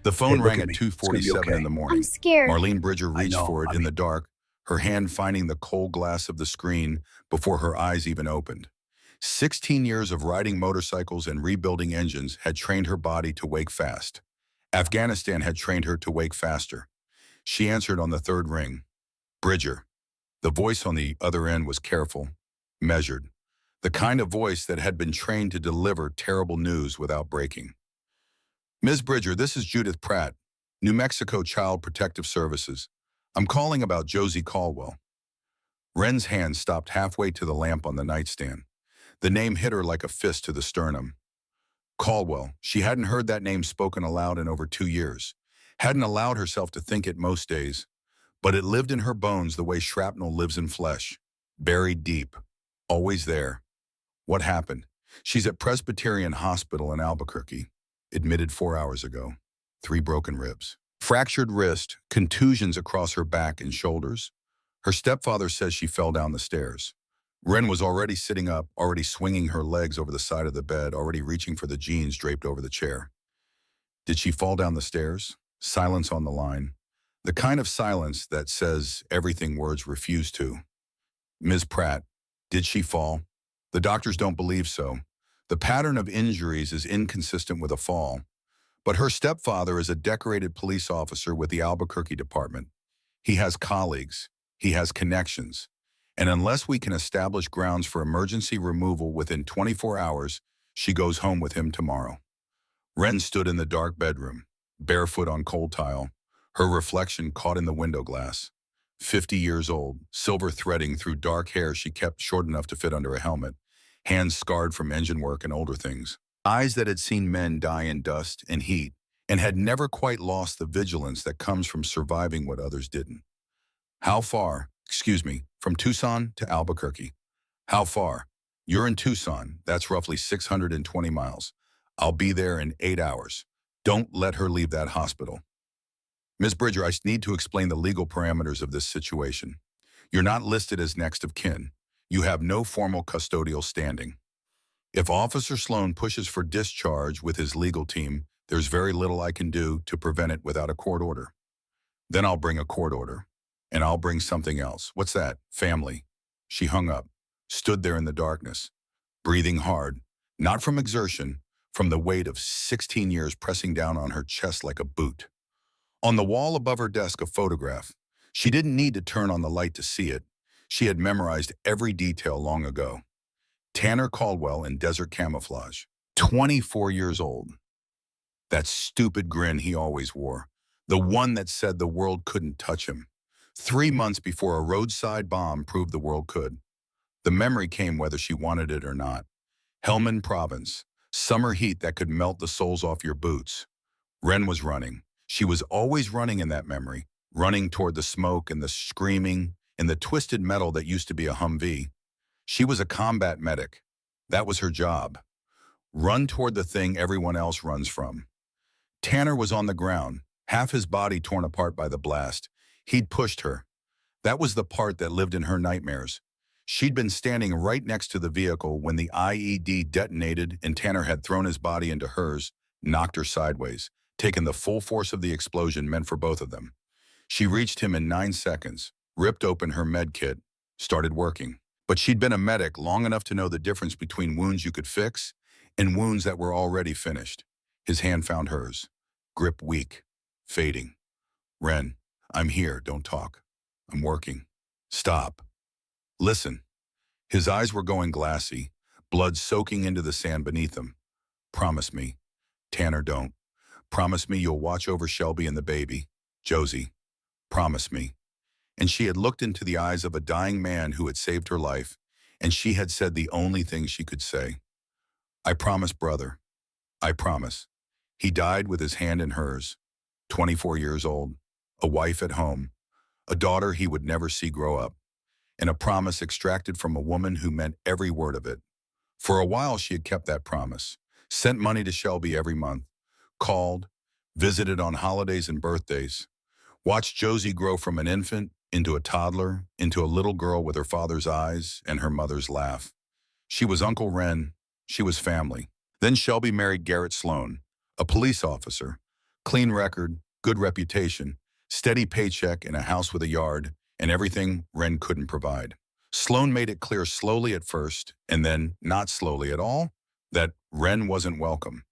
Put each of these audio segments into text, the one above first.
The Hey, phone look rang at at me. It's gonna be 2:47 in okay. the I'm morning. scared. Marlene Bridger I reached know. for it I in mean, the dark, her hand finding the cold glass of the screen before her eyes even opened. 16 years of riding motorcycles and rebuilding engines had trained her body to wake fast. Afghanistan had trained her to wake faster. She answered on the third ring. Bridger. The voice on the other end was careful, measured, the kind of voice that had been trained to deliver terrible news without breaking. Ms. Bridger, this is Judith Pratt, New Mexico Child Protective Services. I'm calling about Josie Caldwell. Wren's hand stopped halfway to the lamp on the nightstand. The name hit her like a fist to the sternum. Caldwell. She hadn't heard that name spoken aloud in over 2 years. Hadn't allowed herself to think it most days. But it lived in her bones the way shrapnel lives in flesh. Buried deep. Always there. What happened? She's at Presbyterian Hospital in Albuquerque. Admitted 4 hours ago. 3 broken ribs. Fractured wrist, contusions across her back and shoulders. Her stepfather says she fell down the stairs. Wren was already sitting up, already swinging her legs over the side of the bed, already reaching for the jeans draped over the chair. Did she fall down the stairs? Silence on the line. The kind of silence that says everything words refuse to. Ms. Pratt, did she fall? The doctors don't believe so. The pattern of injuries is inconsistent with a fall. But her stepfather is a decorated police officer with the Albuquerque department. He has colleagues. He has connections. And unless we can establish grounds for emergency removal within 24 hours, she goes home with him tomorrow. Wren stood in the dark bedroom, barefoot on cold tile, her reflection caught in the window glass. 50 years old, silver threading through dark hair she kept short enough to fit under a helmet, hands scarred from engine work and older things. Eyes that had seen men die in dust and heat, and had never quite lost the vigilance that comes from surviving what others didn't. How far, from Tucson to Albuquerque? How far? You're in Tucson, that's roughly 620 miles. I'll be there in 8 hours. Don't let her leave that hospital. Ms. Bridger, I need to explain the legal parameters of this situation. You're not listed as next of kin. You have no formal custodial standing. If Officer Sloan pushes for discharge with his legal team, there's very little I can do to prevent it without a court order. Then I'll bring a court order. And I'll bring something else. What's that? Family. She hung up, stood there in the darkness, breathing hard, not from exertion, from the weight of 16 years pressing down on her chest like a boot. On the wall above her desk, a photograph. She didn't need to turn on the light to see it. She had memorized every detail long ago. Tanner Caldwell in desert camouflage, 24 years old. That stupid grin he always wore, the one that said the world couldn't touch him. 3 months before a roadside bomb proved the world could. The memory came whether she wanted it or not. Helmand Province, summer heat that could melt the soles off your boots. Wren was running. She was always running in that memory, running toward the smoke and the screaming and the twisted metal that used to be a Humvee. She was a combat medic. That was her job. Run toward the thing everyone else runs from. Tanner was on the ground, half his body torn apart by the blast. He'd pushed her. That was the part that lived in her nightmares. She'd been standing right next to the vehicle when the IED detonated and Tanner had thrown his body into hers, knocked her sideways, taken the full force of the explosion meant for both of them. She reached him in 9 seconds, ripped open her med kit, started working. But she'd been a medic long enough to know the difference between wounds you could fix and wounds that were already finished. His hand found hers, grip weak, fading. Wren, I'm here, don't talk. I'm working. Stop. Listen. His eyes were going glassy, blood soaking into the sand beneath them. Promise me. Tanner, don't. Promise me you'll watch over Shelby and the baby. Josie. Promise me. And she had looked into the eyes of a dying man who had saved her life, and she had said the only thing she could say. I promise, brother. I promise. He died with his hand in hers, 24 years old, a wife at home, a daughter he would never see grow up, and a promise extracted from a woman who meant every word of it. For a while she had kept that promise, sent money to Shelby every month, called, visited on holidays and birthdays, watched Josie grow from an infant into a toddler, into a little girl with her father's eyes and her mother's laugh. She was Uncle Wren. She was family. Then Shelby married Garrett Sloan, a police officer, Clean record, good reputation, steady paycheck and a house with a yard, and everything Wren couldn't provide. Sloan made it clear slowly at first, and then not slowly at all, that Wren wasn't welcome.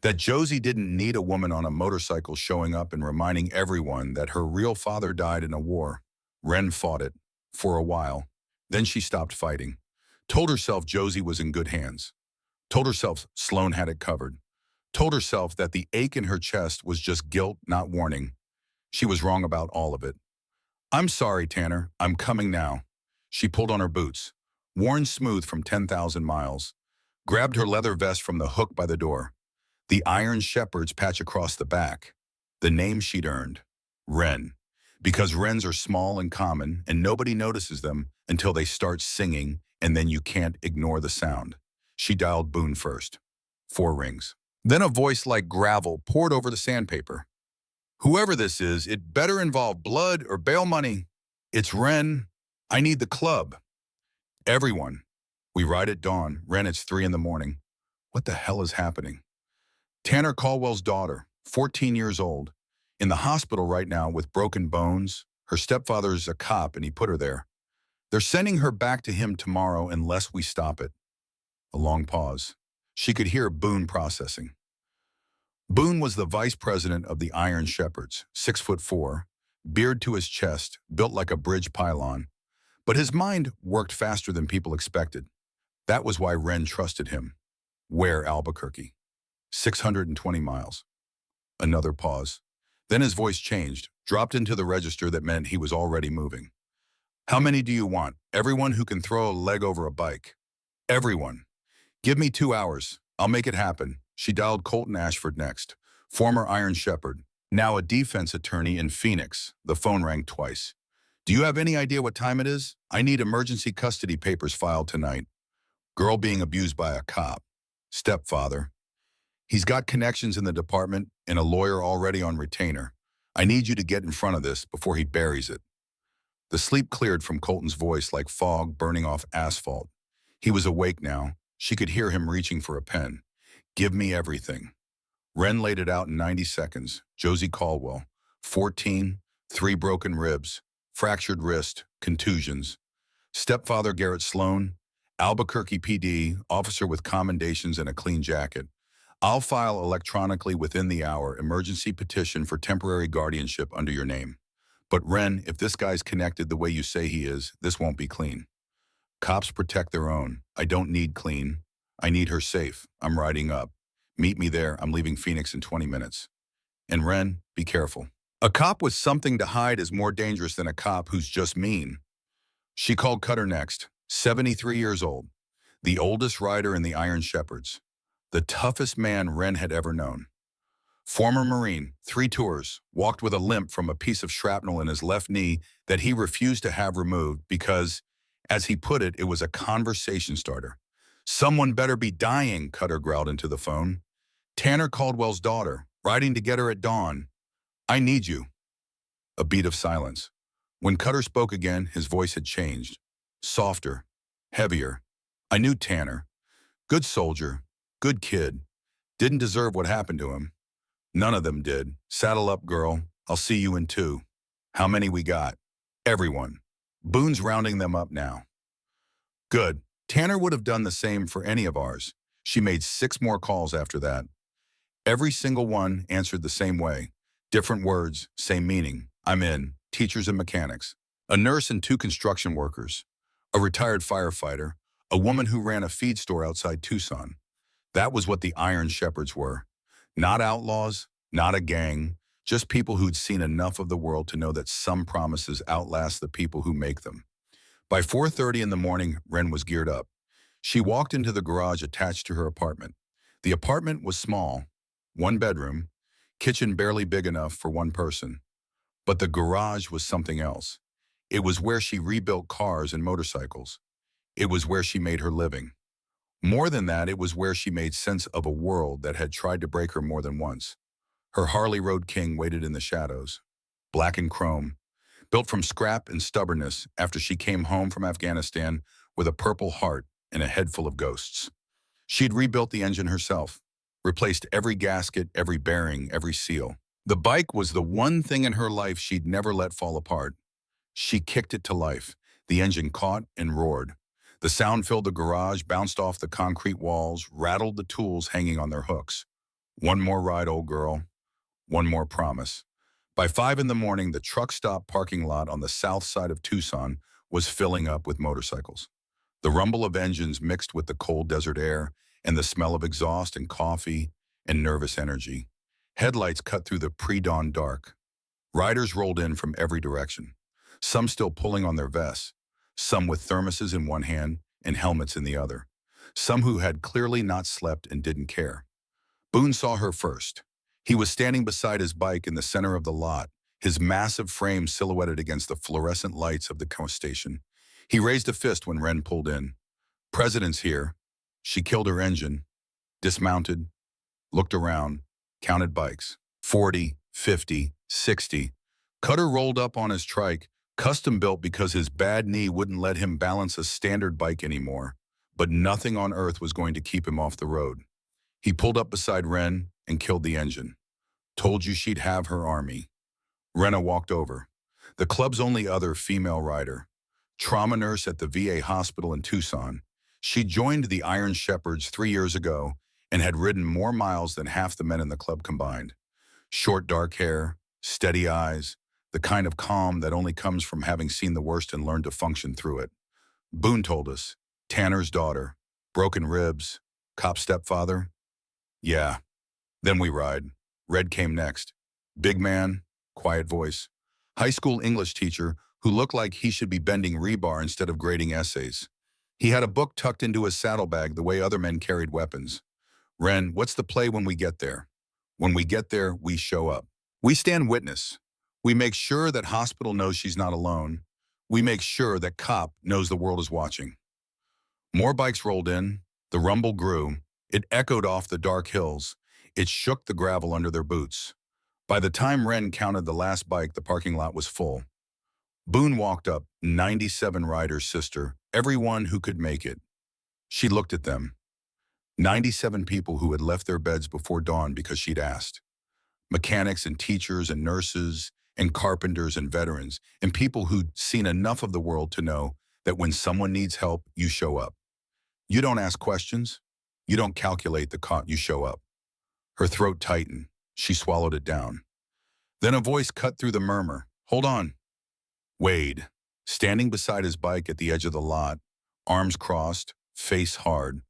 That Josie didn't need a woman on a motorcycle showing up and reminding everyone that her real father died in a war. Wren fought it, for a while. Then she stopped fighting. Told herself Josie was in good hands. Told herself Sloan had it covered. Told herself that the ache in her chest was just guilt, not warning. She was wrong about all of it. "I'm sorry, Tanner. I'm coming now." She pulled on her boots, worn smooth from 10,000 miles, grabbed her leather vest from the hook by the door. The iron shepherd's patch across the back. The name she'd earned. Wren. Because wrens are small and common, and nobody notices them until they start singing, and then you can't ignore the sound. She dialed Boone first. 4 rings. Then a voice like gravel poured over the sandpaper. "Whoever this is, it better involve blood or bail money. It's Wren. I need the club." "Everyone. We ride at dawn. Wren, it's 3 in the morning." What the hell is happening? Tanner Caldwell's daughter, 14 years old, in the hospital right now with broken bones. Her stepfather's a cop and he put her there. They're sending her back to him tomorrow unless we stop it. A long pause. She could hear Boone processing. Boone was the vice president of the Iron Shepherds, 6'4", beard to his chest, built like a bridge pylon. But his mind worked faster than people expected. That was why Wren trusted him. Where Albuquerque? 620 miles. Another pause. Then his voice changed, dropped into the register that meant he was already moving. "How many do you want? Everyone who can throw a leg over a bike." "Everyone. Give me 2 hours. I'll make it happen." She dialed Colton Ashford next, former Iron Shepherd, now a defense attorney in Phoenix. The phone rang twice. "Do you have any idea what time it is? I need emergency custody papers filed tonight." Girl being abused by a cop. Stepfather. "He's got connections in the department and a lawyer already on retainer. I need you to get in front of this before he buries it." The sleep cleared from Colton's voice like fog burning off asphalt. He was awake now. She could hear him reaching for a pen. "Give me everything." Wren laid it out in 90 seconds. Josie Caldwell, 14, 3 broken ribs, fractured wrist, contusions. Stepfather Garrett Sloan, Albuquerque PD, officer with commendations and a clean jacket. "I'll file electronically within the hour emergency petition for temporary guardianship under your name. But Wren, if this guy's connected the way you say he is, this won't be clean." "Cops protect their own. I don't need clean. I need her safe. I'm riding up. Meet me there. I'm leaving Phoenix in 20 minutes. And Wren, be careful. A cop with something to hide is more dangerous than a cop who's just mean." She called Cutter next, 73 years old, the oldest rider in the Iron Shepherds, the toughest man Wren had ever known. Former Marine, 3 tours, walked with a limp from a piece of shrapnel in his left knee that he refused to have removed because, as he put it, it was a conversation starter. "Someone better be dying," Cutter growled into the phone. "Tanner Caldwell's daughter, riding to get her at dawn. I need you." A beat of silence. When Cutter spoke again, his voice had changed. Softer, heavier. "I knew Tanner. Good soldier, good kid. Didn't deserve what happened to him. None of them did. Saddle up, girl. I'll see you in 2. How many we got?" "Everyone." Boone's rounding them up now. "Good. Tanner would have done the same for any of ours." She made 6 more calls after that. Every single one answered the same way. Different words, same meaning. "I'm in." Teachers and mechanics. A nurse and 2 construction workers. A retired firefighter. A woman who ran a feed store outside Tucson. That was what the Iron Shepherds were. Not outlaws, not a gang, just people who'd seen enough of the world to know that some promises outlast the people who make them. By 4:30 in the morning, Wren was geared up. She walked into the garage attached to her apartment. The apartment was small, 1 bedroom, kitchen barely big enough for 1 person. But the garage was something else. It was where she rebuilt cars and motorcycles. It was where she made her living. More than that, it was where she made sense of a world that had tried to break her more than once. Her Harley Road King waited in the shadows, black and chrome, built from scrap and stubbornness after she came home from Afghanistan with a purple heart and a head full of ghosts. She'd rebuilt the engine herself, replaced every gasket, every bearing, every seal. The bike was the one thing in her life she'd never let fall apart. She kicked it to life. The engine caught and roared. The sound filled the garage, bounced off the concrete walls, rattled the tools hanging on their hooks. One more ride, old girl. One more promise. By 5 in the morning, the truck stop parking lot on the south side of Tucson was filling up with motorcycles. The rumble of engines mixed with the cold desert air and the smell of exhaust and coffee and nervous energy. Headlights cut through the pre-dawn dark. Riders rolled in from every direction, some still pulling on their vests, some with thermoses in one hand and helmets in the other, some who had clearly not slept and didn't care. Boone saw her first. He was standing beside his bike in the center of the lot, his massive frame silhouetted against the fluorescent lights of the coast station. He raised a fist when Wren pulled in. "President's here." She killed her engine, dismounted, looked around, counted bikes. 40, 50, 60. Cutter rolled up on his trike, custom built because his bad knee wouldn't let him balance a standard bike anymore. But nothing on earth was going to keep him off the road. He pulled up beside Wren and killed the engine. "Told you she'd have her army." Renna walked over. The club's only other female rider. Trauma nurse at the VA hospital in Tucson. She joined the Iron Shepherds 3 years ago and had ridden more miles than half the men in the club combined. Short dark hair, steady eyes, the kind of calm that only comes from having seen the worst and learned to function through it. Boone told us, Tanner's daughter, broken ribs, cop stepfather. Yeah. Then we ride. Red came next. Big man, quiet voice. High school English teacher who looked like he should be bending rebar instead of grading essays. He had a book tucked into his saddlebag the way other men carried weapons. "Wren, what's the play when we get there?" "When we get there, we show up. We stand witness. We make sure that hospital knows she's not alone. We make sure that cop knows the world is watching." More bikes rolled in. The rumble grew. It echoed off the dark hills. It shook the gravel under their boots. By the time Wren counted the last bike, the parking lot was full. Boone walked up, 97 riders, sister, everyone who could make it. She looked at them. 97 people who had left their beds before dawn because she'd asked. Mechanics and teachers and nurses and carpenters and veterans and people who'd seen enough of the world to know that when someone needs help, you show up. You don't ask questions. You don't calculate the cost. You show up. Her throat tightened. She swallowed it down. Then a voice cut through the murmur. "Hold on." Wade, standing beside his bike at the edge of the lot, arms crossed, face hard.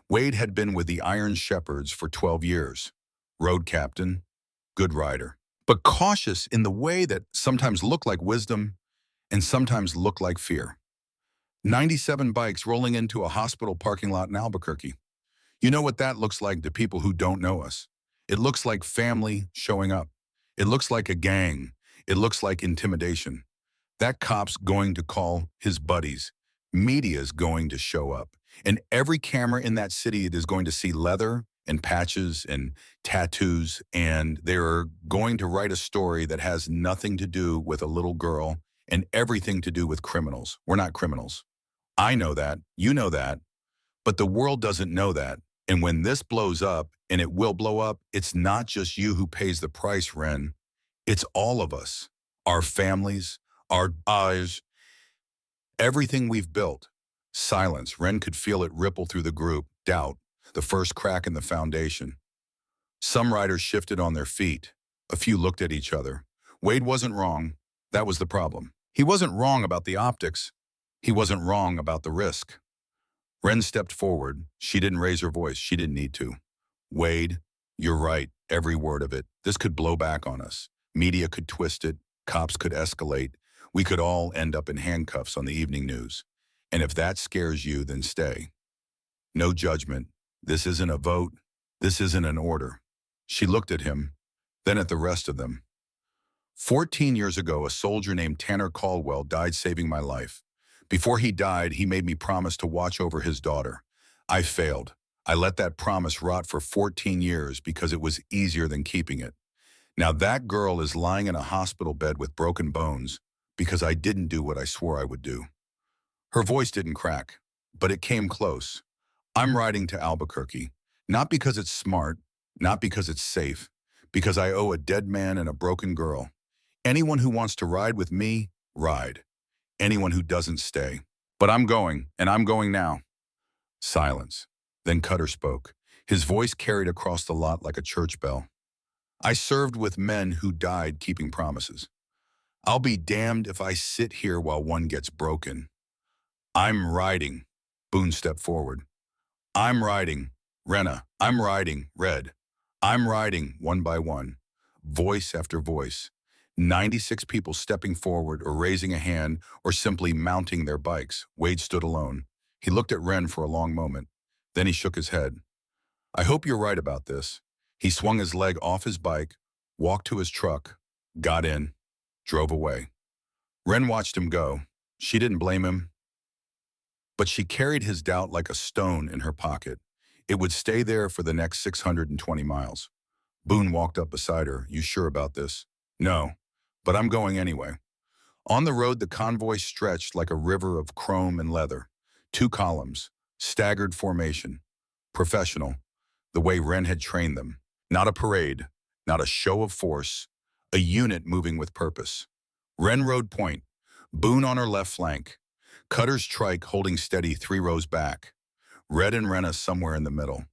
Wade had been with the Iron Shepherds for 12 years. Road captain, good rider, but cautious in the way that sometimes looked like wisdom and sometimes looked like fear. 97 bikes rolling into a hospital parking lot in Albuquerque. You know what that looks like to people who don't know us. It looks like family showing up. It looks like a gang. It looks like intimidation. That cop's going to call his buddies. Media's going to show up. And every camera in that city is going to see leather and patches and tattoos, and they're going to write a story that has nothing to do with a little girl and everything to do with criminals. We're not criminals. I know that. You know that. But the world doesn't know that. And when this blows up, and it will blow up, it's not just you who pays the price, Wren. It's all of us. Our families, our eyes, everything we've built. Silence. Wren could feel it ripple through the group. Doubt. The first crack in the foundation. Some riders shifted on their feet. A few looked at each other. Wade wasn't wrong. That was the problem. He wasn't wrong about the optics. He wasn't wrong about the risk. Wren stepped forward. She didn't raise her voice. She didn't need to. "Wade, you're right, every word of it. This could blow back on us. Media could twist it. Cops could escalate. We could all end up in handcuffs on the evening news. And if that scares you, then stay. No judgment. This isn't a vote. This isn't an order." She looked at him, then at the rest of them. 14 years ago, a soldier named Tanner Caldwell died saving my life. Before he died, he made me promise to watch over his daughter. I failed. I let that promise rot for 14 years because it was easier than keeping it. Now that girl is lying in a hospital bed with broken bones because I didn't do what I swore I would do. Her voice didn't crack, but it came close. I'm riding to Albuquerque, not because it's smart, not because it's safe, Because I owe a dead man and a broken girl. Anyone who wants to ride with me, ride. Anyone who doesn't, stay. But I'm going, and I'm going now. Silence. Then Cutter spoke. His voice carried across the lot like a church bell. I served with men who died keeping promises. I'll be damned if I sit here while one gets broken. I'm riding. Boone stepped forward. I'm riding. Renna. I'm riding. Red. I'm riding, one by one. Voice after voice. 96 people stepping forward or raising a hand or simply mounting their bikes. Wade stood alone. He looked at Ren for a long moment. Then he shook his head. I hope you're right about this. He swung his leg off his bike, walked to his truck, got in, drove away. Ren watched him go. She didn't blame him, but she carried his doubt like a stone in her pocket. It would stay there for the next 620 miles. Boone walked up beside her. You sure about this? No, but I'm going anyway. On the road, the convoy stretched like a river of chrome and leather. 2 columns, staggered formation, professional, the way Ren had trained them. Not a parade, not a show of force, a unit moving with purpose. Ren rode point, Boone on her left flank, Cutter's trike holding steady 3 rows back, Red and Renna somewhere in the middle.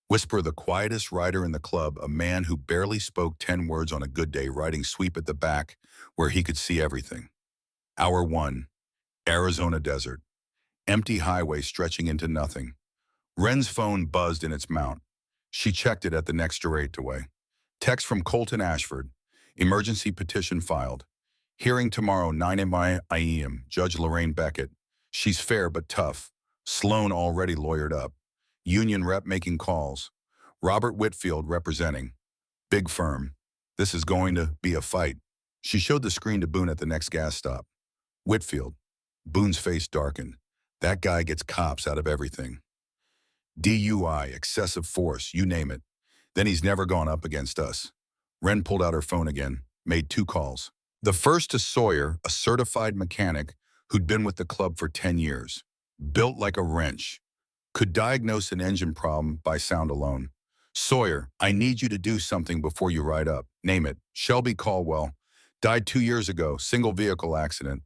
Whisper, the quietest rider in the club, a man who barely spoke 10 words on a good day, riding sweep at the back where he could see everything. Hour 1, Arizona desert. Empty highway stretching into nothing. Ren's phone buzzed in its mount. She checked it at the next away. Text from Colton Ashford. Emergency petition filed. Hearing tomorrow, 9 a.m. Judge Lorraine Beckett. She's fair but tough. Sloan already lawyered up. Union rep making calls. Robert Whitfield representing. Big firm. This is going to be a fight. She showed the screen to Boone at the next gas stop. Whitfield. Boone's face darkened. That guy gets cops out of everything. DUI, excessive force, you name it. Then he's never gone up against us. Ren pulled out her phone again, made 2 calls. The first to Sawyer, a certified mechanic who'd been with the club for 10 years. Built like a wrench. Could diagnose an engine problem by sound alone. Sawyer, I need you to do something before you ride up. Name it. Shelby Caldwell. Died 2 years ago, single vehicle accident.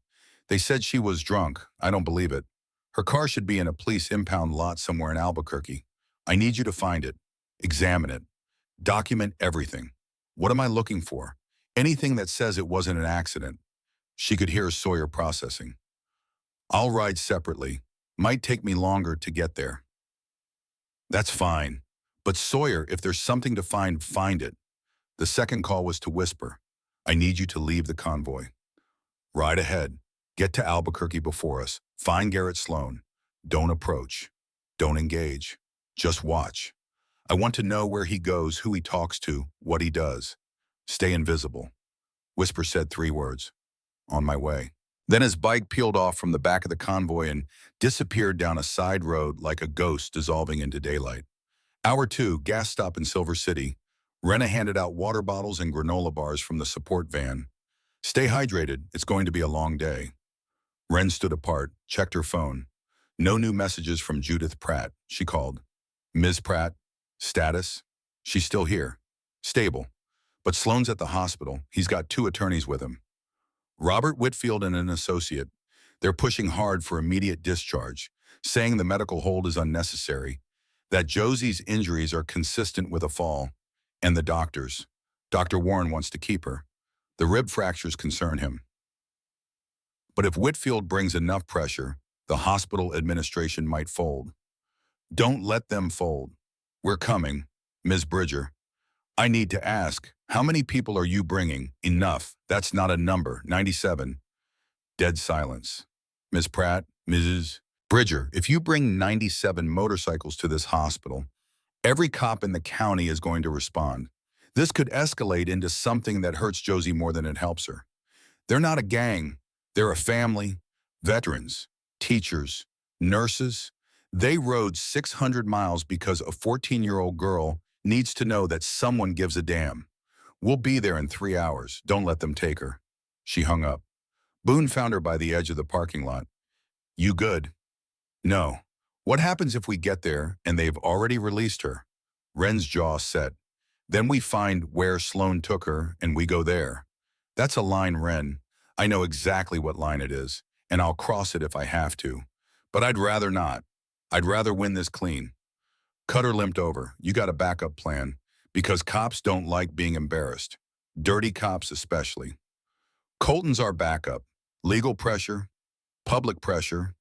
They said she was drunk. I don't believe it. Her car should be in a police impound lot somewhere in Albuquerque. I need you to find it. Examine it. Document everything. What am I looking for? Anything that says it wasn't an accident. She could hear Sawyer processing. I'll ride separately. Might take me longer to get there. That's fine. But Sawyer, if there's something to find it. The second call was to Whisper. I need you to leave the convoy. Ride ahead. Get to Albuquerque before us. Find Garrett Sloan. Don't approach. Don't engage. Just watch. I want to know where he goes, who he talks to, what he does. Stay invisible. Whisper said 3 words. On my way. Then his bike peeled off from the back of the convoy and disappeared down a side road like a ghost dissolving into daylight. Hour 2, gas stop in Silver City. Renna handed out water bottles and granola bars from the support van. Stay hydrated. It's going to be a long day. Ren stood apart, checked her phone. No new messages from Judith Pratt. She called. Ms. Pratt. Status? She's still here. Stable. But Sloan's at the hospital. He's got 2 attorneys with him. Robert Whitfield and an associate. They're pushing hard for immediate discharge, saying the medical hold is unnecessary, that Josie's injuries are consistent with a fall, and the doctors. Dr. Warren wants to keep her. The rib fractures concern him. But if Whitfield brings enough pressure, the hospital administration might fold. Don't let them fold. We're coming, Ms. Bridger. I need to ask, how many people are you bringing? Enough. That's not a number. 97. Dead silence. Ms. Pratt, Mrs. Bridger, if you bring 97 motorcycles to this hospital, every cop in the county is going to respond. This could escalate into something that hurts Josie more than it helps her. They're not a gang. They're a family, veterans, teachers, nurses. They rode 600 miles because a 14-year-old girl needs to know that someone gives a damn. We'll be there in 3 hours. Don't let them take her. She hung up. Boone found her by the edge of the parking lot. You good? No. What happens if we get there and they've already released her? Ren's jaw set. Then we find where Sloan took her and we go there. That's a line, Ren. I know exactly what line it is, and I'll cross it if I have to. But I'd rather not. I'd rather win this clean. Cutter limped over. You got a backup plan. Because cops don't like being embarrassed. Dirty cops especially. Colton's our backup. Legal pressure, public pressure.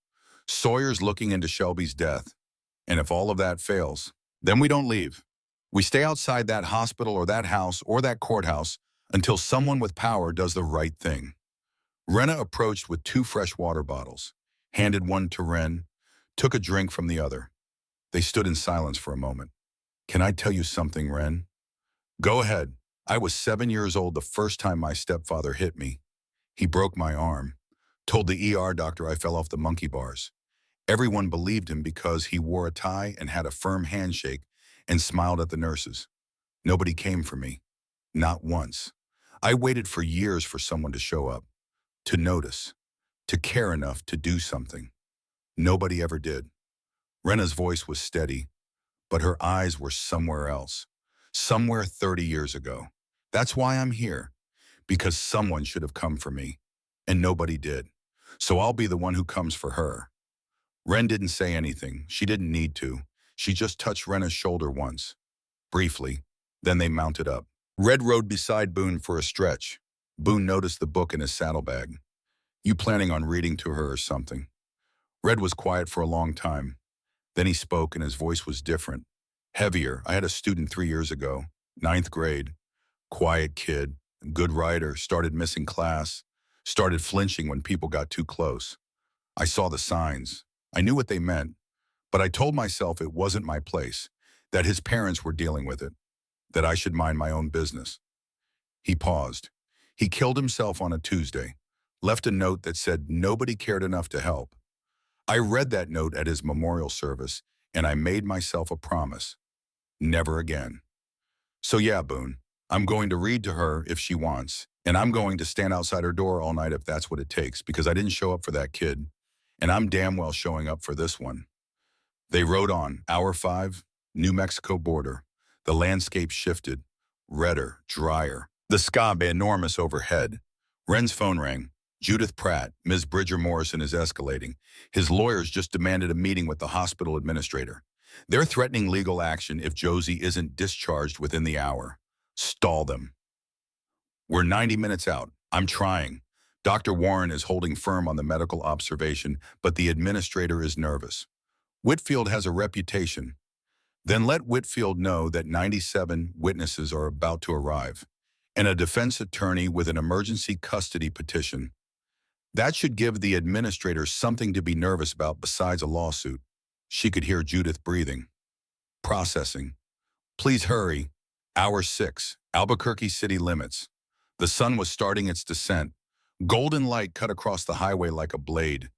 Sawyer's looking into Shelby's death. And if all of that fails, then we don't leave. We stay outside that hospital or that house or that courthouse until someone with power does the right thing. Renna approached with 2 fresh water bottles, handed one to Ren, took a drink from the other. They stood in silence for a moment. Can I tell you something, Ren? Go ahead. I was 7 years old the first time my stepfather hit me. He broke my arm, told the ER doctor I fell off the monkey bars. Everyone believed him because he wore a tie and had a firm handshake and smiled at the nurses. Nobody came for me. Not once. I waited for years for someone to show up, to notice, to care enough to do something. Nobody ever did. Rena's voice was steady, but her eyes were somewhere else, somewhere 30 years ago. That's why I'm here, because someone should have come for me, and nobody did. So I'll be the one who comes for her. Ren didn't say anything. She didn't need to. She just touched Rena's shoulder once, briefly. Then they mounted up. Red rode beside Boone for a stretch. Boone noticed the book in his saddlebag. You planning on reading to her or something? Red was quiet for a long time. Then he spoke and his voice was different, heavier. I had a student 3 years ago, 9th grade. Quiet kid, good writer, started missing class, started flinching when people got too close. I saw the signs. I knew what they meant, but I told myself it wasn't my place, that his parents were dealing with it, that I should mind my own business. He paused. He killed himself on a Tuesday, left a note that said nobody cared enough to help. I read that note at his memorial service, and I made myself a promise. Never again. So yeah, Boone, I'm going to read to her if she wants, and I'm going to stand outside her door all night if that's what it takes, because I didn't show up for that kid, and I'm damn well showing up for this one. They rode on, hour 5, New Mexico border. The landscape shifted, redder, drier. The sky enormous overhead. Ren's phone rang. Judith Pratt, Ms. Bridger Morrison is escalating. His lawyers just demanded a meeting with the hospital administrator. They're threatening legal action if Josie isn't discharged within the hour. Stall them. We're 90 minutes out. I'm trying. Dr. Warren is holding firm on the medical observation, but the administrator is nervous. Whitfield has a reputation. Then let Whitfield know that 97 witnesses are about to arrive, and a defense attorney with an emergency custody petition. That should give the administrator something to be nervous about besides a lawsuit. She could hear Judith breathing. Processing. Please hurry. Hour 6, Albuquerque city limits. The sun was starting its descent. Golden light cut across the highway like a blade.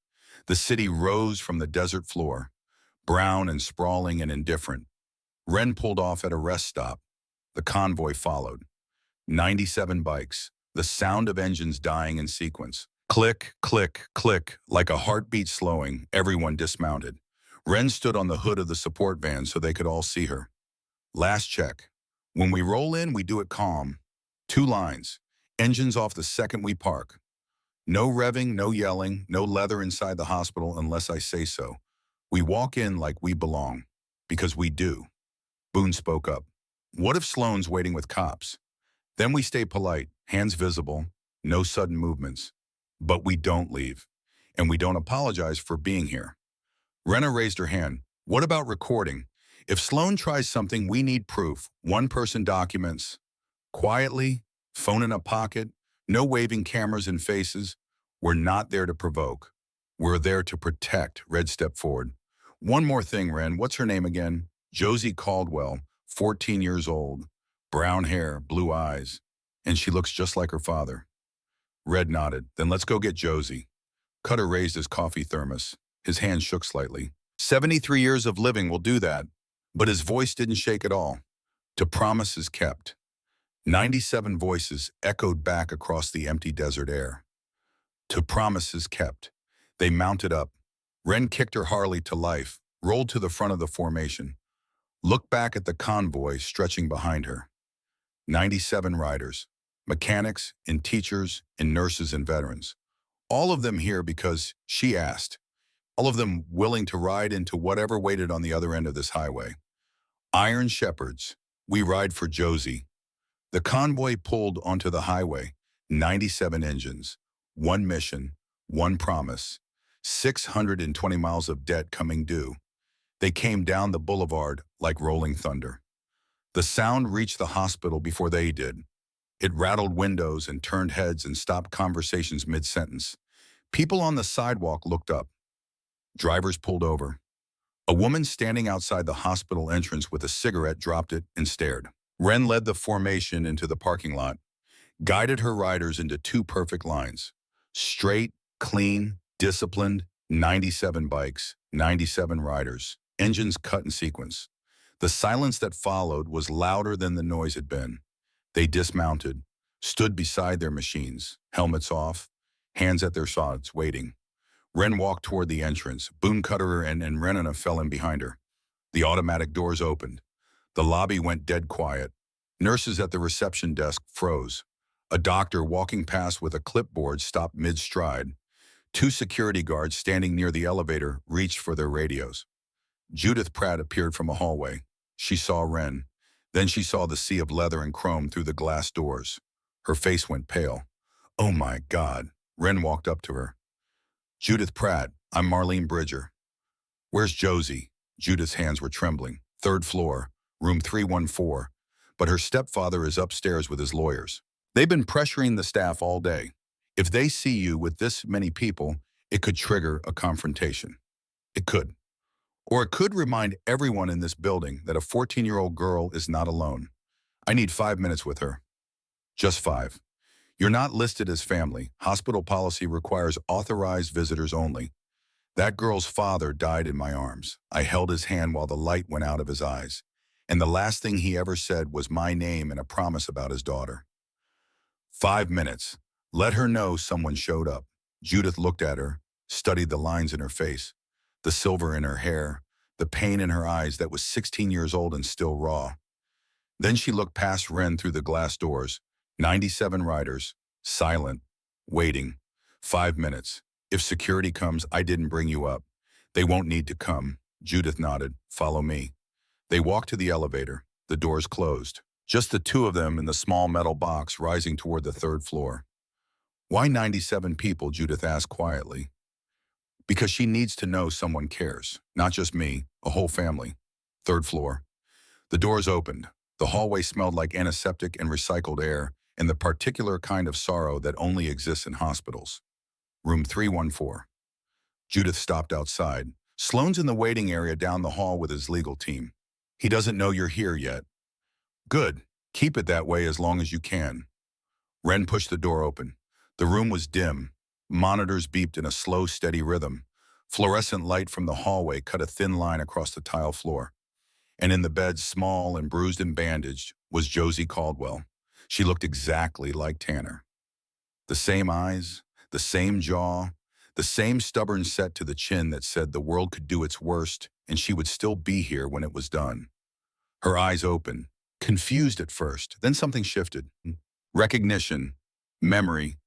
The city rose from the desert floor, brown and sprawling and indifferent. Ren pulled off at a rest stop. The convoy followed. 97 bikes, the sound of engines dying in sequence. Click, click, click, like a heartbeat slowing, everyone dismounted. Ren stood on the hood of the support van so they could all see her. Last check. When we roll in, we do it calm. 2 lines. Engines off the second we park. No revving, no yelling, no leather inside the hospital unless I say so. We walk in like we belong. Because we do. Boone spoke up. What if Sloan's waiting with cops? Then we stay polite, hands visible, no sudden movements. But we don't leave. And we don't apologize for being here. Renna raised her hand. What about recording? If Sloan tries something, we need proof. One person documents. Quietly, phone in a pocket, no waving cameras and faces. We're not there to provoke. We're there to protect. Red stepped forward. One more thing, Ren. What's her name again? Josie Caldwell, 14 years old. Brown hair, blue eyes. And she looks just like her father. Red nodded. Then let's go get Josie. Cutter raised his coffee thermos. His hand shook slightly. 73 years of living will do that. But his voice didn't shake at all. To promise is kept. 97 voices echoed back across the empty desert air. To promise is kept. They mounted up. Ren kicked her Harley to life, rolled to the front of the formation. Looked back at the convoy stretching behind her. 97 riders, mechanics and teachers and nurses and veterans. All of them here because she asked. All of them willing to ride into whatever waited on the other end of this highway. Iron Shepherds, we ride for Josie. The convoy pulled onto the highway, 97 engines, one mission, one promise, 620 miles of debt coming due. They came down the boulevard like rolling thunder. The sound reached the hospital before they did. It rattled windows and turned heads and stopped conversations mid-sentence. People on the sidewalk looked up. Drivers pulled over. A woman standing outside the hospital entrance with a cigarette dropped it and stared. Wren led the formation into the parking lot, guided her riders into two perfect lines. Straight, clean, disciplined, 97 bikes, 97 riders, engines cut in sequence. The silence that followed was louder than the noise had been. They dismounted, stood beside their machines, helmets off, hands at their sides, waiting. Wren walked toward the entrance. Boone Cutter and Renana fell in behind her. The automatic doors opened. The lobby went dead quiet. Nurses at the reception desk froze. A doctor walking past with a clipboard stopped mid-stride. Two security guards standing near the elevator reached for their radios. Judith Pratt appeared from a hallway. She saw Wren. Then she saw the sea of leather and chrome through the glass doors. Her face went pale. "Oh my God." Wren walked up to her. "Judith Pratt, I'm Marlene Bridger." "Where's Josie?" Judith's hands were trembling. "Third floor, room 314. But her stepfather is upstairs with his lawyers. They've been pressuring the staff all day. If they see you with this many people, it could trigger a confrontation. It could. Or it could remind everyone in this building that a 14-year-old girl is not alone. I need 5 minutes with her." "Just 5. You're not listed as family. Hospital policy requires authorized visitors only. That girl's father died in my arms. I held his hand while the light went out of his eyes. And the last thing he ever said was my name and a promise about his daughter." 5 minutes. Let her know someone showed up. Judith looked at her, studied the lines in her face, the silver in her hair, the pain in her eyes that was 16 years old and still raw. Then she looked past Wren through the glass doors. 97 riders, silent, waiting. 5 minutes. If security comes, I didn't bring you up. They won't need to come. Judith nodded. "Follow me." They walked to the elevator. The doors closed. Just the two of them in the small metal box rising toward the third floor. "Why 97 people?" Judith asked quietly. "Because she needs to know someone cares. Not just me, a whole family." Third floor. The doors opened. The hallway smelled like antiseptic and recycled air, and the particular kind of sorrow that only exists in hospitals. Room 314. Judith stopped outside. "Sloane's in the waiting area down the hall with his legal team. He doesn't know you're here yet." "Good. Keep it that way as long as you can." Wren pushed the door open. The room was dim. Monitors beeped in a slow, steady rhythm. Fluorescent light from the hallway cut a thin line across the tile floor. And in the bed, small and bruised and bandaged, was Josie Caldwell. She looked exactly like Tanner. The same eyes, the same jaw, the same stubborn set to the chin that said the world could do its worst and she would still be here when it was done. Her eyes opened, confused at first, then something shifted. Recognition, memory,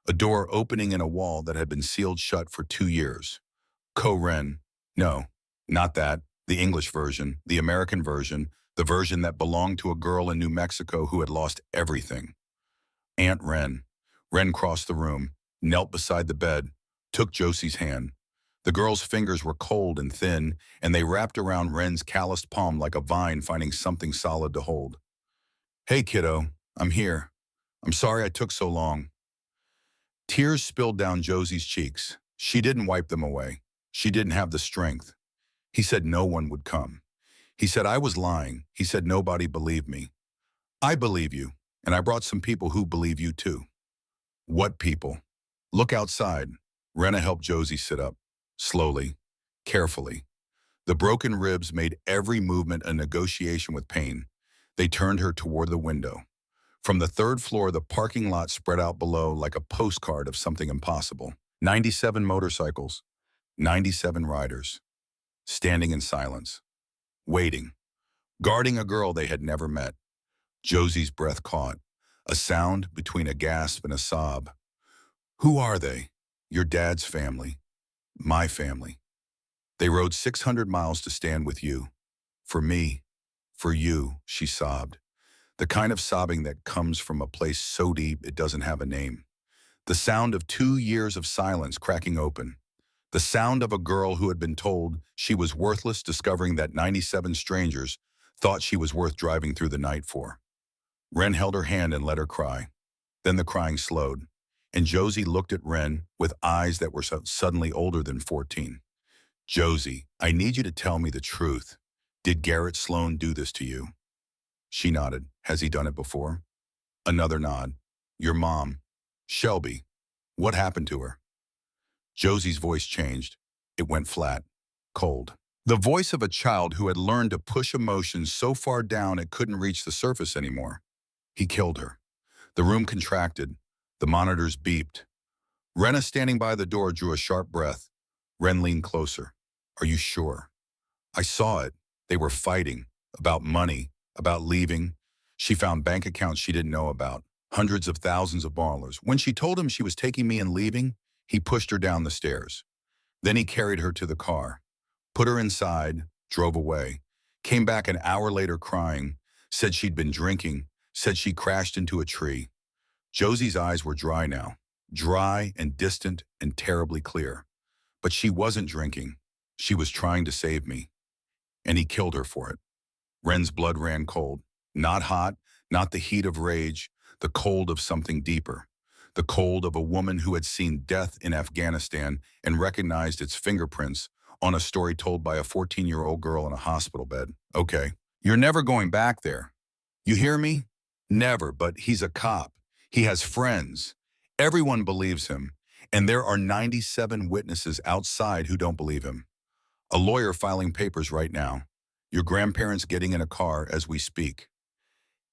a door opening in a wall that had been sealed shut for 2 years. Wren. No, not that. The English version, the American version, the version that belonged to a girl in New Mexico who had lost everything. Aunt Wren. Wren crossed the room, knelt beside the bed, took Josie's hand. The girl's fingers were cold and thin, and they wrapped around Wren's calloused palm like a vine finding something solid to hold. "Hey, kiddo, I'm here. I'm sorry I took so long." Tears spilled down Josie's cheeks. She didn't wipe them away. She didn't have the strength. He said no one would come. He said I was lying. He said nobody believed me. I believe you, and I brought some people who believe you too. What people? Look outside. Rena helped Josie sit up. Slowly, carefully. The broken ribs made every movement a negotiation with pain. They turned her toward the window. From the third floor, the parking lot spread out below like a postcard of something impossible. 97 motorcycles, 97 riders, standing in silence, waiting, guarding a girl they had never met. Josie's breath caught, a sound between a gasp and a sob. Who are they? Your dad's family. My family. They rode 600 miles to stand with you. For me. For you, she sobbed. The kind of sobbing that comes from a place so deep it doesn't have a name. The sound of 2 years of silence cracking open. The sound of a girl who had been told she was worthless discovering that 97 strangers thought she was worth driving through the night for. Wren held her hand and let her cry. Then the crying slowed, and Josie looked at Wren with eyes that were suddenly older than 14. Josie, I need you to tell me the truth. Did Garrett Sloan do this to you? She nodded. Has he done it before? Another nod. Your mom, Shelby. What happened to her? Josie's voice changed. It went flat, cold. The voice of a child who had learned to push emotions so far down it couldn't reach the surface anymore. He killed her. The room contracted. The monitors beeped. Renna, standing by the door, drew a sharp breath. Ren leaned closer. Are you sure? I saw it. They were fighting. About money. About leaving. She found bank accounts she didn't know about. Hundreds of thousands of dollars. When she told him she was taking me and leaving, he pushed her down the stairs. Then he carried her to the car, put her inside, drove away, came back an hour later crying, said she'd been drinking, said she crashed into a tree. Josie's eyes were dry now, dry and distant and terribly clear. But she wasn't drinking. She was trying to save me. And he killed her for it. Wren's blood ran cold. Not hot, not the heat of rage, the cold of something deeper. The cold of a woman who had seen death in Afghanistan and recognized its fingerprints on a story told by a 14-year-old girl in a hospital bed. Okay, you're never going back there. You hear me? Never, but he's a cop. He has friends. Everyone believes him. And there are 97 witnesses outside who don't believe him. A lawyer filing papers right now. Your grandparents getting in a car as we speak.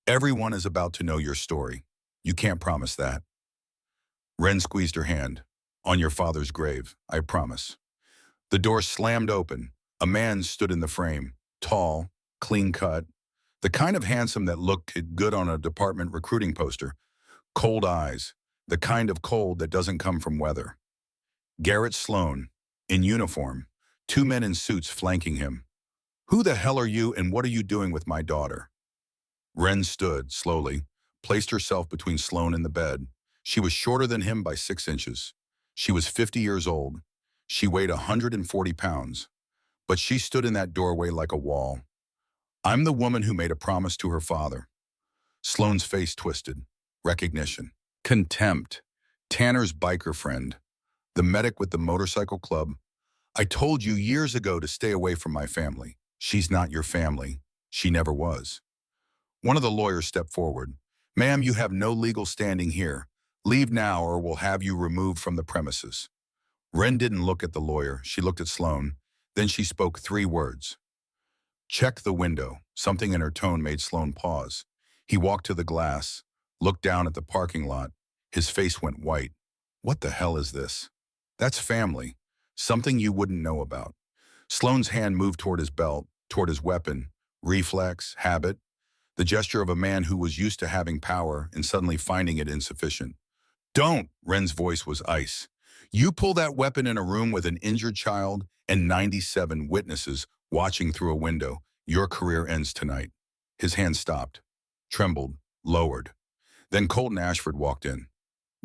Everyone is about to know your story. You can't promise that. Wren squeezed her hand. On your father's grave, I promise. The door slammed open. A man stood in the frame. Tall, clean-cut. The kind of handsome that looked good on a department recruiting poster. Cold eyes. The kind of cold that doesn't come from weather. Garrett Sloan, in uniform. 2 men in suits flanking him. Who the hell are you and what are you doing with my daughter? Wren stood, slowly, placed herself between Sloan and the bed. She was shorter than him by 6 inches. She was 50 years old. She weighed 140 pounds. But she stood in that doorway like a wall. I'm the woman who made a promise to her father. Sloan's face twisted. Recognition. Contempt. Tanner's biker friend. The medic with the motorcycle club. I told you years ago to stay away from my family. She's not your family. She never was. One of the lawyers stepped forward. Ma'am, you have no legal standing here. Leave now or we'll have you removed from the premises. Wren didn't look at the lawyer. She looked at Sloan. Then she spoke 3 words. Check the window. Something in her tone made Sloan pause. He walked to the glass, looked down at the parking lot. His face went white. What the hell is this? That's family. Something you wouldn't know about. Sloan's hand moved toward his belt, toward his weapon. Reflex, habit. The gesture of a man who was used to having power and suddenly finding it insufficient. Don't, Wren's voice was ice. You pull that weapon in a room with an injured child and 97 witnesses watching through a window. Your career ends tonight. His hand stopped, trembled, lowered. Then Colton Ashford walked in.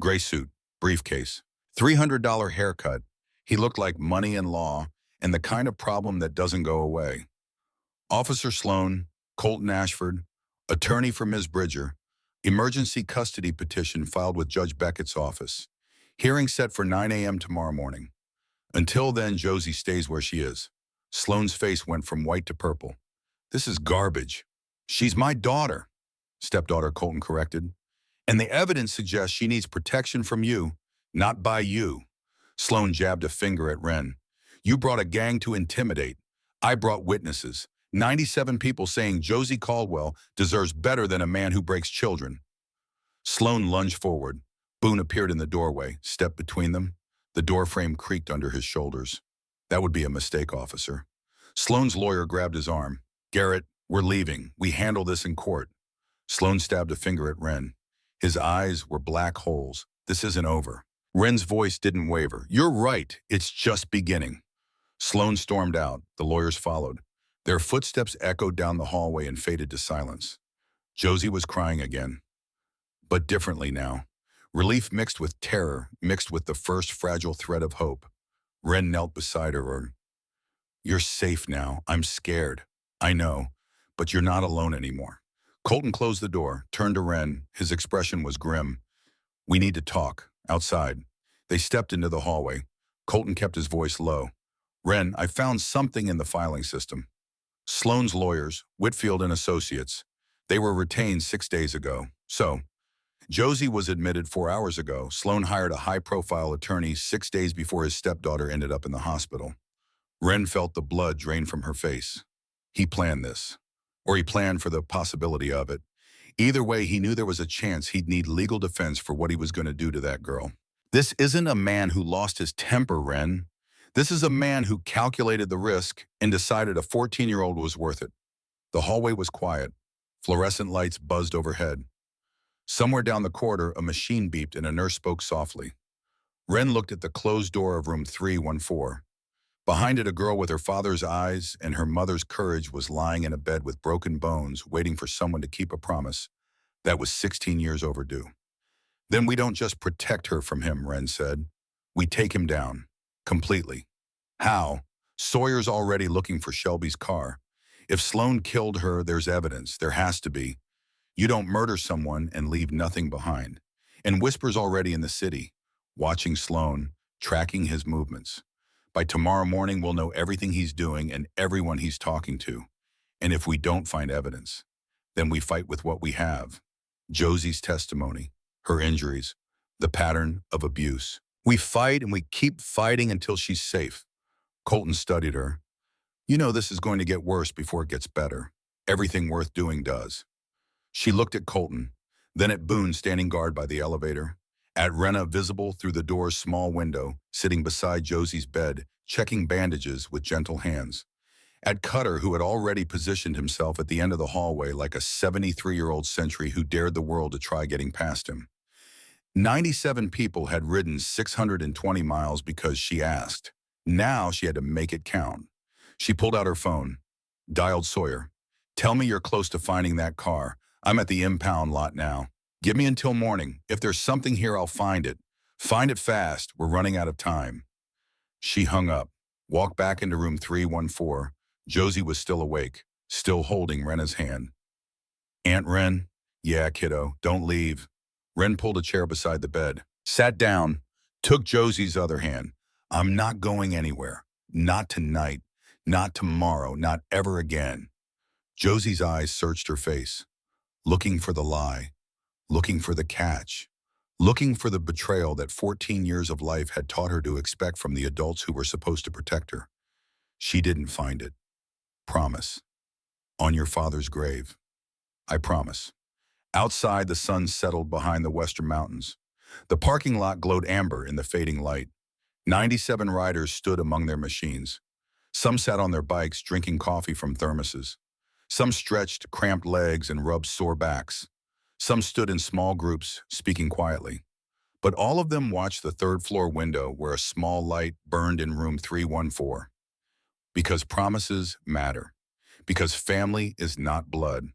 Gray suit, briefcase, $300 haircut. He looked like money and law and the kind of problem that doesn't go away. Officer Sloan, Colton Ashford, attorney for Ms. Bridger, emergency custody petition filed with Judge Beckett's office. Hearing set for 9 a.m. tomorrow morning. Until then, Josie stays where she is. Sloan's face went from white to purple. This is garbage. She's my daughter, stepdaughter Colton corrected. And the evidence suggests she needs protection from you, not by you. Sloan jabbed a finger at Wren. You brought a gang to intimidate. I brought witnesses. 97 people saying Josie Caldwell deserves better than a man who breaks children. Sloan lunged forward. Boone appeared in the doorway, stepped between them. The door frame creaked under his shoulders. That would be a mistake, officer. Sloan's lawyer grabbed his arm. Garrett, we're leaving. We handle this in court. Sloan stabbed a finger at Wren. His eyes were black holes. This isn't over. Wren's voice didn't waver. You're right. It's just beginning. Sloan stormed out. The lawyers followed. Their footsteps echoed down the hallway and faded to silence. Josie was crying again, but differently now. Relief mixed with terror, mixed with the first fragile thread of hope. Wren knelt beside her. You're safe now. I'm scared. I know, but you're not alone anymore. Colton closed the door, turned to Wren. His expression was grim. We need to talk. Outside. They stepped into the hallway. Colton kept his voice low. Wren, I found something in the filing system. Sloan's lawyers, Whitfield and Associates. They were retained 6 days ago. So, Josie was admitted 4 hours ago. Sloan hired a high-profile attorney 6 days before his stepdaughter ended up in the hospital. Wren felt the blood drain from her face. He planned this. Or he planned for the possibility of it. Either way, he knew there was a chance he'd need legal defense for what he was going to do to that girl. This isn't a man who lost his temper, Wren. This is a man who calculated the risk and decided a 14-year-old was worth it. The hallway was quiet. Fluorescent lights buzzed overhead. Somewhere down the corridor, a machine beeped and a nurse spoke softly. Wren looked at the closed door of room 314. Behind it, a girl with her father's eyes and her mother's courage was lying in a bed with broken bones, waiting for someone to keep a promise that was 16 years overdue. Then we don't just protect her from him, Wren said. We take him down. Completely. How? Sawyer's already looking for Shelby's car. If Sloan killed her, there's evidence. There has to be. You don't murder someone and leave nothing behind. And Whisper's already in the city, watching Sloan, tracking his movements. By tomorrow morning, we'll know everything he's doing and everyone he's talking to. And if we don't find evidence, then we fight with what we have. Josie's testimony, her injuries, the pattern of abuse. We fight and we keep fighting until she's safe. Colton studied her. You know this is going to get worse before it gets better. Everything worth doing does. She looked at Colton, then at Boone standing guard by the elevator, at Renna visible through the door's small window, sitting beside Josie's bed, checking bandages with gentle hands, at Cutter, who had already positioned himself at the end of the hallway like a 73-year-old sentry who dared the world to try getting past him. 97 people had ridden 620 miles because she asked. Now she had to make it count. She pulled out her phone, dialed Sawyer. Tell me you're close to finding that car. I'm at the impound lot now. Give me until morning. If there's something here, I'll find it. Find it fast. We're running out of time. She hung up, walked back into room 314. Josie was still awake, still holding Renna's hand. Aunt Wren? Yeah, kiddo, don't leave. Wren pulled a chair beside the bed, sat down, took Josie's other hand. I'm not going anywhere. Not tonight. Not tomorrow. Not ever again. Josie's eyes searched her face, looking for the lie, looking for the catch, looking for the betrayal that 14 years of life had taught her to expect from the adults who were supposed to protect her. She didn't find it. Promise. On your father's grave. I promise. Outside, the sun settled behind the western mountains. The parking lot glowed amber in the fading light. 97 riders stood among their machines. Some sat on their bikes, drinking coffee from thermoses. Some stretched cramped legs and rubbed sore backs. Some stood in small groups, speaking quietly. But all of them watched the third-floor window where a small light burned in room 314. Because promises matter. Because family is not blood.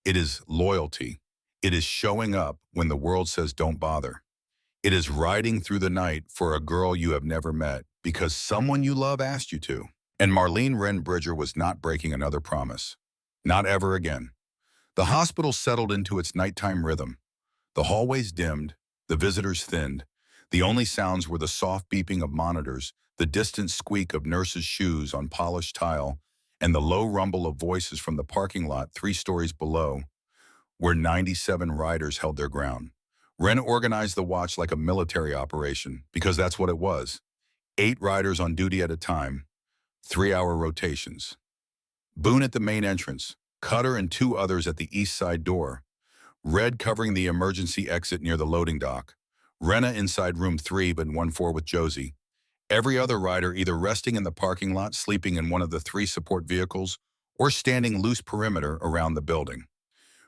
It is loyalty. It is showing up when the world says don't bother. It is riding through the night for a girl you have never met because someone you love asked you to. And Marlene Wren Bridger was not breaking another promise. Not ever again. The hospital settled into its nighttime rhythm. The hallways dimmed, the visitors thinned. The only sounds were the soft beeping of monitors, the distant squeak of nurses' shoes on polished tile, and the low rumble of voices from the parking lot 3 stories below, where 97 riders held their ground. Wren organized the watch like a military operation, because that's what it was. 8 riders on duty at a time, 3-hour rotations. Boone at the main entrance, Cutter and 2 others at the east side door, Red covering the emergency exit near the loading dock, Renna inside room 314 with Josie. Every other rider either resting in the parking lot, sleeping in one of the 3 support vehicles, or standing loose perimeter around the building.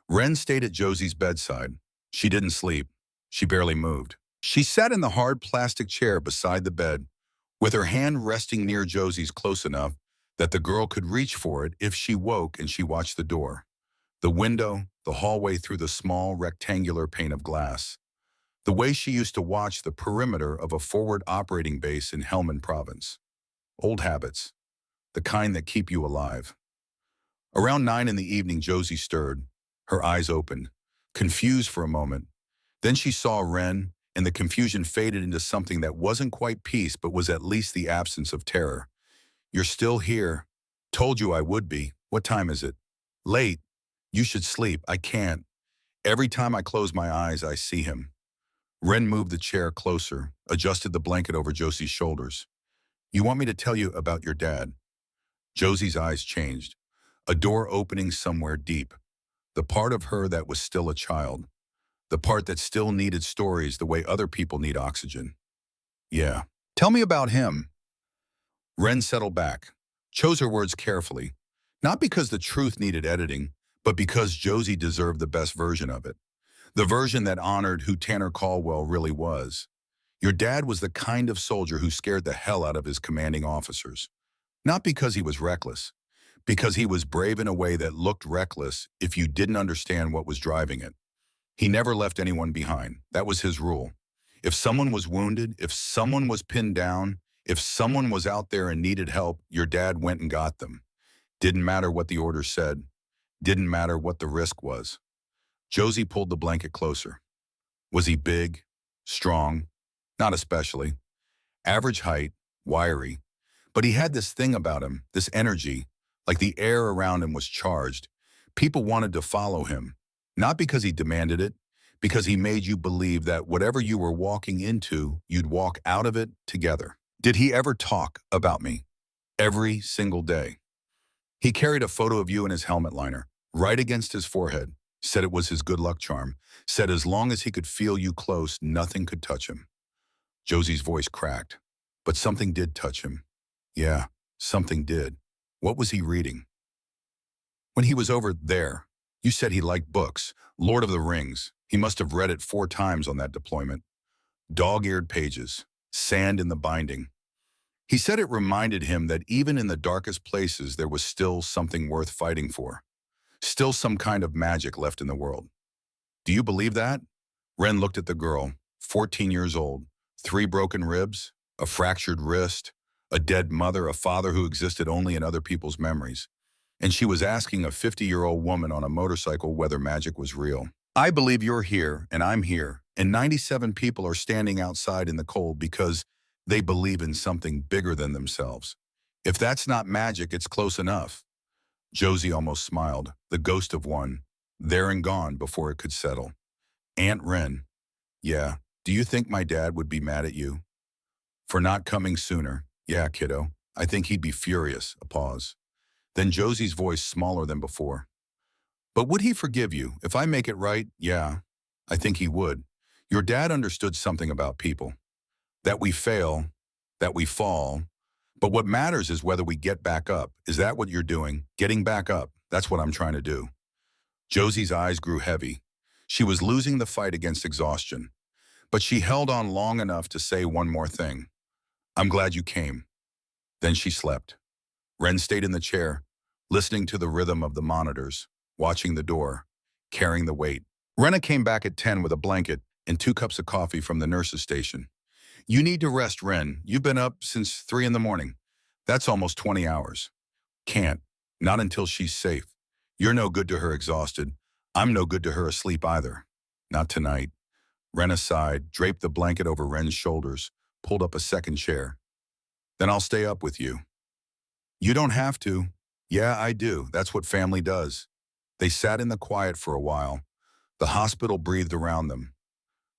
Wren stayed at Josie's bedside. She didn't sleep. She barely moved. She sat in the hard plastic chair beside the bed, with her hand resting near Josie's close enough that the girl could reach for it if she woke, and she watched the door, the window, the hallway through the small rectangular pane of glass, the way she used to watch the perimeter of a forward operating base in Helmand Province. Old habits, the kind that keep you alive. Around 9 in the evening, Josie stirred, her eyes opened, confused for a moment. Then she saw Wren, and the confusion faded into something that wasn't quite peace but was at least the absence of terror. "You're still here. Told you I would be. What time is it?" "Late. You should sleep." "I can't. Every time I close my eyes, I see him." Wren moved the chair closer, adjusted the blanket over Josie's shoulders. "You want me to tell you about your dad?" Josie's eyes changed, a door opening somewhere deep, the part of her that was still a child, the part that still needed stories the way other people need oxygen. "Yeah. Tell me about him." Wren settled back, chose her words carefully, not because the truth needed editing, but because Josie deserved the best version of it, the version that honored who Tanner Caldwell really was. "Your dad was the kind of soldier who scared the hell out of his commanding officers. Not because he was reckless, because he was brave in a way that looked reckless if you didn't understand what was driving it. He never left anyone behind. That was his rule. If someone was wounded, if someone was pinned down, if someone was out there and needed help, your dad went and got them. Didn't matter what the order said. Didn't matter what the risk was." Josie pulled the blanket closer. "Was he big? Strong?" "Not especially. Average height, wiry. But he had this thing about him, this energy, like the air around him was charged. People wanted to follow him, not because he demanded it, because he made you believe that whatever you were walking into, you'd walk out of it together." "Did he ever talk about me?" "Every single day. He carried a photo of you in his helmet liner, right against his forehead, said it was his good luck charm, said as long as he could feel you close, nothing could touch him." Josie's voice cracked. "But something did touch him." "Yeah, something did." "What was he reading?" "When he was over there, you said he liked books. Lord of the Rings. He must have read it 4 times on that deployment. Dog-eared pages, sand in the binding. He said it reminded him that even in the darkest places there was still something worth fighting for. Still some kind of magic left in the world." "Do you believe that?" Wren looked at the girl, 14 years old, 3 broken ribs, a fractured wrist, a dead mother, a father who existed only in other people's memories. And she was asking a 50-year-old woman on a motorcycle whether magic was real. "I believe you're here, and I'm here, and 97 people are standing outside in the cold because they believe in something bigger than themselves. If that's not magic, it's close enough." Josie almost smiled, the ghost of one, there and gone before it could settle. "Aunt Wren, yeah, do you think my dad would be mad at you for not coming sooner?" "Yeah, kiddo, I think he'd be furious." A pause. Then Josie's voice smaller than before. "But would he forgive you if I make it right?" "Yeah, I think he would. Your dad understood something about people. That we fail, that we fall. But what matters is whether we get back up. Is that what you're doing? Getting back up. That's what I'm trying to do." Josie's eyes grew heavy. She was losing the fight against exhaustion. But she held on long enough to say one more thing. "I'm glad you came." Then she slept. Wren stayed in the chair, listening to the rhythm of the monitors, watching the door, carrying the weight. Renna came back at 10 with a blanket and 2 cups of coffee from the nurse's station. "You need to rest, Wren. You've been up since 3 in the morning. That's almost 20 hours. "Can't. Not until she's safe. You're no good to her exhausted. I'm no good to her asleep either. Not tonight." Renna sighed, draped the blanket over Wren's shoulders, pulled up a second chair. "Then I'll stay up with you." "You don't have to." "Yeah, I do. That's what family does." They sat in the quiet for a while. The hospital breathed around them.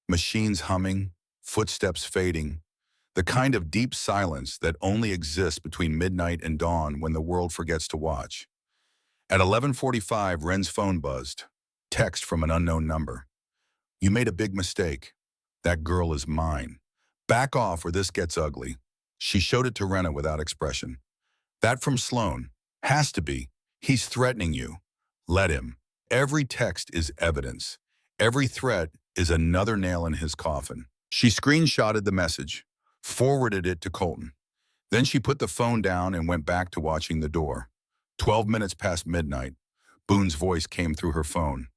Machines humming, footsteps fading, the kind of deep silence that only exists between midnight and dawn when the world forgets to watch. At 11:45, Wren's phone buzzed. Text from an unknown number. "You made a big mistake. That girl is mine. Back off or this gets ugly." She showed it to Renna without expression. "That from Sloan. Has to be. He's threatening you. Let him." Every text is evidence. Every threat is another nail in his coffin. She screenshotted the message, forwarded it to Colton. Then she put the phone down and went back to watching the door. 12 minutes past midnight, Boone's voice came through her phone.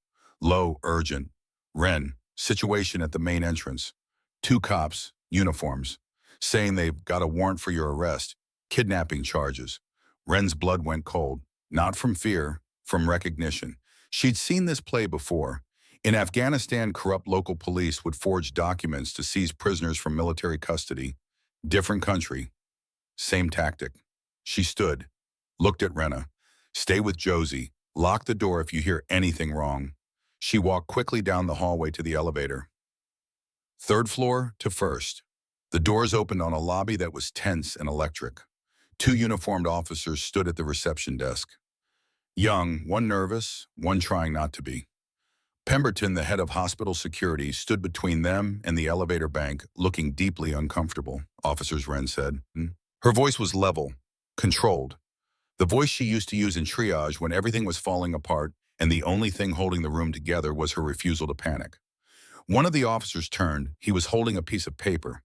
Low, urgent. Ren, situation at the main entrance. 2 cops, uniforms, saying they've got a warrant for your arrest. Kidnapping charges. Ren's blood went cold. Not from fear, from recognition. She'd seen this play before. In Afghanistan, corrupt local police would forge documents to seize prisoners from military custody. Different country. Same tactic. She stood, looked at Renna. Stay with Josie. Lock the door if you hear anything wrong. She walked quickly down the hallway to the elevator. 3rd floor to 1st. The doors opened on a lobby that was tense and electric. 2 uniformed officers stood at the reception desk. Young, one nervous, one trying not to be. Pemberton, the head of hospital security, stood between them and the elevator bank, looking deeply uncomfortable, Officers Wren said. Her voice was level, controlled. The voice she used to use in triage when everything was falling apart and the only thing holding the room together was her refusal to panic. One of the officers turned. He was holding a piece of paper.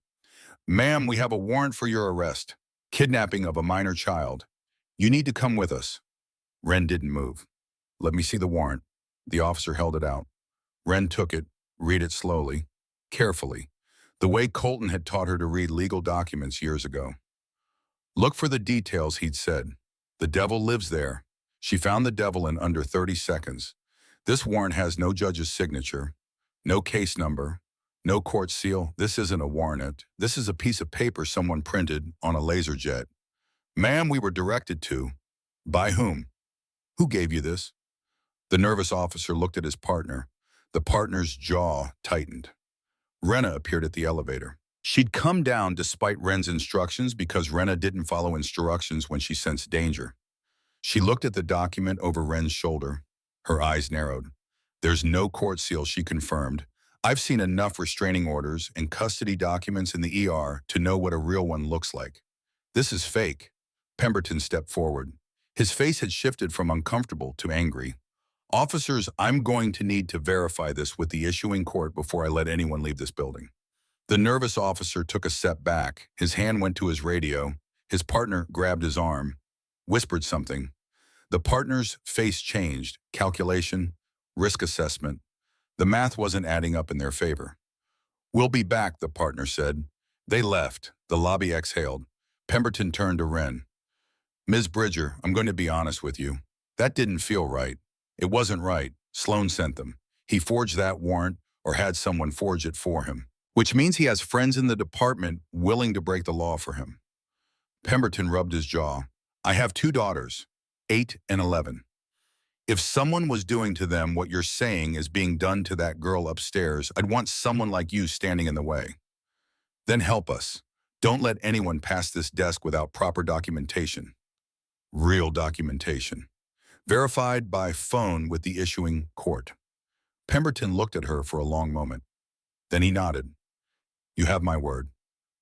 Ma'am, we have a warrant for your arrest. Kidnapping of a minor child. You need to come with us. Wren didn't move. Let me see the warrant. The officer held it out. Wren took it, read it slowly, carefully, the way Colton had taught her to read legal documents years ago. Look for the details, he'd said. The devil lives there. She found the devil in under 30 seconds. This warrant has no judge's signature, no case number, no court seal. This isn't a warrant. This is a piece of paper someone printed on a laser jet. Ma'am, we were directed to. By whom? Who gave you this? The nervous officer looked at his partner. The partner's jaw tightened. Renna appeared at the elevator. She'd come down despite Wren's instructions because Renna didn't follow instructions when she sensed danger. She looked at the document over Wren's shoulder. Her eyes narrowed. There's no court seal, she confirmed. I've seen enough restraining orders and custody documents in the ER to know what a real one looks like. This is fake. Pemberton stepped forward. His face had shifted from uncomfortable to angry. Officers, I'm going to need to verify this with the issuing court before I let anyone leave this building. The nervous officer took a step back. His hand went to his radio. His partner grabbed his arm, whispered something. The partner's face changed. Calculation, risk assessment. The math wasn't adding up in their favor. We'll be back, the partner said. They left. The lobby exhaled. Pemberton turned to Wren. Ms. Bridger, I'm going to be honest with you. That didn't feel right. It wasn't right. Sloan sent them. He forged that warrant or had someone forge it for him, which means he has friends in the department willing to break the law for him. Pemberton rubbed his jaw. I have 2 daughters, 8 and 11. If someone was doing to them what you're saying is being done to that girl upstairs, I'd want someone like you standing in the way. Then help us. Don't let anyone pass this desk without proper documentation. Real documentation. Verified by phone with the issuing court. Pemberton looked at her for a long moment. Then he nodded. You have my word.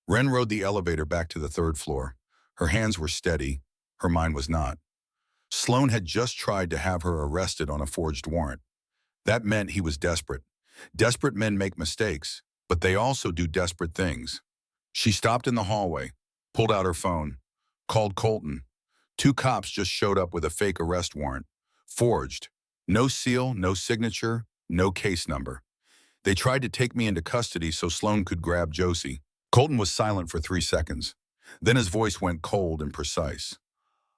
Wren rode the elevator back to the 3rd floor. Her hands were steady. Her mind was not. Sloan had just tried to have her arrested on a forged warrant. That meant he was desperate. Desperate men make mistakes, but they also do desperate things. She stopped in the hallway, pulled out her phone, called Colton. 2 cops just showed up with a fake arrest warrant. Forged. No seal, no signature, no case number. They tried to take me into custody so Sloan could grab Josie. Colton was silent for 3 seconds. Then his voice went cold and precise.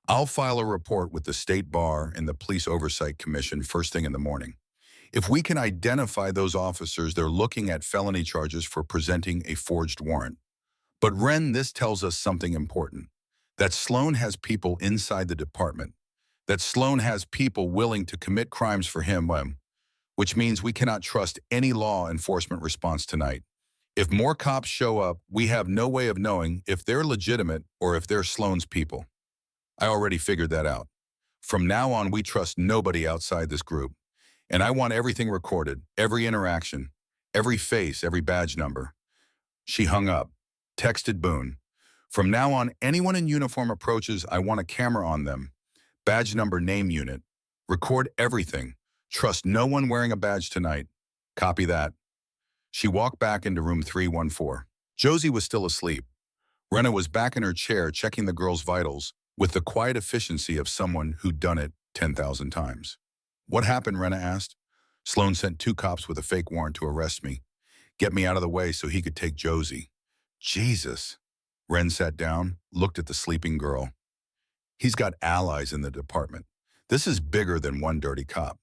I'll file a report with the State Bar and the Police Oversight Commission first thing in the morning. If we can identify those officers, they're looking at felony charges for presenting a forged warrant. But Wren, this tells us something important. That Sloan has people inside the department. That Sloan has people willing to commit crimes for him, which means we cannot trust any law enforcement response tonight. If more cops show up, we have no way of knowing if they're legitimate or if they're Sloan's people. I already figured that out. From now on, we trust nobody outside this group. And I want everything recorded, every interaction, every face, every badge number. She hung up, texted Boone. From now on, anyone in uniform approaches, I want a camera on them. Badge number, name unit. Record everything. Trust no one wearing a badge tonight. Copy that. She walked back into room 314. Josie was still asleep. Rena was back in her chair checking the girl's vitals with the quiet efficiency of someone who'd done it 10,000 times. What happened, Rena asked. Sloan sent 2 cops with a fake warrant to arrest me. Get me out of the way so he could take Josie. Jesus. Ren sat down, looked at the sleeping girl. He's got allies in the department. This is bigger than one dirty cop.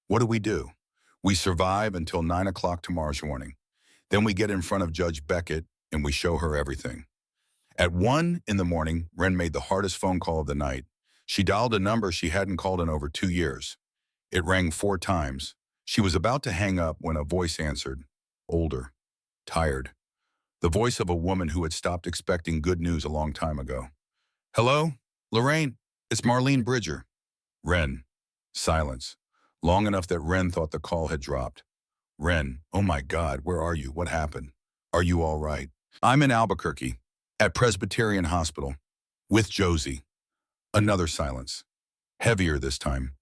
What do? We survive until 9 o'clock tomorrow morning. Then we get in front of Judge Beckett and we show her everything. At 1 in the morning, Ren made the hardest phone call of the night. She dialed a number she hadn't called in over 2 years. It rang 4 times. She was about to hang up when a voice answered. Older. Tired. The voice of a woman who had stopped expecting good news a long time ago. Hello? Lorraine? It's Marlene Bridger. Ren. Silence. Long enough that Ren thought the call had dropped. Ren. Oh my God, where are you? What happened? Are you all right? I'm in Albuquerque. At Presbyterian Hospital. With Josie. Another silence. Heavier this time.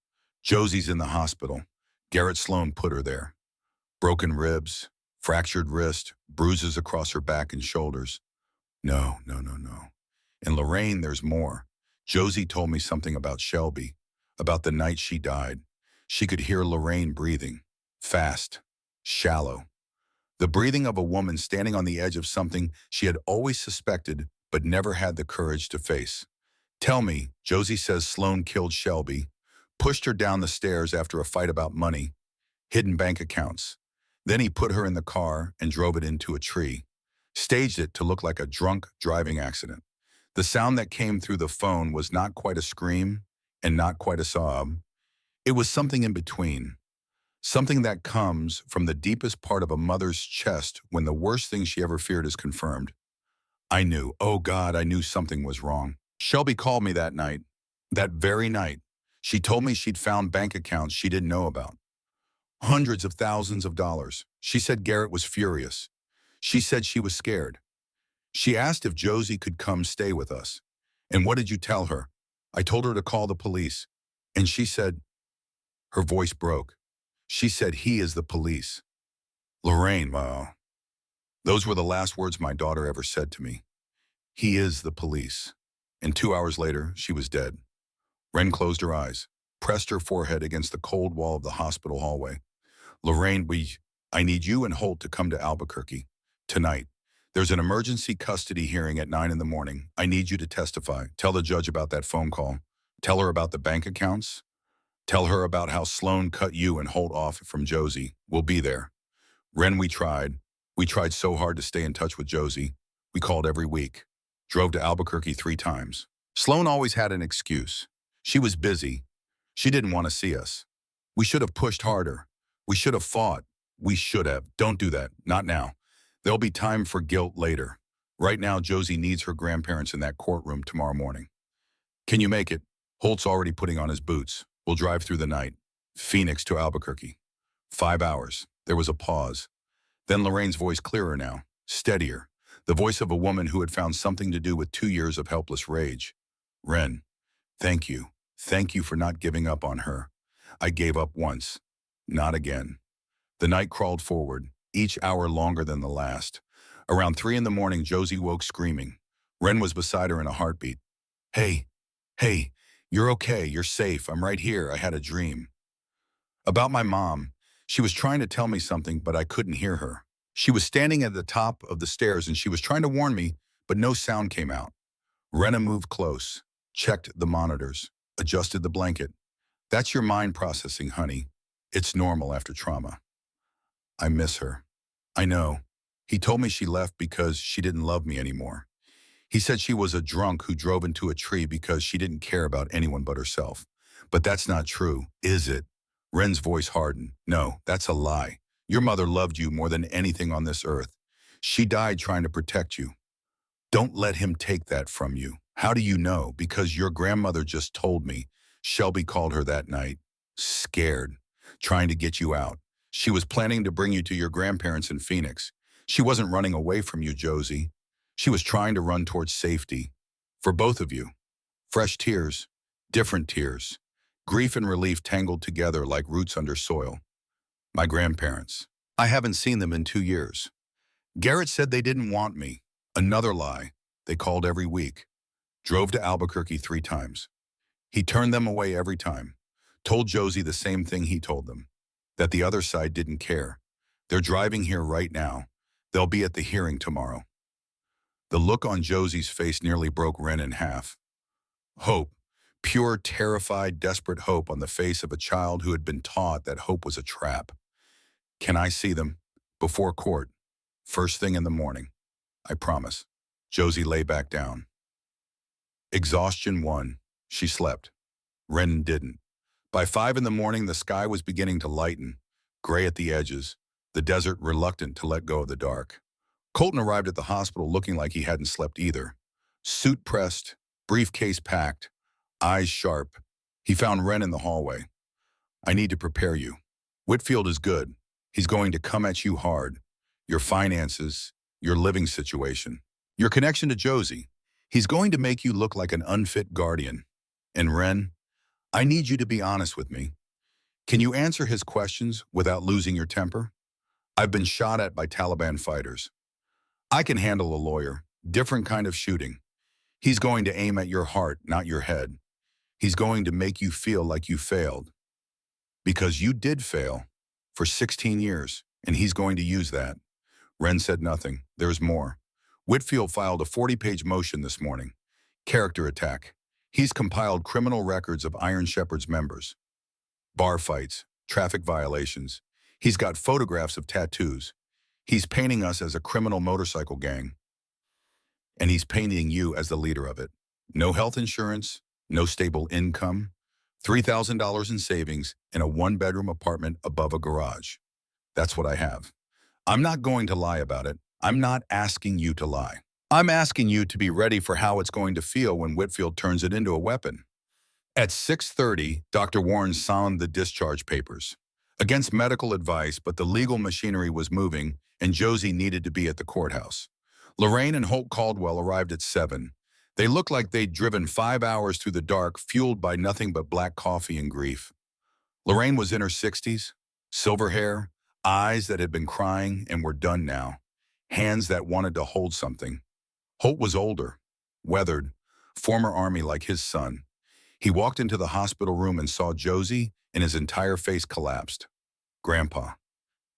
Josie's in the hospital. Garrett Sloan put her there. Broken ribs, fractured wrist, bruises across her back and shoulders. No. And Lorraine, there's more. Josie told me something about Shelby, about the night she died. She could hear Lorraine breathing. Fast. Shallow. The breathing of a woman standing on the edge of something she had always suspected but never had the courage to face. Tell me, Josie says Sloan killed Shelby, pushed her down the stairs after a fight about money, hidden bank accounts. Then he put her in the car and drove it into a tree, staged it to look like a drunk driving accident. The sound that came through the phone was not quite a scream and not quite a sob. It was something in between. Something that comes from the deepest part of a mother's chest when the worst thing she ever feared is confirmed. I knew, oh God, I knew something was wrong. Shelby called me that night. That very night. She told me she'd found bank accounts she didn't know about. Hundreds of thousands of dollars. She said Garrett was furious. She said she was scared. She asked if Josie could come stay with us. And what did you tell her? I told her to call the police. And she said, her voice broke. She said he is the police. Lorraine, wow. Those were the last words my daughter ever said to me. He is the police. And 2 hours later, she was dead. Ren closed her eyes, pressed her forehead against the cold wall of the hospital hallway. Lorraine, I need you and Holt to come to Albuquerque. Tonight. There's an emergency custody hearing at 9 in the morning. I need you to testify. Tell the judge about that phone call. Tell her about the bank accounts. Tell her about how Sloan cut you and Holt off from Josie. We'll be there. Ren, we tried. We tried so hard to stay in touch with Josie. We called every week. Drove to Albuquerque 3 times. Sloan always had an excuse. She was busy. She didn't want to see us. We should have pushed harder. We should have fought. We should have. Don't do that. Not now. There'll be time for guilt later. Right now, Josie needs her grandparents in that courtroom tomorrow morning. Can you make it? Holt's already putting on his boots. We'll drive through the night. Phoenix to Albuquerque. 5 hours. There was a pause. Then Lorraine's voice clearer now, steadier. The voice of a woman who had found something to do with 2 years of helpless rage. Ren, thank you. Thank you for not giving up on her. I gave up once. Not again. The night crawled forward, each hour longer than the last. Around 3 in the morning, Josie woke screaming. Ren was beside her in a heartbeat. Hey, you're okay, you're safe, I'm right here, I had a dream. About my mom. She was trying to tell me something, but I couldn't hear her. She was standing at the top of the stairs and she was trying to warn me, but no sound came out. Rena moved close, checked the monitors, adjusted the blanket. That's your mind processing, honey. It's normal after trauma. I miss her. I know. He told me she left because she didn't love me anymore. He said she was a drunk who drove into a tree because she didn't care about anyone but herself. But that's not true, is it? Ren's voice hardened. No, that's a lie. Your mother loved you more than anything on this earth. She died trying to protect you. Don't let him take that from you. How do you know? Because your grandmother just told me. Shelby called her that night. Scared. Trying to get you out. She was planning to bring you to your grandparents in Phoenix. She wasn't running away from you, Josie. She was trying to run towards safety. For both of you. Fresh tears. Different tears. Grief and relief tangled together like roots under soil. My grandparents. I haven't seen them in 2 years. Garrett said they didn't want me. Another lie. They called every week. Drove to Albuquerque 3 times. He turned them away every time. Told Josie the same thing he told them. That the other side didn't care. They're driving here right now. They'll be at the hearing tomorrow. The look on Josie's face nearly broke Ren in half. Hope. Pure, terrified, desperate hope on the face of a child who had been taught that hope was a trap. Can I see them? Before court. First thing in the morning. I promise. Josie lay back down. Exhaustion won. She slept. Ren didn't. By 5 in the morning, the sky was beginning to lighten, gray at the edges, the desert reluctant to let go of the dark. Colton arrived at the hospital looking like he hadn't slept either. Suit pressed, briefcase packed, eyes sharp. He found Ren in the hallway. I need to prepare you. Whitfield is good. He's going to come at you hard. Your finances, your living situation, your connection to Josie. He's going to make you look like an unfit guardian. And Ren, I need you to be honest with me. Can you answer his questions without losing your temper? I've been shot at by Taliban fighters. I can handle a lawyer, different kind of shooting. He's going to aim at your heart, not your head. He's going to make you feel like you failed. Because you did fail for 16 years, and he's going to use that. Ren said nothing. There's more. Whitfield filed a 40-page motion this morning. Character attack. He's compiled criminal records of Iron Shepherd's members. Bar fights, traffic violations. He's got photographs of tattoos. He's painting us as a criminal motorcycle gang. And he's painting you as the leader of it. No health insurance, no stable income, $3,000 in savings, and a 1-bedroom apartment above a garage. That's what I have. I'm not going to lie about it. I'm not asking you to lie. I'm asking you to be ready for how it's going to feel when Whitfield turns it into a weapon. At 6:30, Dr. Warren signed the discharge papers. Against medical advice, but the legal machinery was moving, and Josie needed to be at the courthouse. Lorraine and Holt Caldwell arrived at 7. They looked like they'd driven 5 hours through the dark, fueled by nothing but black coffee and grief. Lorraine was in her 60s, silver hair, eyes that had been crying and were done now, hands that wanted to hold something. Holt was older, weathered, former Army like his son. He walked into the hospital room and saw Josie, and his entire face collapsed. Grandpa.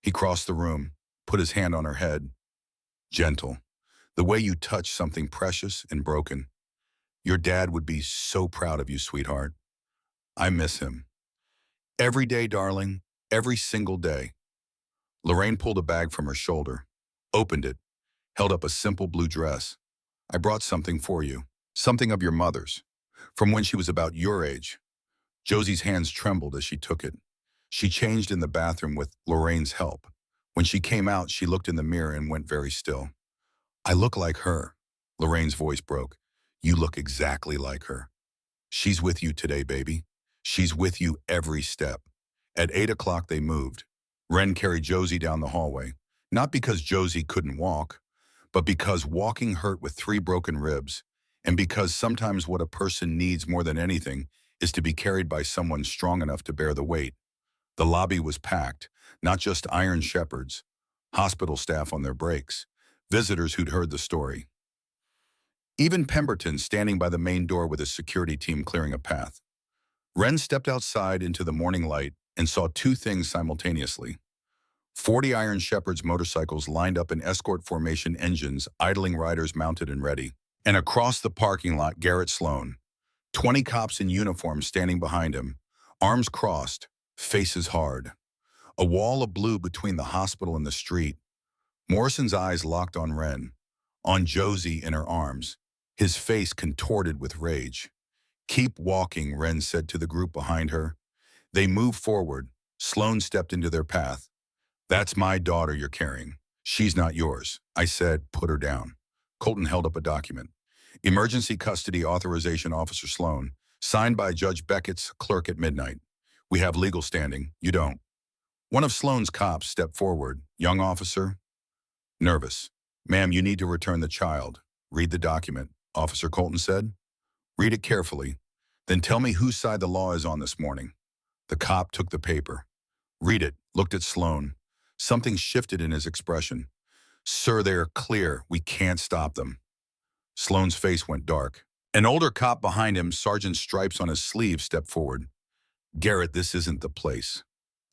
He crossed the room, put his hand on her head. Gentle. The way you touch something precious and broken. Your dad would be so proud of you, sweetheart. I miss him. Every day, darling, every single day. Lorraine pulled a bag from her shoulder, opened it, held up a simple blue dress. I brought something for you, something of your mother's, from when she was about your age. Josie's hands trembled as she took it. She changed in the bathroom with Lorraine's help. When she came out, she looked in the mirror and went very still. I look like her. Lorraine's voice broke. You look exactly like her. She's with you today, baby. She's with you every step. At 8 o'clock, they moved. Ren carried Josie down the hallway, not because Josie couldn't walk, but because walking hurt with 3 broken ribs, and because sometimes what a person needs more than anything is to be carried by someone strong enough to bear the weight. The lobby was packed, not just Iron Shepherds, hospital staff on their breaks, visitors who'd heard the story. Even Pemberton standing by the main door with his security team clearing a path. Ren stepped outside into the morning light and saw 2 things simultaneously. 40 Iron Shepherds motorcycles lined up in escort formation, engines, idling riders mounted and ready. And across the parking lot, Garrett Sloan. 20 cops in uniform standing behind him, arms crossed, faces hard. A wall of blue between the hospital and the street. Morrison's eyes locked on Ren, on Josie in her arms, his face contorted with rage. Keep walking, Ren said to the group behind her. They moved forward. Sloan stepped into their path. That's my daughter you're carrying. She's not yours. I said, put her down. Colton held up a document. Emergency Custody Authorization Officer Sloan, signed by Judge Beckett's clerk at midnight. We have legal standing. You don't. One of Sloan's cops stepped forward. Young officer. Nervous. Ma'am, you need to return the child. Read the document, Officer Colton said. Read it carefully. Then tell me whose side the law is on this morning. The cop took the paper. Read it, looked at Sloan. Something shifted in his expression. Sir, they are clear. We can't stop them. Sloan's face went dark. An older cop behind him, sergeant stripes on his sleeve, stepped forward. Garrett, this isn't the place.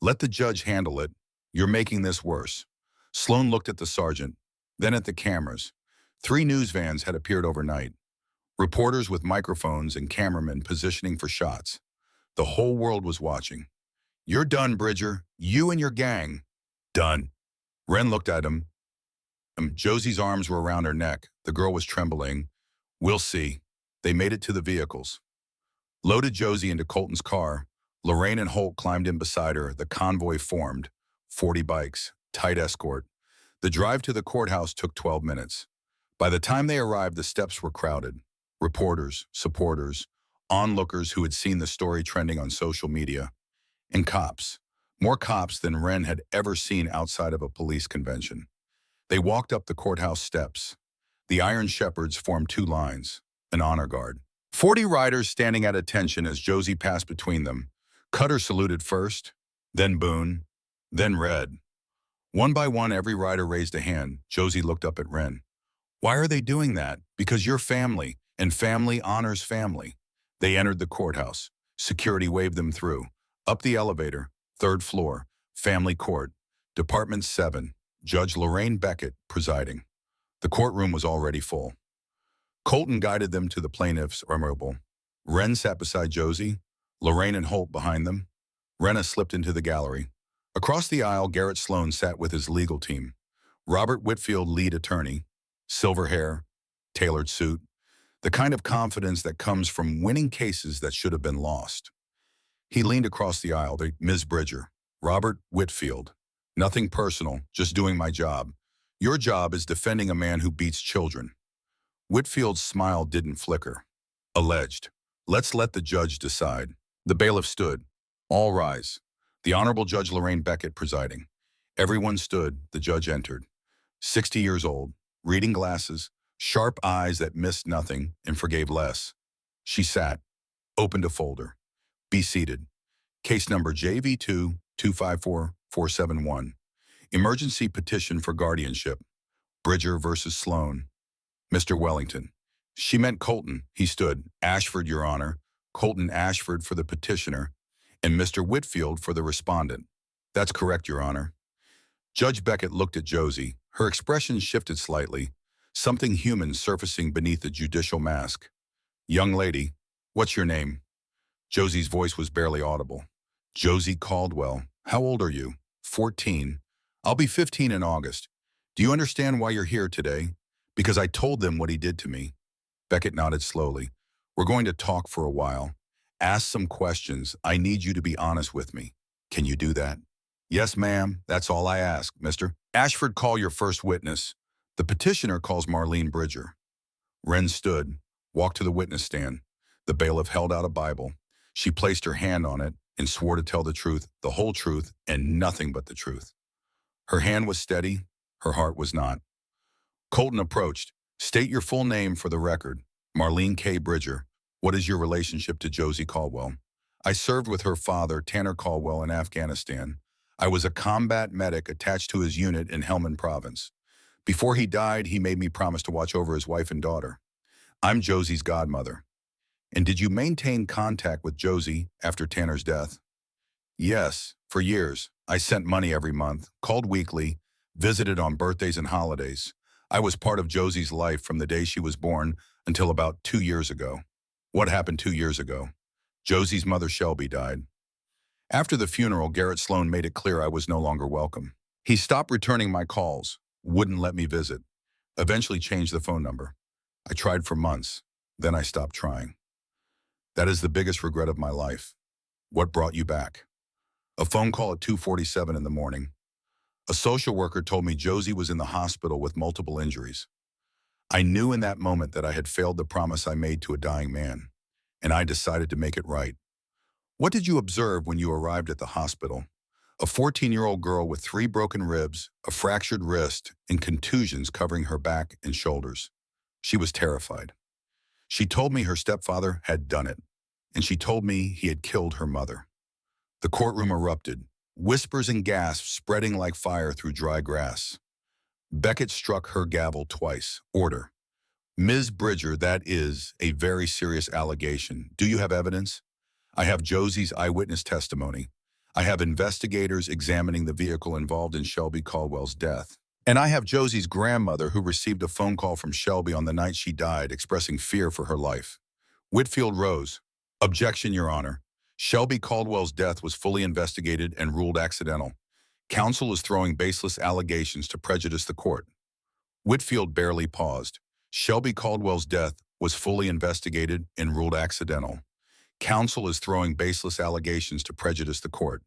Let the judge handle it. You're making this worse. Sloan looked at the sergeant, then at the cameras. 3 news vans had appeared overnight. Reporters with microphones and cameramen positioning for shots. The whole world was watching. You're done, Bridger. You and your gang. Done. Wren looked at him. Josie's arms were around her neck. The girl was trembling. We'll see. They made it to the vehicles. Loaded Josie into Colton's car. Lorraine and Holt climbed in beside her. The convoy formed. 40 bikes. Tight escort. The drive to the courthouse took 12 minutes. By the time they arrived, the steps were crowded. Reporters, supporters, onlookers who had seen the story trending on social media, and cops. More cops than Wren had ever seen outside of a police convention. They walked up the courthouse steps. The Iron Shepherds formed 2 lines, an honor guard. 40 riders standing at attention as Josie passed between them. Cutter saluted first, then Boone, then Red. One by one, every rider raised a hand. Josie looked up at Wren. Why are they doing that? Because you're family, and family honors family. They entered the courthouse. Security waved them through. Up the elevator, 3rd floor, family court, Department 7, Judge Lorraine Beckett presiding. The courtroom was already full. Colton guided them to the plaintiff's armorable. Wren sat beside Josie, Lorraine and Holt behind them. Renna slipped into the gallery. Across the aisle, Garrett Sloan sat with his legal team. Robert Whitfield, lead attorney, silver hair, tailored suit, the kind of confidence that comes from winning cases that should have been lost. He leaned across the aisle to Ms. Bridger. Robert Whitfield. Nothing personal, just doing my job. Your job is defending a man who beats children. Whitfield's smile didn't flicker. Alleged. Let's let the judge decide. The bailiff stood. All rise. The Honorable Judge Lorraine Beckett presiding. Everyone stood. The judge entered. 60 years old, reading glasses, sharp eyes that missed nothing and forgave less. She sat, opened a folder. Be seated. Case number JV2-254471. Emergency petition for guardianship. Bridger versus Sloan. Mr. Wellington. She meant Colton. He stood. Ashford, Your Honor. Colton Ashford for the petitioner, and Mr. Whitfield for the respondent. That's correct, Your Honor. Judge Beckett looked at Josie. Her expression shifted slightly, something human surfacing beneath the judicial mask. Young lady, what's your name? Josie's voice was barely audible. Josie Caldwell. How old are you? 14. I'll be 15 in August. Do you understand why you're here today? Because I told them what he did to me. Beckett nodded slowly. We're going to talk for a while. Ask some questions. I need you to be honest with me. Can you do that? Yes, ma'am. That's all I ask, mister. Ashford, call your first witness. The petitioner calls Marlene Bridger. Wren stood, walked to the witness stand. The bailiff held out a Bible. She placed her hand on it and swore to tell the truth, the whole truth, and nothing but the truth. Her hand was steady. Her heart was not. Colton approached. State your full name for the record. Marlene K. Bridger. What is your relationship to Josie Caldwell? I served with her father, Tanner Caldwell, in Afghanistan. I was a combat medic attached to his unit in Helmand Province. Before he died, he made me promise to watch over his wife and daughter. I'm Josie's godmother. And did you maintain contact with Josie after Tanner's death? Yes, for years. I sent money every month, called weekly, visited on birthdays and holidays. I was part of Josie's life from the day she was born until about 2 years ago. What happened 2 years ago? Josie's mother, Shelby, died. After the funeral, Garrett Sloan made it clear I was no longer welcome. He stopped returning my calls, wouldn't let me visit, eventually changed the phone number. I tried for months, then I stopped trying. That is the biggest regret of my life. What brought you back? A phone call at 2:47 in the morning. A social worker told me Josie was in the hospital with multiple injuries. I knew in that moment that I had failed the promise I made to a dying man, and I decided to make it right. What did you observe when you arrived at the hospital? A 14-year-old girl with 3 broken ribs, a fractured wrist, and contusions covering her back and shoulders. She was terrified. She told me her stepfather had done it, and she told me he had killed her mother. The courtroom erupted, whispers and gasps spreading like fire through dry grass. Beckett struck her gavel twice. Order. Ms. Bridger, that is a very serious allegation. Do you have evidence? I have Josie's eyewitness testimony. I have investigators examining the vehicle involved in Shelby Caldwell's death. And I have Josie's grandmother who received a phone call from Shelby on the night she died expressing fear for her life. Whitfield rose. Objection, Your Honor. Shelby Caldwell's death was fully investigated and ruled accidental. Counsel is throwing baseless allegations to prejudice the court. Whitfield barely paused. Shelby Caldwell's death was fully investigated and ruled accidental. Counsel is throwing baseless allegations to prejudice the court.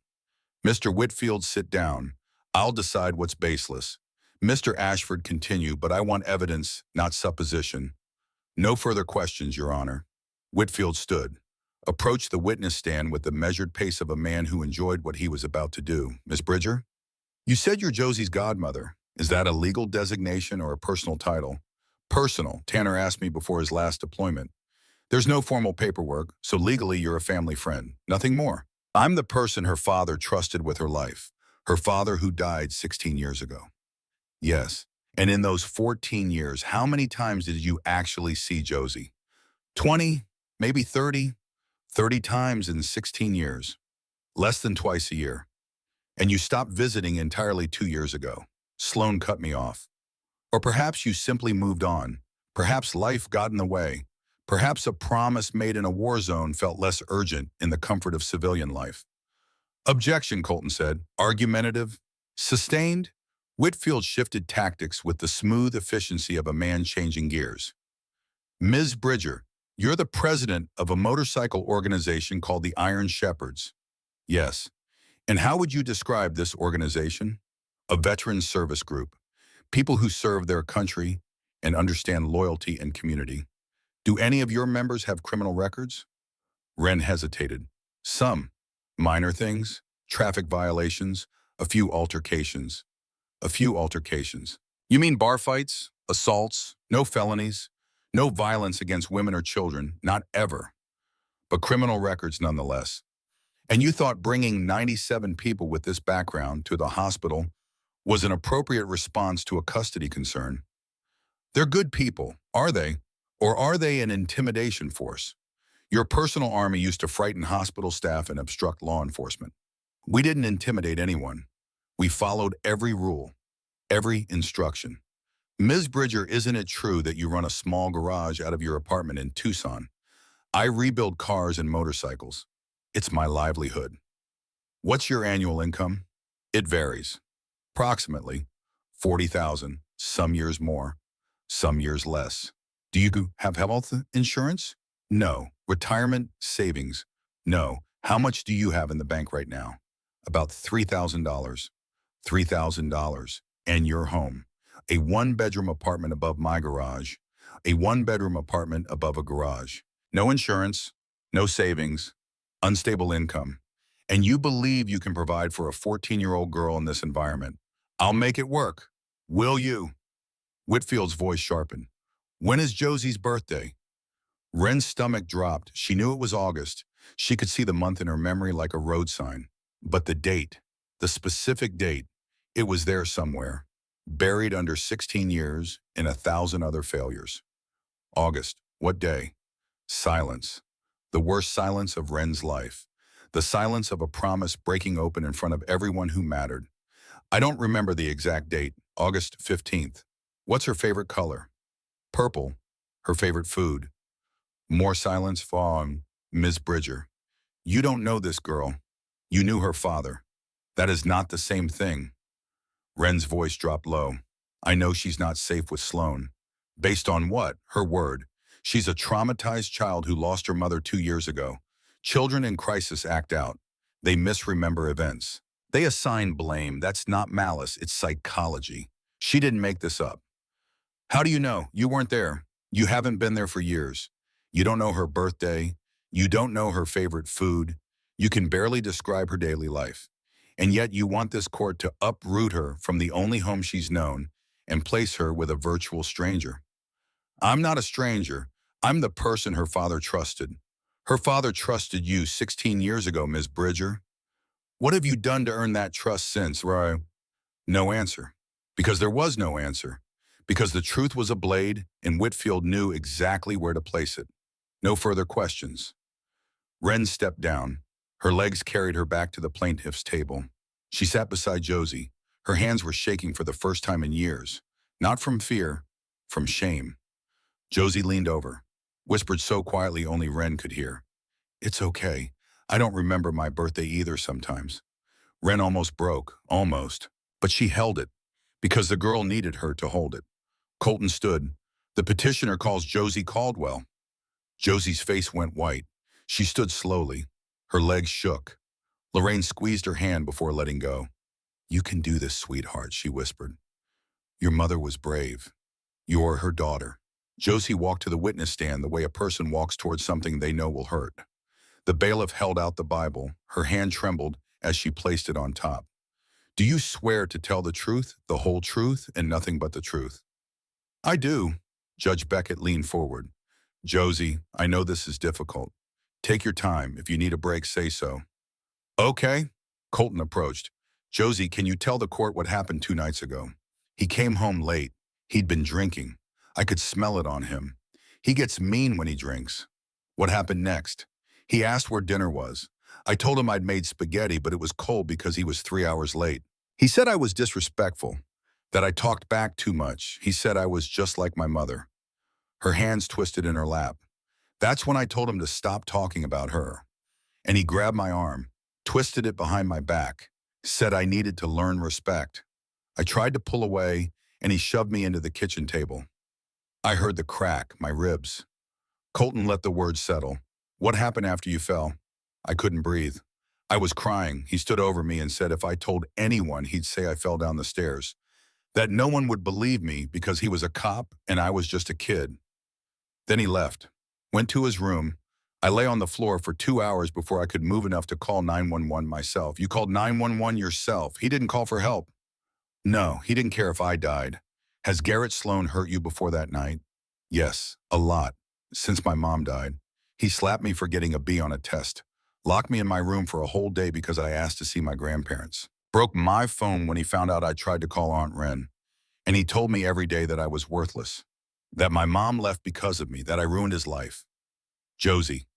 Mr. Whitfield, sit down. I'll decide what's baseless. Mr. Ashford, continue, but I want evidence, not supposition. No further questions, Your Honor. Whitfield stood, approached the witness stand with the measured pace of a man who enjoyed what he was about to do. Miss Bridger? You said you're Josie's godmother. Is that a legal designation or a personal title? Personal, Tanner asked me before his last deployment. There's no formal paperwork, so legally you're a family friend. Nothing more. I'm the person her father trusted with her life. Her father who died 16 years ago. Yes. And in those 14 years, how many times did you actually see Josie? 20, maybe 30. 30 times in 16 years. Less than twice a year. And you stopped visiting entirely 2 years ago. Sloan cut me off. Or perhaps you simply moved on. Perhaps life got in the way. Perhaps a promise made in a war zone felt less urgent in the comfort of civilian life. Objection, Colton said. Argumentative. Sustained. Whitfield shifted tactics with the smooth efficiency of a man changing gears. Ms. Bridger, you're the president of a motorcycle organization called the Iron Shepherds. Yes. And how would you describe this organization? A veteran service group. People who serve their country and understand loyalty and community. Do any of your members have criminal records? Wren hesitated. Some. Minor things, traffic violations, a few altercations. A few altercations. You mean bar fights, assaults, no felonies, no violence against women or children, not ever. But criminal records nonetheless. And you thought bringing 97 people with this background to the hospital was an appropriate response to a custody concern. They're good people, are they? Or are they an intimidation force? Your personal army used to frighten hospital staff and obstruct law enforcement. We didn't intimidate anyone. We followed every rule, every instruction. Ms. Bridger, isn't it true that you run a small garage out of your apartment in Tucson? I rebuild cars and motorcycles. It's my livelihood. What's your annual income? It varies. Approximately 40,000, some years more, some years less. Do you have health insurance? No. Retirement savings? No. How much do you have in the bank right now? About $3,000. $3,000. And your home. A one-bedroom apartment above my garage. A one-bedroom apartment above a garage. No insurance, no savings, unstable income. And you believe you can provide for a 14-year-old girl in this environment. I'll make it work. Will you? Whitfield's voice sharpened. When is Josie's birthday? Wren's stomach dropped. She knew it was August. She could see the month in her memory like a road sign. But the date, the specific date, it was there somewhere, buried under 16 years and 1,000 other failures. August, what day? Silence. The worst silence of Wren's life. The silence of a promise breaking open in front of everyone who mattered. I don't remember the exact date, August 15th. What's her favorite color? Purple. Her favorite food? More silence. Fog. Ms. Bridger. You don't know this girl. You knew her father. That is not the same thing. Wren's voice dropped low. I know she's not safe with Sloan. Based on what? Her word. She's a traumatized child who lost her mother 2 years ago. Children in crisis act out. They misremember events. They assign blame. That's not malice, it's psychology. She didn't make this up. How do you know? You weren't there. You haven't been there for years. You don't know her birthday. You don't know her favorite food. You can barely describe her daily life. And yet you want this court to uproot her from the only home she's known and place her with a virtual stranger. I'm not a stranger. I'm the person her father trusted. Her father trusted you 16 years ago, Miss Bridger. What have you done to earn that trust since, right? No answer. Because there was no answer. Because the truth was a blade, and Whitfield knew exactly where to place it. No further questions. Wren stepped down. Her legs carried her back to the plaintiff's table. She sat beside Josie. Her hands were shaking for the first time in years. Not from fear, from shame. Josie leaned over, whispered so quietly only Wren could hear. It's okay. I don't remember my birthday either sometimes. Wren almost broke, almost. But she held it, because the girl needed her to hold it. Colton stood. The petitioner calls Josie Caldwell. Josie's face went white. She stood slowly. Her legs shook. Lorraine squeezed her hand before letting go. You can do this, sweetheart, she whispered. Your mother was brave. You're her daughter. Josie walked to the witness stand the way a person walks towards something they know will hurt. The bailiff held out the Bible. Her hand trembled as she placed it on top. Do you swear to tell the truth, the whole truth, and nothing but the truth? I do. Judge Beckett leaned forward. Josie, I know this is difficult. Take your time. If you need a break, say so. Okay. Colton approached. Josie, can you tell the court what happened 2 nights ago? He came home late. He'd been drinking. I could smell it on him. He gets mean when he drinks. What happened next? He asked where dinner was. I told him I'd made spaghetti, but it was cold because he was 3 hours late. He said I was disrespectful, that I talked back too much. He said I was just like my mother. Her hands twisted in her lap. That's when I told him to stop talking about her. And he grabbed my arm, twisted it behind my back, said I needed to learn respect. I tried to pull away, and he shoved me into the kitchen table. I heard the crack, my ribs. Colton let the words settle. What happened after you fell? I couldn't breathe. I was crying. He stood over me and said if I told anyone, he'd say I fell down the stairs. That no one would believe me because he was a cop and I was just a kid. Then he left, went to his room. I lay on the floor for 2 hours before I could move enough to call 911 myself. You called 911 yourself. He didn't call for help. No, he didn't care if I died. Has Garrett Sloan hurt you before that night? Yes, a lot, since my mom died. He slapped me for getting a B on a test, locked me in my room for a whole day because I asked to see my grandparents, broke my phone when he found out I tried to call Aunt Wren, and he told me every day that I was worthless, that my mom left because of me, that I ruined his life. Josie,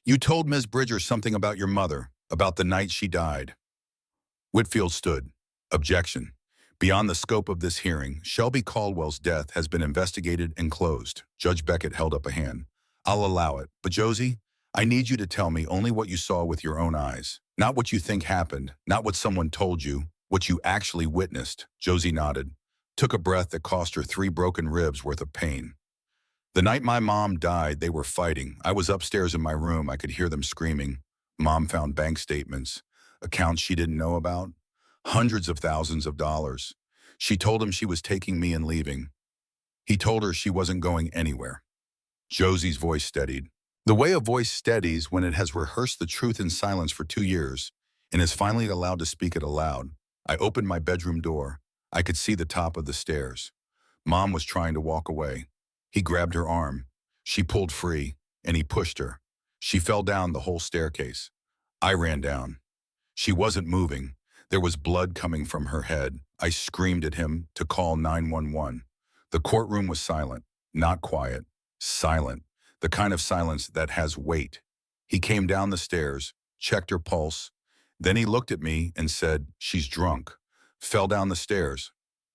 you told Ms. Bridger something about your mother, about the night she died. Whitfield stood. Objection. Beyond the scope of this hearing, Shelby Caldwell's death has been investigated and closed. Judge Beckett held up a hand. I'll allow it, but Josie, I need you to tell me only what you saw with your own eyes. Not what you think happened, not what someone told you, what you actually witnessed. Josie nodded, took a breath that cost her 3 broken ribs worth of pain. The night my mom died, they were fighting. I was upstairs in my room. I could hear them screaming. Mom found bank statements, accounts she didn't know about, hundreds of thousands of dollars. She told him she was taking me and leaving. He told her she wasn't going anywhere. Josie's voice steadied. The way a voice steadies when it has rehearsed the truth in silence for 2 years and is finally allowed to speak it aloud. I opened my bedroom door. I could see the top of the stairs. Mom was trying to walk away. He grabbed her arm. She pulled free, and he pushed her. She fell down the whole staircase. I ran down. She wasn't moving. There was blood coming from her head. I screamed at him to call 911. The courtroom was silent, not quiet, silent, the kind of silence that has weight. He came down the stairs, checked her pulse. Then he looked at me and said, she's drunk. Fell down the stairs.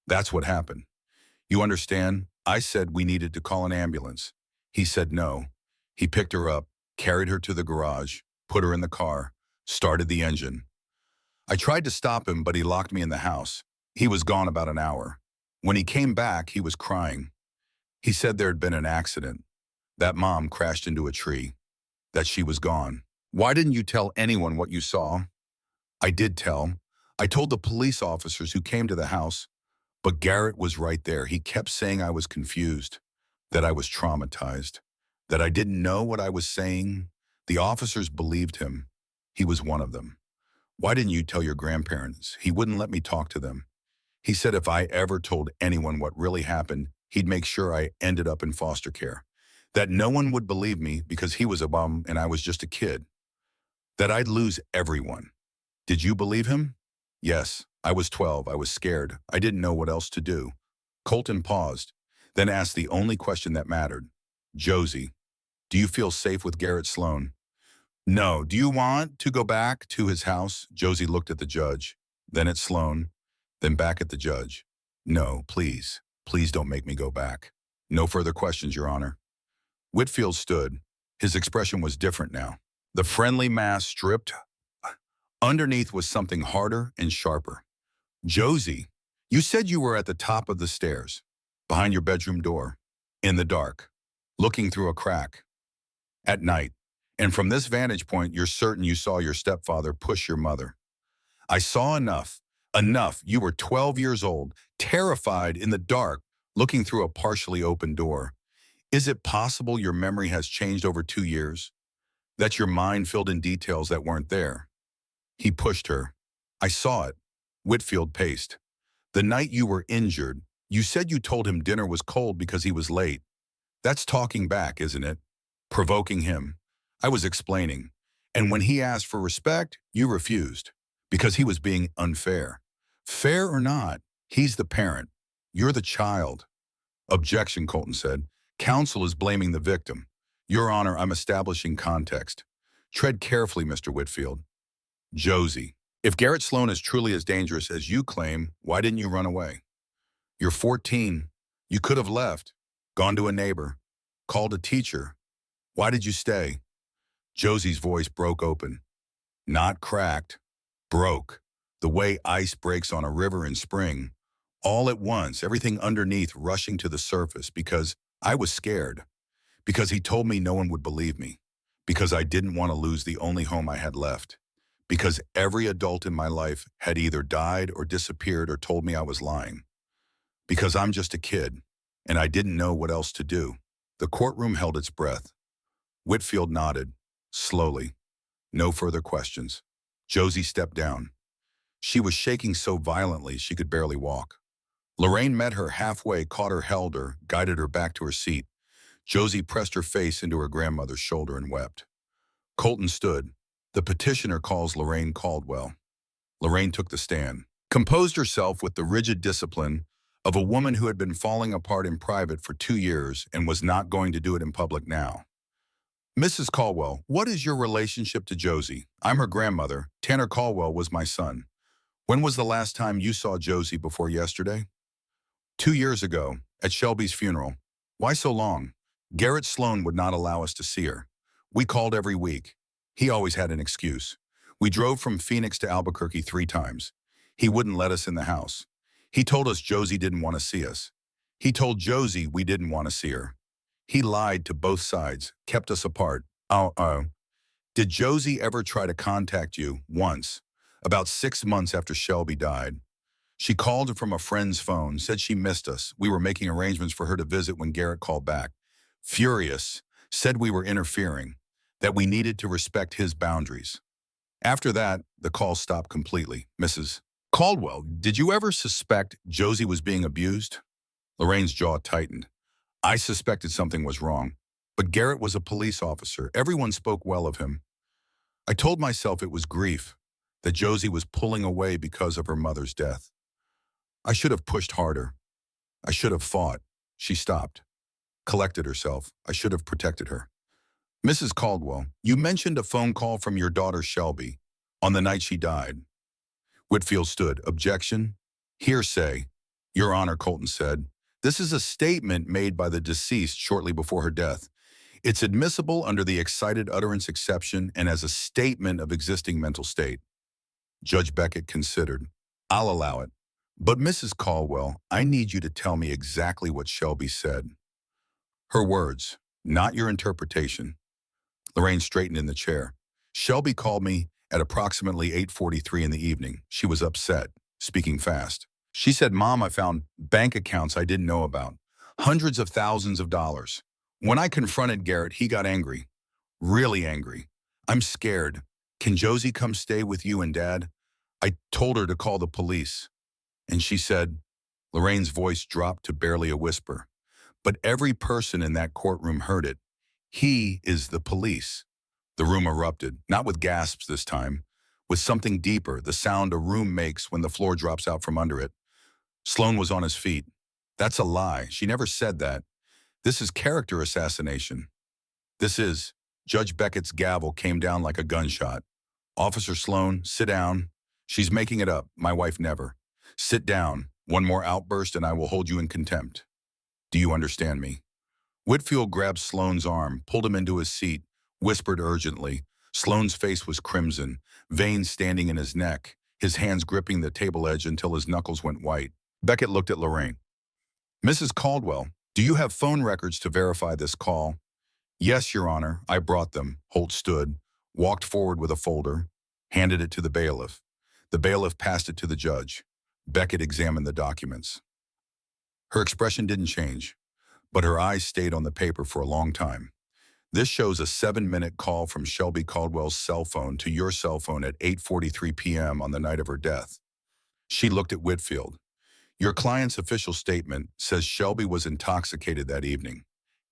That's what happened. You understand? I said we needed to call an ambulance. He said no. He picked her up, carried her to the garage, put her in the car, started the engine. I tried to stop him, but he locked me in the house. He was gone about an hour. When he came back, he was crying. He said there had been an accident, that Mom crashed into a tree, that she was gone. Why didn't you tell anyone what you saw? I did tell. I told the police officers who came to the house, but Garrett was right there. He kept saying I was confused, that I was traumatized, that I didn't know what I was saying. The officers believed him. He was one of them. Why didn't you tell your grandparents? He wouldn't let me talk to them. He said if I ever told anyone what really happened, he'd make sure I ended up in foster care. That no one would believe me because he was a bum and I was just a kid. That I'd lose everyone. Did you believe him? Yes. I was 12. I was scared. I didn't know what else to do. Colton paused, then asked the only question that mattered. Josie, do you feel safe with Garrett Sloan? No. Do you want to go back to his house? Josie looked at the judge, then at Sloan, then back at the judge. No, please. Please don't make me go back. No further questions, Your Honor. Whitfield stood. His expression was different now. The friendly mask stripped. Underneath was something harder and sharper. Josie, you said you were at the top of the stairs, behind your bedroom door, in the dark, looking through a crack, at night. And from this vantage point, you're certain you saw your stepfather push your mother. I saw enough. Enough. You were 12 years old, terrified in the dark, looking through a partially open door. Is it possible your memory has changed over 2 years? That your mind filled in details that weren't there? He pushed her. I saw it. Whitfield paced. The night you were injured, you said you told him dinner was cold because he was late. That's talking back, isn't it? Provoking him. I was explaining. And when he asked for respect, you refused. Because he was being unfair. Fair or not, he's the parent. You're the child. Objection, Colton said. Counsel is blaming the victim. Your Honor, I'm establishing context. Tread carefully, Mr. Whitfield. Josie, if Garrett Sloan is truly as dangerous as you claim, why didn't you run away? You're 14. You could have left, gone to a neighbor, called a teacher. Why did you stay? Josie's voice broke open. Not cracked, broke. The way ice breaks on a river in spring. All at once, everything underneath rushing to the surface because I was scared. Because he told me no one would believe me. Because I didn't want to lose the only home I had left. Because every adult in my life had either died or disappeared or told me I was lying. Because I'm just a kid, and I didn't know what else to do. The courtroom held its breath. Whitfield nodded, slowly. No further questions. Josie stepped down. She was shaking so violently she could barely walk. Lorraine met her halfway, caught her, held her, guided her back to her seat. Josie pressed her face into her grandmother's shoulder and wept. Colton stood. The petitioner calls Lorraine Caldwell. Lorraine took the stand, composed herself with the rigid discipline of a woman who had been falling apart in private for 2 years and was not going to do it in public now. Mrs. Caldwell, what is your relationship to Josie? I'm her grandmother. Tanner Caldwell was my son. When was the last time you saw Josie before yesterday? 2 years ago, at Shelby's funeral. Why so long? Garrett Sloan would not allow us to see her. We called every week. He always had an excuse. We drove from Phoenix to Albuquerque 3 times. He wouldn't let us in the house. He told us Josie didn't want to see us. He told Josie we didn't want to see her. He lied to both sides, kept us apart. Did Josie ever try to contact you? Once, about 6 months after Shelby died. She called from a friend's phone, said she missed us. We were making arrangements for her to visit when Garrett called back. Furious, said we were interfering, that we needed to respect his boundaries. After that, the call stopped completely. Mrs. Caldwell, did you ever suspect Josie was being abused? Lorraine's jaw tightened. I suspected something was wrong. But Garrett was a police officer. Everyone spoke well of him. I told myself it was grief, that Josie was pulling away because of her mother's death. I should have pushed harder. I should have fought. She stopped, collected herself. I should have protected her. Mrs. Caldwell, you mentioned a phone call from your daughter Shelby on the night she died. Whitfield stood. Objection? Hearsay. Your Honor, Colton said. This is a statement made by the deceased shortly before her death. It's admissible under the excited utterance exception and as a statement of existing mental state. Judge Beckett considered. I'll allow it. But Mrs. Caldwell, I need you to tell me exactly what Shelby said. Her words, not your interpretation. Lorraine straightened in the chair. Shelby called me at approximately 8:43 in the evening. She was upset, speaking fast. She said, Mom, I found bank accounts I didn't know about. Hundreds of thousands of dollars. When I confronted Garrett, he got angry. Really angry. I'm scared. Can Josie come stay with you and Dad? I told her to call the police. And she said, Lorraine's voice dropped to barely a whisper. But every person in that courtroom heard it. He is the police. The room erupted, not with gasps this time, with something deeper, the sound a room makes when the floor drops out from under it. Sloan was on his feet. That's a lie. She never said that. This is character assassination. This is. Judge Beckett's gavel came down like a gunshot. Officer Sloan, sit down. She's making it up. My wife never. Sit down. One more outburst and I will hold you in contempt. Do you understand me? Whitfield grabbed Sloan's arm, pulled him into his seat, whispered urgently. Sloan's face was crimson, veins standing in his neck, his hands gripping the table edge until his knuckles went white. Beckett looked at Lorraine. Mrs. Caldwell, do you have phone records to verify this call? Yes, Your Honor, I brought them. Holt stood, walked forward with a folder, handed it to the bailiff. The bailiff passed it to the judge. Beckett examined the documents. Her expression didn't change, but her eyes stayed on the paper for a long time. This shows a 7-minute call from Shelby Caldwell's cell phone to your cell phone at 8:43 p.m. on the night of her death. She looked at Whitfield. Your client's official statement says Shelby was intoxicated that evening.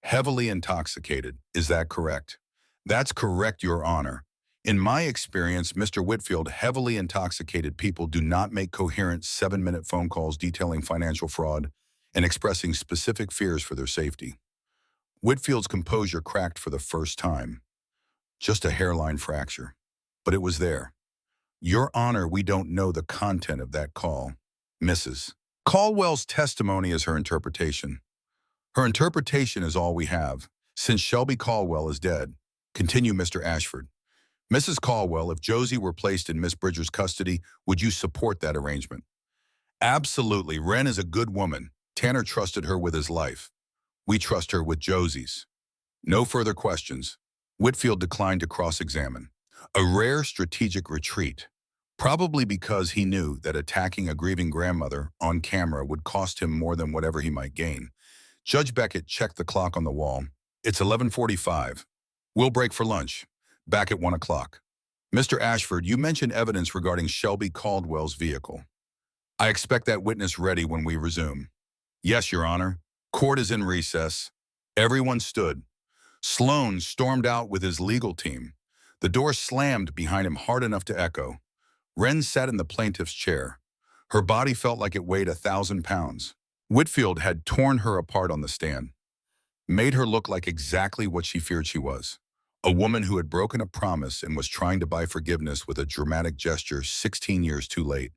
Heavily intoxicated, is that correct? That's correct, Your Honor. In my experience, Mr. Whitfield, heavily intoxicated people do not make coherent 7-minute phone calls detailing financial fraud and expressing specific fears for their safety. Whitfield's composure cracked for the first time. Just a hairline fracture. But it was there. Your Honor, we don't know the content of that call. Mrs. Caldwell's testimony is her interpretation. Her interpretation is all we have, since Shelby Caldwell is dead. Continue, Mr. Ashford. Mrs. Caldwell, if Josie were placed in Miss Bridger's custody, would you support that arrangement? Absolutely. Wren is a good woman. Tanner trusted her with his life. We trust her with Josie's. No further questions. Whitfield declined to cross-examine. A rare strategic retreat. Probably because he knew that attacking a grieving grandmother on camera would cost him more than whatever he might gain. Judge Beckett checked the clock on the wall. It's 11:45. We'll break for lunch. Back at 1 o'clock. Mr. Ashford, you mentioned evidence regarding Shelby Caldwell's vehicle. I expect that witness ready when we resume. Yes, Your Honor. Court is in recess. Everyone stood. Sloan stormed out with his legal team. The door slammed behind him hard enough to echo. Wren sat in the plaintiff's chair. Her body felt like it weighed 1,000 pounds. Whitfield had torn her apart on the stand, made her look like exactly what she feared she was. A woman who had broken a promise and was trying to buy forgiveness with a dramatic gesture 16 years too late.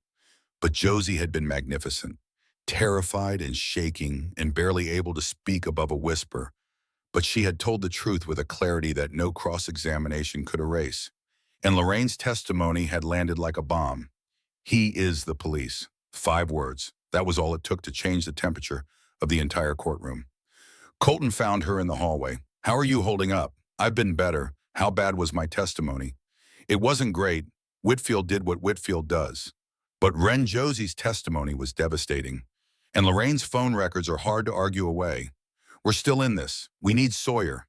But Josie had been magnificent, terrified and shaking and barely able to speak above a whisper. But she had told the truth with a clarity that no cross-examination could erase. And Lorraine's testimony had landed like a bomb. He is the police. 5 words. That was all it took to change the temperature of the entire courtroom. Colton found her in the hallway. How are you holding up? I've been better. How bad was my testimony? It wasn't great. Whitfield did what Whitfield does. But Wren Josie's testimony was devastating. And Lorraine's phone records are hard to argue away. We're still in this. We need Sawyer.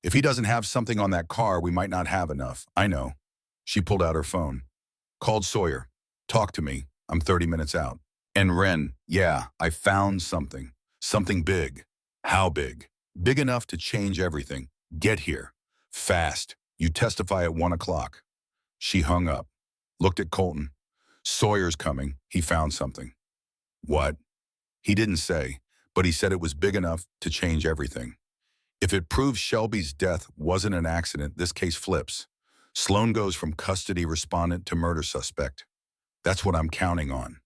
If he doesn't have something on that car, we might not have enough. I know. She pulled out her phone. Called Sawyer. Talk to me. I'm 30 minutes out. And Wren, yeah, I found something. Something big. How big? Big enough to change everything. Get here. Fast. You testify at 1 o'clock. She hung up. Looked at Colton. Sawyer's coming. He found something. What? He didn't say, but he said it was big enough to change everything. If it proves Shelby's death wasn't an accident, this case flips. Sloan goes from custody respondent to murder suspect. That's what I'm counting on.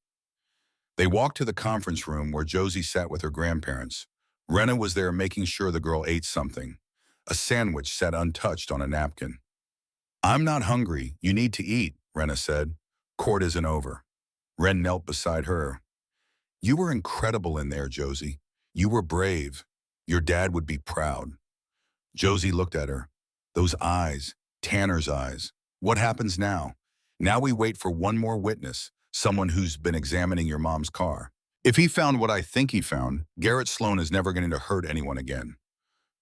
They walked to the conference room where Josie sat with her grandparents. Rena was there making sure the girl ate something. A sandwich sat untouched on a napkin. I'm not hungry. You need to eat, Rena said. Court isn't over. Wren knelt beside her. You were incredible in there, Josie. You were brave. Your dad would be proud. Josie looked at her. Those eyes, Tanner's eyes. What happens now? Now we wait for one more witness, someone who's been examining your mom's car. If he found what I think he found, Garrett Sloan is never going to hurt anyone again.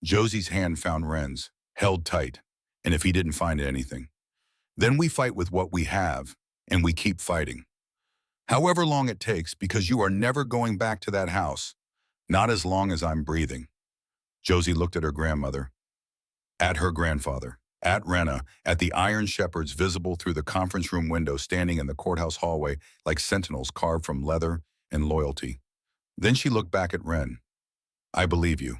Josie's hand found Wren's, held tight, and if he didn't find anything. Then we fight with what we have, and we keep fighting. However long it takes, because you are never going back to that house, not as long as I'm breathing. Josie looked at her grandmother. At her grandfather. At Rena. At the iron shepherds visible through the conference room window standing in the courthouse hallway like sentinels carved from leather and loyalty. Then she looked back at Ren. I believe you.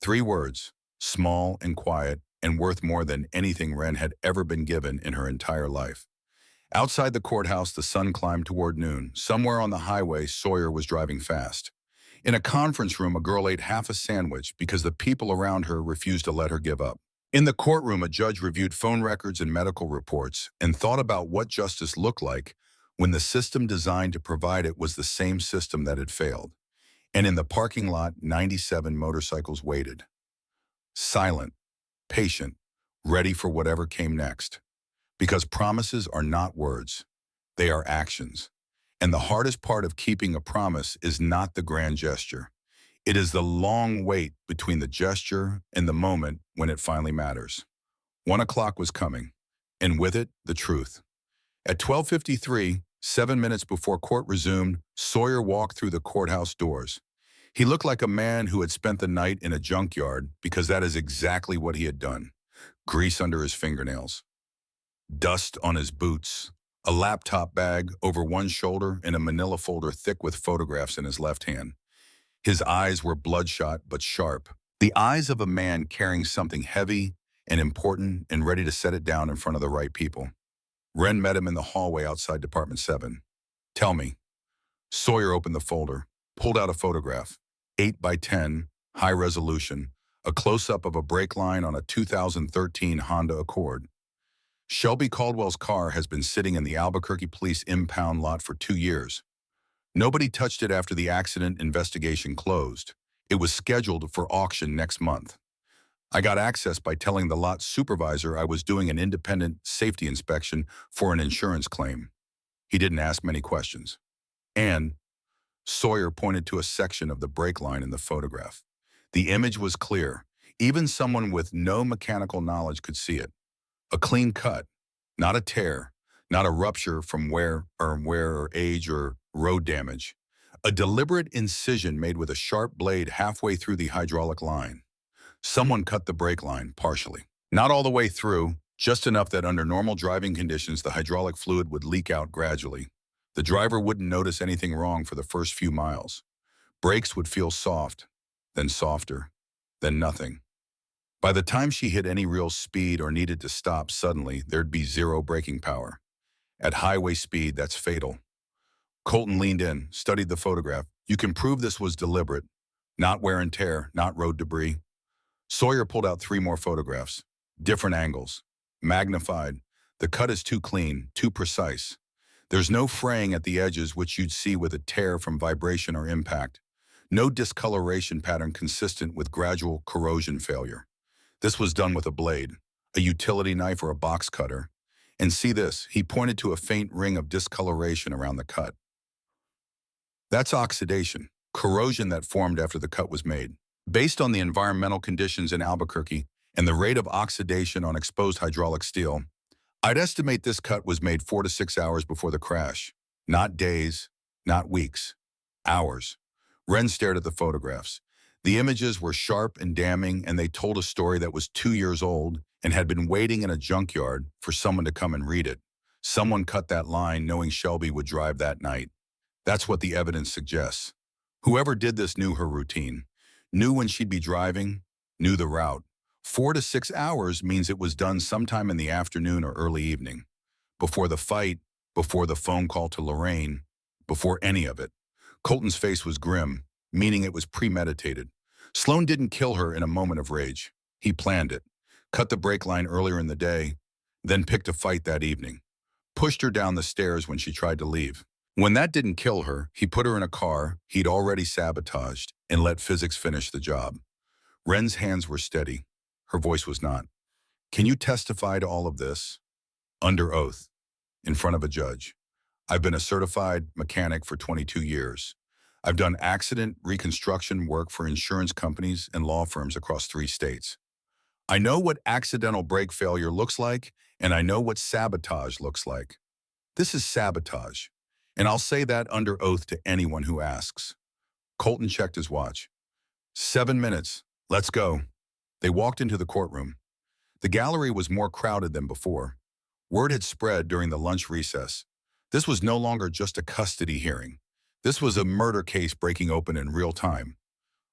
3 words, small and quiet, and worth more than anything Ren had ever been given in her entire life. Outside the courthouse, the sun climbed toward noon. Somewhere on the highway, Sawyer was driving fast. In a conference room, a girl ate half a sandwich because the people around her refused to let her give up. In the courtroom, a judge reviewed phone records and medical reports and thought about what justice looked like when the system designed to provide it was the same system that had failed. And in the parking lot, 97 motorcycles waited. Silent, patient, ready for whatever came next. Because promises are not words, they are actions. And the hardest part of keeping a promise is not the grand gesture. It is the long wait between the gesture and the moment when it finally matters. 1 o'clock was coming, and with it, the truth. At 12:53, 7 minutes before court resumed, Sawyer walked through the courthouse doors. He looked like a man who had spent the night in a junkyard because that is exactly what he had done. Grease under his fingernails, dust on his boots, a laptop bag over one shoulder and a manila folder thick with photographs in his left hand. His eyes were bloodshot but sharp. The eyes of a man carrying something heavy and important and ready to set it down in front of the right people. Ren met him in the hallway outside Department 7. Tell me. Sawyer opened the folder, pulled out a photograph, 8 by 10, high resolution, a close-up of a brake line on a 2013 Honda Accord. Shelby Caldwell's car has been sitting in the Albuquerque Police impound lot for 2 years. Nobody touched it after the accident investigation closed. It was scheduled for auction next month. I got access by telling the lot supervisor I was doing an independent safety inspection for an insurance claim. He didn't ask many questions. And Sawyer pointed to a section of the brake line in the photograph. The image was clear. Even someone with no mechanical knowledge could see it. A clean cut, not a tear, not a rupture from wear or age or road damage. A deliberate incision made with a sharp blade halfway through the hydraulic line. Someone cut the brake line partially. Not all the way through, just enough that under normal driving conditions the hydraulic fluid would leak out gradually. The driver wouldn't notice anything wrong for the first few miles. Brakes would feel soft, then softer, then nothing. By the time she hit any real speed or needed to stop suddenly, there'd be zero braking power. At highway speed, that's fatal. Colton leaned in, studied the photograph. You can prove this was deliberate. Not wear and tear, not road debris. Sawyer pulled out 3 more photographs. Different angles. Magnified. The cut is too clean, too precise. There's no fraying at the edges which you'd see with a tear from vibration or impact. No discoloration pattern consistent with gradual corrosion failure. This was done with a blade, a utility knife or a box cutter. And see this, he pointed to a faint ring of discoloration around the cut. That's oxidation, corrosion that formed after the cut was made. Based on the environmental conditions in Albuquerque and the rate of oxidation on exposed hydraulic steel, I'd estimate this cut was made 4 to 6 hours before the crash. Not days, not weeks, hours. Ren stared at the photographs. The images were sharp and damning, and they told a story that was 2 years old and had been waiting in a junkyard for someone to come and read it. Someone cut that line knowing Shelby would drive that night. That's what the evidence suggests. Whoever did this knew her routine, knew when she'd be driving, knew the route. 4 to 6 hours means it was done sometime in the afternoon or early evening. Before the fight, before the phone call to Lorraine, before any of it. Colton's face was grim, meaning it was premeditated. Sloan didn't kill her in a moment of rage. He planned it. Cut the brake line earlier in the day, then picked a fight that evening. Pushed her down the stairs when she tried to leave. When that didn't kill her, he put her in a car he'd already sabotaged and let physics finish the job. Ren's hands were steady. Her voice was not. Can you testify to all of this? Under oath, in front of a judge. I've been a certified mechanic for 22 years. I've done accident reconstruction work for insurance companies and law firms across 3 states. I know what accidental brake failure looks like, and I know what sabotage looks like. This is sabotage, and I'll say that under oath to anyone who asks. Colton checked his watch. 7 minutes. Let's go. They walked into the courtroom. The gallery was more crowded than before. Word had spread during the lunch recess. This was no longer just a custody hearing. This was a murder case breaking open in real time.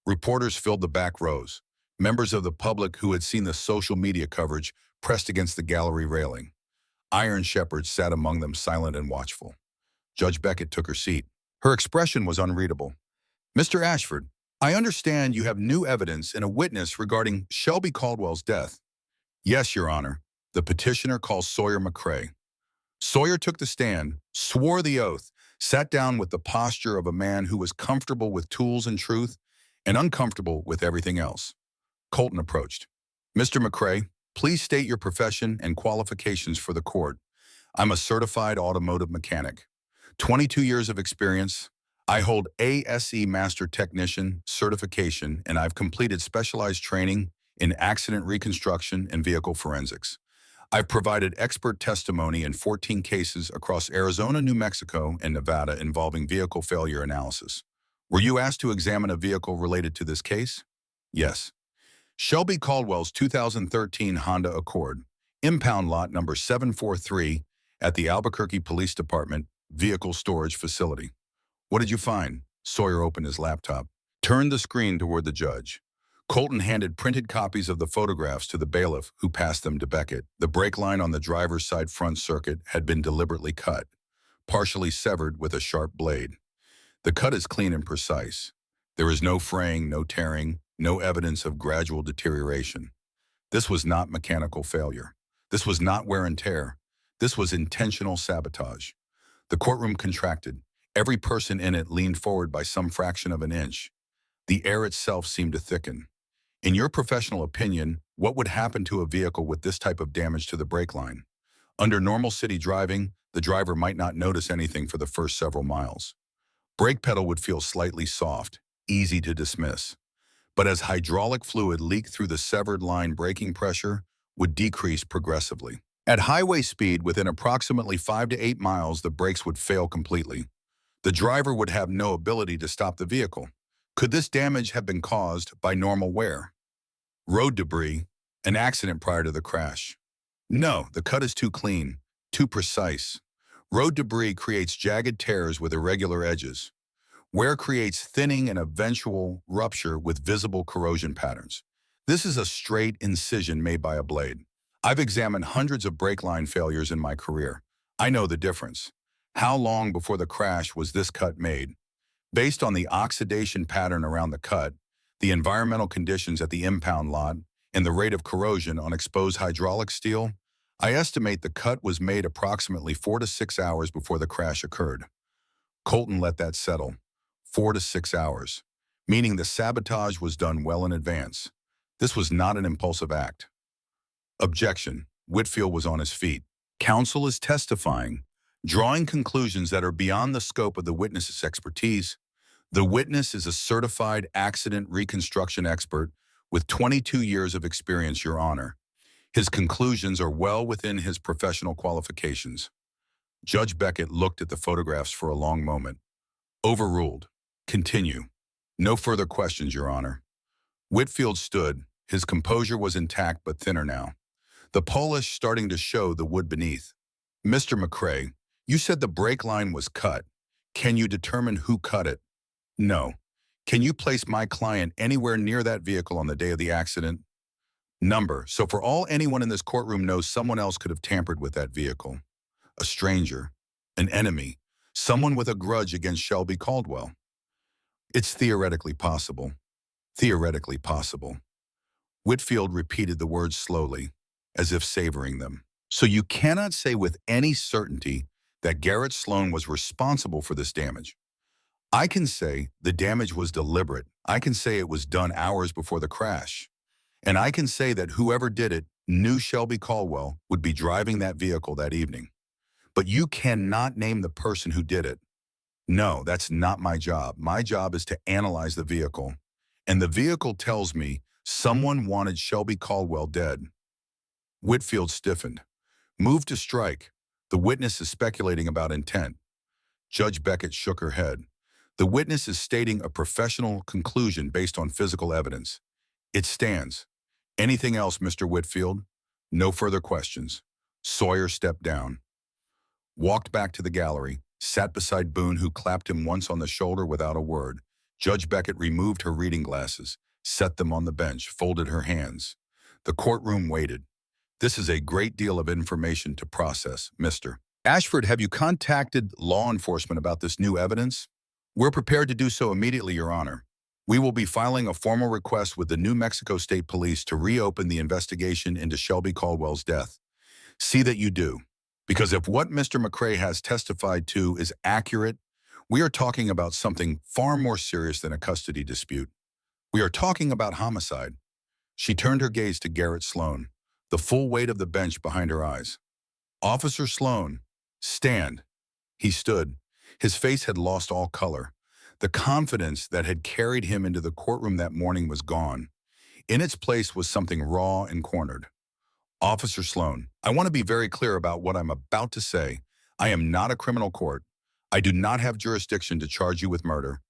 Reporters filled the back rows. Members of the public who had seen the social media coverage pressed against the gallery railing. Iron Shepherd sat among them, silent and watchful. Judge Beckett took her seat. Her expression was unreadable. "Mr. Ashford, I understand you have new evidence and a witness regarding Shelby Caldwell's death." "Yes, Your Honor." The petitioner calls Sawyer McCrae. Sawyer took the stand, swore the oath, sat down with the posture of a man who was comfortable with tools and truth and uncomfortable with everything else. Colton approached. "Mr. McCrae, please state your profession and qualifications for the court." "I'm a certified automotive mechanic. 22 years of experience. I hold ASE Master Technician certification, and I've completed specialized training in accident reconstruction and vehicle forensics. I've provided expert testimony in 14 cases across Arizona, New Mexico, and Nevada involving vehicle failure analysis." "Were you asked to examine a vehicle related to this case?" "Yes." "Shelby Caldwell's 2013 Honda Accord, impound lot number 743 at the Albuquerque Police Department Vehicle Storage Facility." "What did you find?" Sawyer opened his laptop, turned the screen toward the judge. Colton handed printed copies of the photographs to the bailiff, who passed them to Beckett. The brake line on the driver's side front circuit had been deliberately cut, partially severed with a sharp blade. "The cut is clean and precise. There is no fraying, no tearing, no evidence of gradual deterioration. This was not mechanical failure. This was not wear and tear. This was intentional sabotage." The courtroom contracted. Every person in it leaned forward by some fraction of an inch. The air itself seemed to thicken. "In your professional opinion, what would happen to a vehicle with this type of damage to the brake line?" "Under normal city driving, the driver might not notice anything for the first several miles. Brake pedal would feel slightly soft, easy to dismiss. But as hydraulic fluid leaked through the severed line, braking pressure would decrease progressively. At highway speed, within approximately 5 to 8 miles, the brakes would fail completely. The driver would have no ability to stop the vehicle. Could this damage have been caused by normal wear? Road debris, an accident prior to the crash? No, the cut is too clean, too precise. Road debris creates jagged tears with irregular edges. Wear creates thinning and eventual rupture with visible corrosion patterns. This is a straight incision made by a blade. I've examined hundreds of brake line failures in my career. I know the difference. How long before the crash was this cut made? Based on the oxidation pattern around the cut, the environmental conditions at the impound lot, and the rate of corrosion on exposed hydraulic steel, I estimate the cut was made approximately 4 to 6 hours before the crash occurred. Colton let that settle. 4 to 6 hours, meaning the sabotage was done well in advance. This was not an impulsive act. Objection. Whitfield was on his feet. Counsel is testifying, drawing conclusions that are beyond the scope of the witness's expertise. The witness is a certified accident reconstruction expert with 22 years of experience, Your Honor. His conclusions are well within his professional qualifications. Judge Beckett looked at the photographs for a long moment. Overruled. Continue. No further questions, Your Honor. Whitfield stood. His composure was intact but thinner now, the polish starting to show the wood beneath. "Mr. McCrae, you said the brake line was cut. Can you determine who cut it?" "No." "Can you place my client anywhere near that vehicle on the day of the accident?" "Number. So for all anyone in this courtroom knows, someone else could have tampered with that vehicle. A stranger, an enemy, someone with a grudge against Shelby Caldwell." "It's theoretically possible." "Theoretically possible." Whitfield repeated the words slowly, as if savoring them. "So you cannot say with any certainty that Garrett Sloan was responsible for this damage?" "I can say the damage was deliberate. I can say it was done hours before the crash. And I can say that whoever did it knew Shelby Caldwell would be driving that vehicle that evening. But you cannot name the person who did it." "No, that's not my job. My job is to analyze the vehicle. And the vehicle tells me someone wanted Shelby Caldwell dead." Whitfield stiffened. "Move to strike. The witness is speculating about intent." Judge Beckett shook her head. "The witness is stating a professional conclusion based on physical evidence. It stands. Anything else, Mr. Whitfield?" No further questions. Sawyer stepped down, walked back to the gallery, sat beside Boone, who clapped him once on the shoulder without a word. Judge Beckett removed her reading glasses, set them on the bench, folded her hands. The courtroom waited. This is a great deal of information to process, Mr. Ashford. Have you contacted law enforcement about this new evidence? We're prepared to do so immediately, Your Honor. We will be filing a formal request with the New Mexico State Police to reopen the investigation into Shelby Caldwell's death. See that you do. Because if what Mr. McCrae has testified to is accurate, we are talking about something far more serious than a custody dispute. We are talking about homicide. She turned her gaze to Garrett Sloan, the full weight of the bench behind her eyes. Officer Sloan, stand. He stood. His face had lost all color. The confidence that had carried him into the courtroom that morning was gone. In its place was something raw and cornered. Officer Sloan, I want to be very clear about what I'm about to say. I am not a criminal court. I do not have jurisdiction to charge you with murder.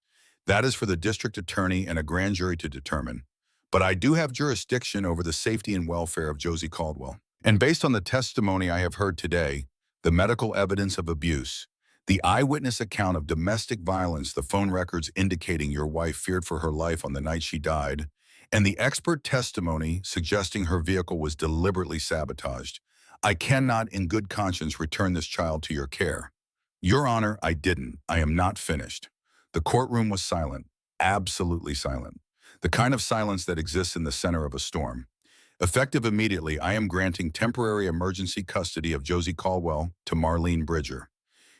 That is for the district attorney and a grand jury to determine. But I do have jurisdiction over the safety and welfare of Josie Caldwell. And based on the testimony I have heard today, the medical evidence of abuse, the eyewitness account of domestic violence, the phone records indicating your wife feared for her life on the night she died, and the expert testimony suggesting her vehicle was deliberately sabotaged, I cannot in good conscience return this child to your care. Your Honor, I didn't. I am not finished. The courtroom was silent, absolutely silent. The kind of silence that exists in the center of a storm. Effective immediately, I am granting temporary emergency custody of Josie Caldwell to Marlene Bridger.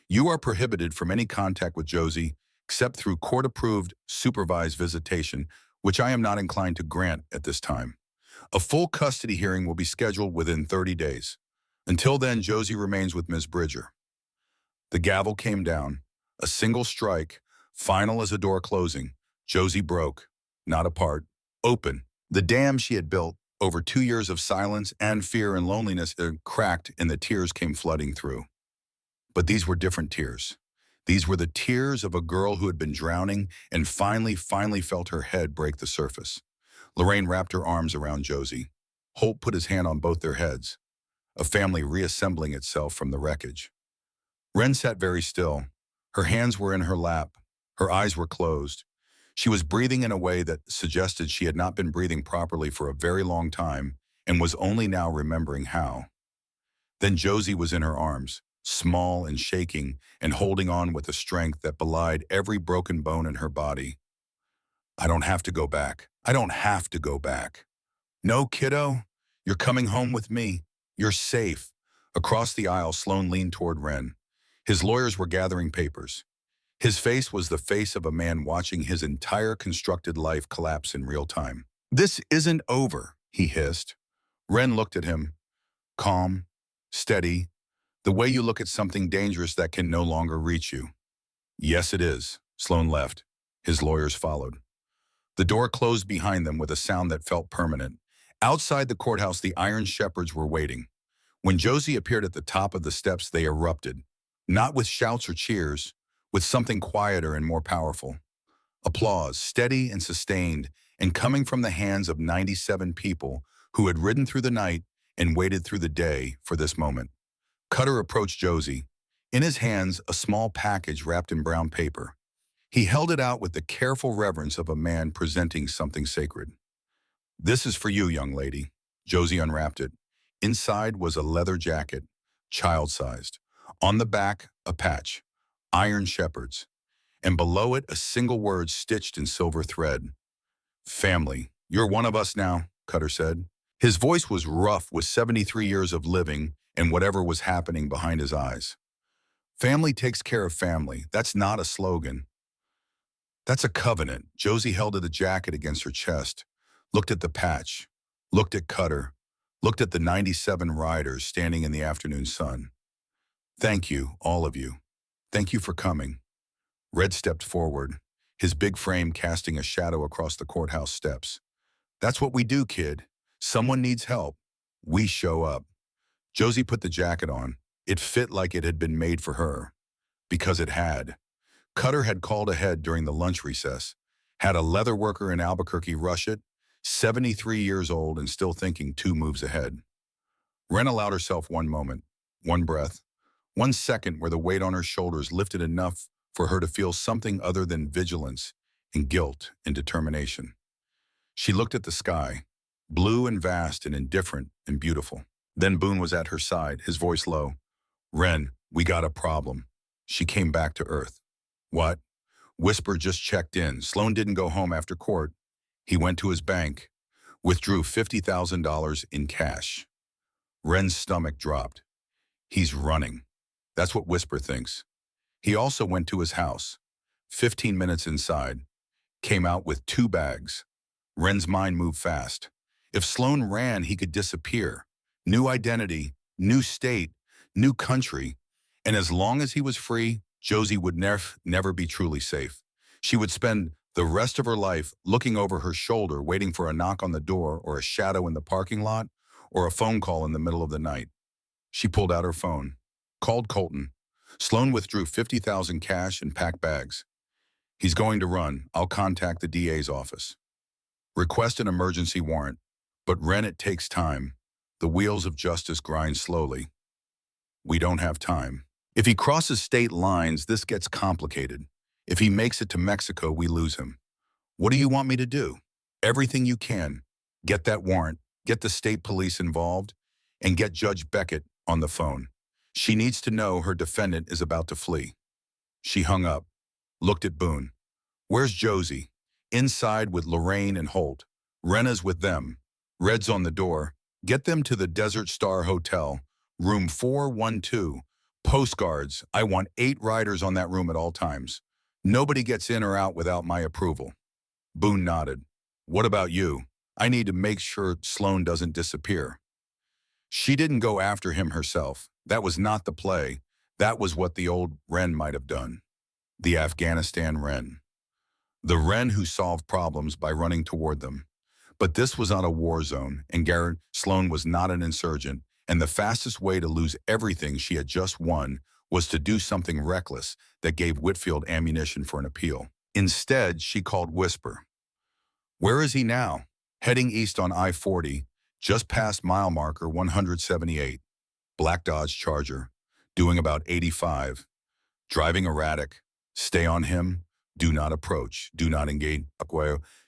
You are prohibited from any contact with Josie except through court-approved, supervised visitation, which I am not inclined to grant at this time. A full custody hearing will be scheduled within 30 days. Until then, Josie remains with Ms. Bridger. The gavel came down. A single strike, final as a door closing. Josie broke, not apart, open. The dam she had built over 2 years of silence and fear and loneliness cracked, and the tears came flooding through. But these were different tears. These were the tears of a girl who had been drowning and finally felt her head break the surface. Lorraine wrapped her arms around Josie. Holt put his hand on both their heads, a family reassembling itself from the wreckage. Wren sat very still. Her hands were in her lap. Her eyes were closed. She was breathing in a way that suggested she had not been breathing properly for a very long time and was only now remembering how. Then Josie was in her arms, small and shaking and holding on with a strength that belied every broken bone in her body. I don't have to go back. I don't have to go back. No, kiddo. You're coming home with me. You're safe. Across the aisle, Sloan leaned toward Wren. His lawyers were gathering papers. His face was the face of a man watching his entire constructed life collapse in real time. This isn't over, he hissed. Wren looked at him, calm, steady, the way you look at something dangerous that can no longer reach you. Yes, it is. Sloan left. His lawyers followed. The door closed behind them with a sound that felt permanent. Outside the courthouse, the Iron Shepherds were waiting. When Josie appeared at the top of the steps, they erupted. Not with shouts or cheers, with something quieter and more powerful. Applause, steady and sustained, and coming from the hands of 97 people who had ridden through the night and waited through the day for this moment. Cutter approached Josie. In his hands, a small package wrapped in brown paper. He held it out with the careful reverence of a man presenting something sacred. This is for you, young lady. Josie unwrapped it. Inside was a leather jacket, child-sized. On the back, a patch, Iron Shepherds. And below it, a single word stitched in silver thread. Family. You're one of us now, Cutter said. His voice was rough with 73 years of living and whatever was happening behind his eyes. Family takes care of family. That's not a slogan. That's a covenant. Josie held the jacket against her chest, looked at the patch, looked at Cutter, looked at the 97 riders standing in the afternoon sun. Thank you, all of you. Thank you for coming. Red stepped forward, his big frame casting a shadow across the courthouse steps. That's what we do, kid. Someone needs help. We show up. Josie put the jacket on. It fit like it had been made for her. Because it had. Cutter had called ahead during the lunch recess, had a leather worker in Albuquerque rush it, 73 years old and still thinking 2 moves ahead. Wren allowed herself one moment, one breath, 1 second where the weight on her shoulders lifted enough for her to feel something other than vigilance and guilt and determination. She looked at the sky, blue and vast and indifferent and beautiful. Then Boone was at her side, his voice low. Wren, we got a problem. She came back to earth. What? Whisper just checked in. Sloan didn't go home after court. He went to his bank, withdrew $50,000 in cash. Wren's stomach dropped. He's running. That's what Whisper thinks. He also went to his house. 15 minutes inside. Came out with 2 bags. Wren's mind moved fast. If Sloan ran, he could disappear. New identity, new state, new country. And as long as he was free, Josie would never be truly safe. She would spend the rest of her life looking over her shoulder, waiting for a knock on the door or a shadow in the parking lot or a phone call in the middle of the night. She pulled out her phone, called Colton. Sloan withdrew 50,000 cash and packed bags. He's going to run. I'll contact the DA's office. Request an emergency warrant. But Wren, it takes time. The wheels of justice grind slowly. We don't have time. If he crosses state lines, this gets complicated. If he makes it to Mexico, we lose him. What do you want me to do? Everything you can. Get that warrant, get the state police involved, and get Judge Beckett on the phone. She needs to know her defendant is about to flee. She hung up, looked at Boone. Where's Josie? Inside with Lorraine and Holt. Rena's with them. Red's on the door. Get them to the Desert Star Hotel, room 412. Postcards. I want 8 riders on that room at all times. Nobody gets in or out without my approval. Boone nodded. What about you? I need to make sure Sloan doesn't disappear. She didn't go after him herself. That was not the play. That was what the old Wren might have done. The Afghanistan Wren. The Wren who solved problems by running toward them. But this was not a war zone, and Garrett Sloan was not an insurgent, and the fastest way to lose everything she had just won was to do something reckless that gave Whitfield ammunition for an appeal. Instead, she called Whisper. Where is he now? Heading east on I-40, just past mile marker 178. Black Dodge Charger, doing about 85. Driving erratic. Stay on him. Do not approach. Do not engage.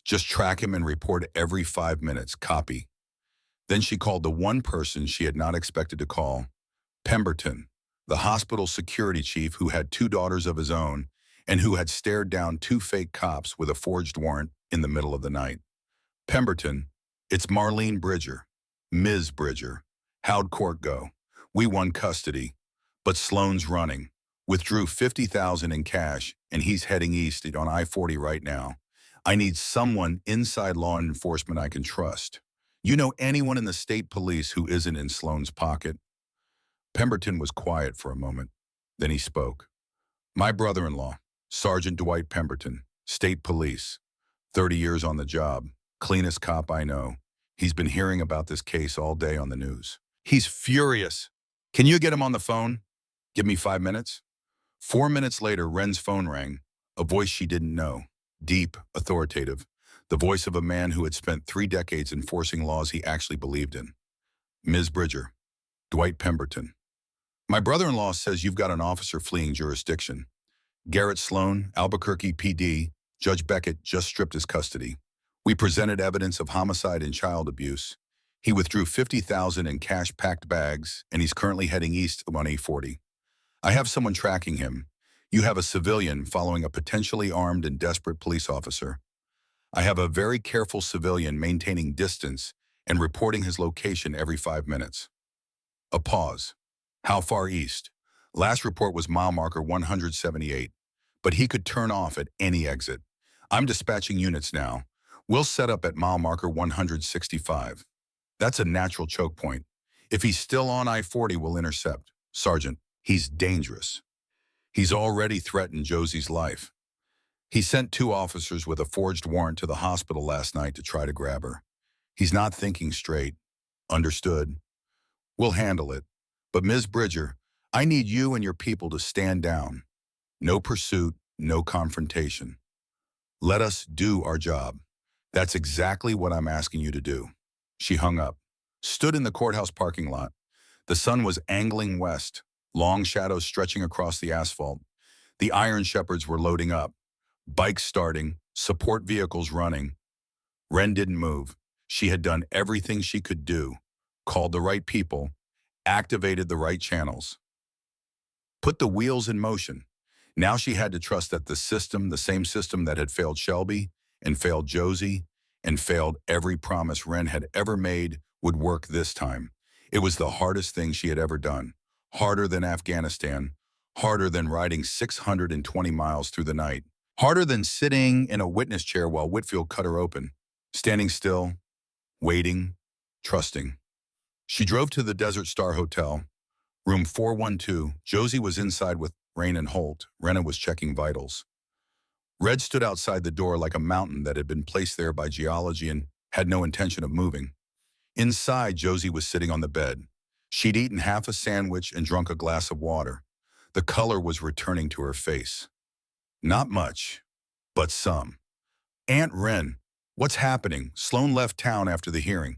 Just track him and report every 5 minutes. Copy. Then she called the one person she had not expected to call, Pemberton, the hospital security chief who had 2 daughters of his own and who had stared down 2 fake cops with a forged warrant in the middle of the night. Pemberton, it's Marlene Bridger. Ms. Bridger. How'd court go? We won custody, but Sloan's running. Withdrew 50,000 in cash, and he's heading east on I-40 right now. I need someone inside law enforcement I can trust. You know anyone in the state police who isn't in Sloan's pocket? Pemberton was quiet for a moment. Then he spoke. My brother-in-law, Sergeant Dwight Pemberton, state police. 30 years on the job. Cleanest cop I know. He's been hearing about this case all day on the news. He's furious. Can you get him on the phone? Give me 5 minutes. 4 minutes later, Wren's phone rang, a voice she didn't know, deep, authoritative, the voice of a man who had spent 3 decades enforcing laws he actually believed in. Ms. Bridger, Dwight Pemberton. My brother-in-law says you've got an officer fleeing jurisdiction. Garrett Sloan, Albuquerque PD, Judge Beckett just stripped his custody. We presented evidence of homicide and child abuse. He withdrew 50,000 in cash-packed bags, and he's currently heading east on A40. I have someone tracking him. You have a civilian following a potentially armed and desperate police officer. I have a very careful civilian maintaining distance and reporting his location every 5 minutes. A pause. How far east? Last report was mile marker 178, but he could turn off at any exit. I'm dispatching units now. We'll set up at mile marker 165. That's a natural choke point. If he's still on I-40, we'll intercept. Sergeant, he's dangerous. He's already threatened Josie's life. He sent 2 officers with a forged warrant to the hospital last night to try to grab her. He's not thinking straight. Understood. We'll handle it. But Ms. Bridger, I need you and your people to stand down. No pursuit, no confrontation. Let us do our job. That's exactly what I'm asking you to do. She hung up, stood in the courthouse parking lot. The sun was angling west, long shadows stretching across the asphalt. The Iron Shepherds were loading up, bikes starting, support vehicles running. Wren didn't move. She had done everything she could do, called the right people, activated the right channels, put the wheels in motion. Now she had to trust that the system, the same system that had failed Shelby and failed Josie and failed every promise Wren had ever made, would work this time. It was the hardest thing she had ever done. Harder than Afghanistan, harder than riding 620 miles through the night, harder than sitting in a witness chair while Whitfield cut her open, standing still, waiting, trusting. She drove to the Desert Star Hotel, room 412. Josie was inside with Rain and Holt. Renna was checking vitals. Red stood outside the door like a mountain that had been placed there by geology and had no intention of moving. Inside, Josie was sitting on the bed. She'd eaten half a sandwich and drunk a glass of water. The color was returning to her face. Not much, but some. Aunt Wren, what's happening? Sloan left town after the hearing.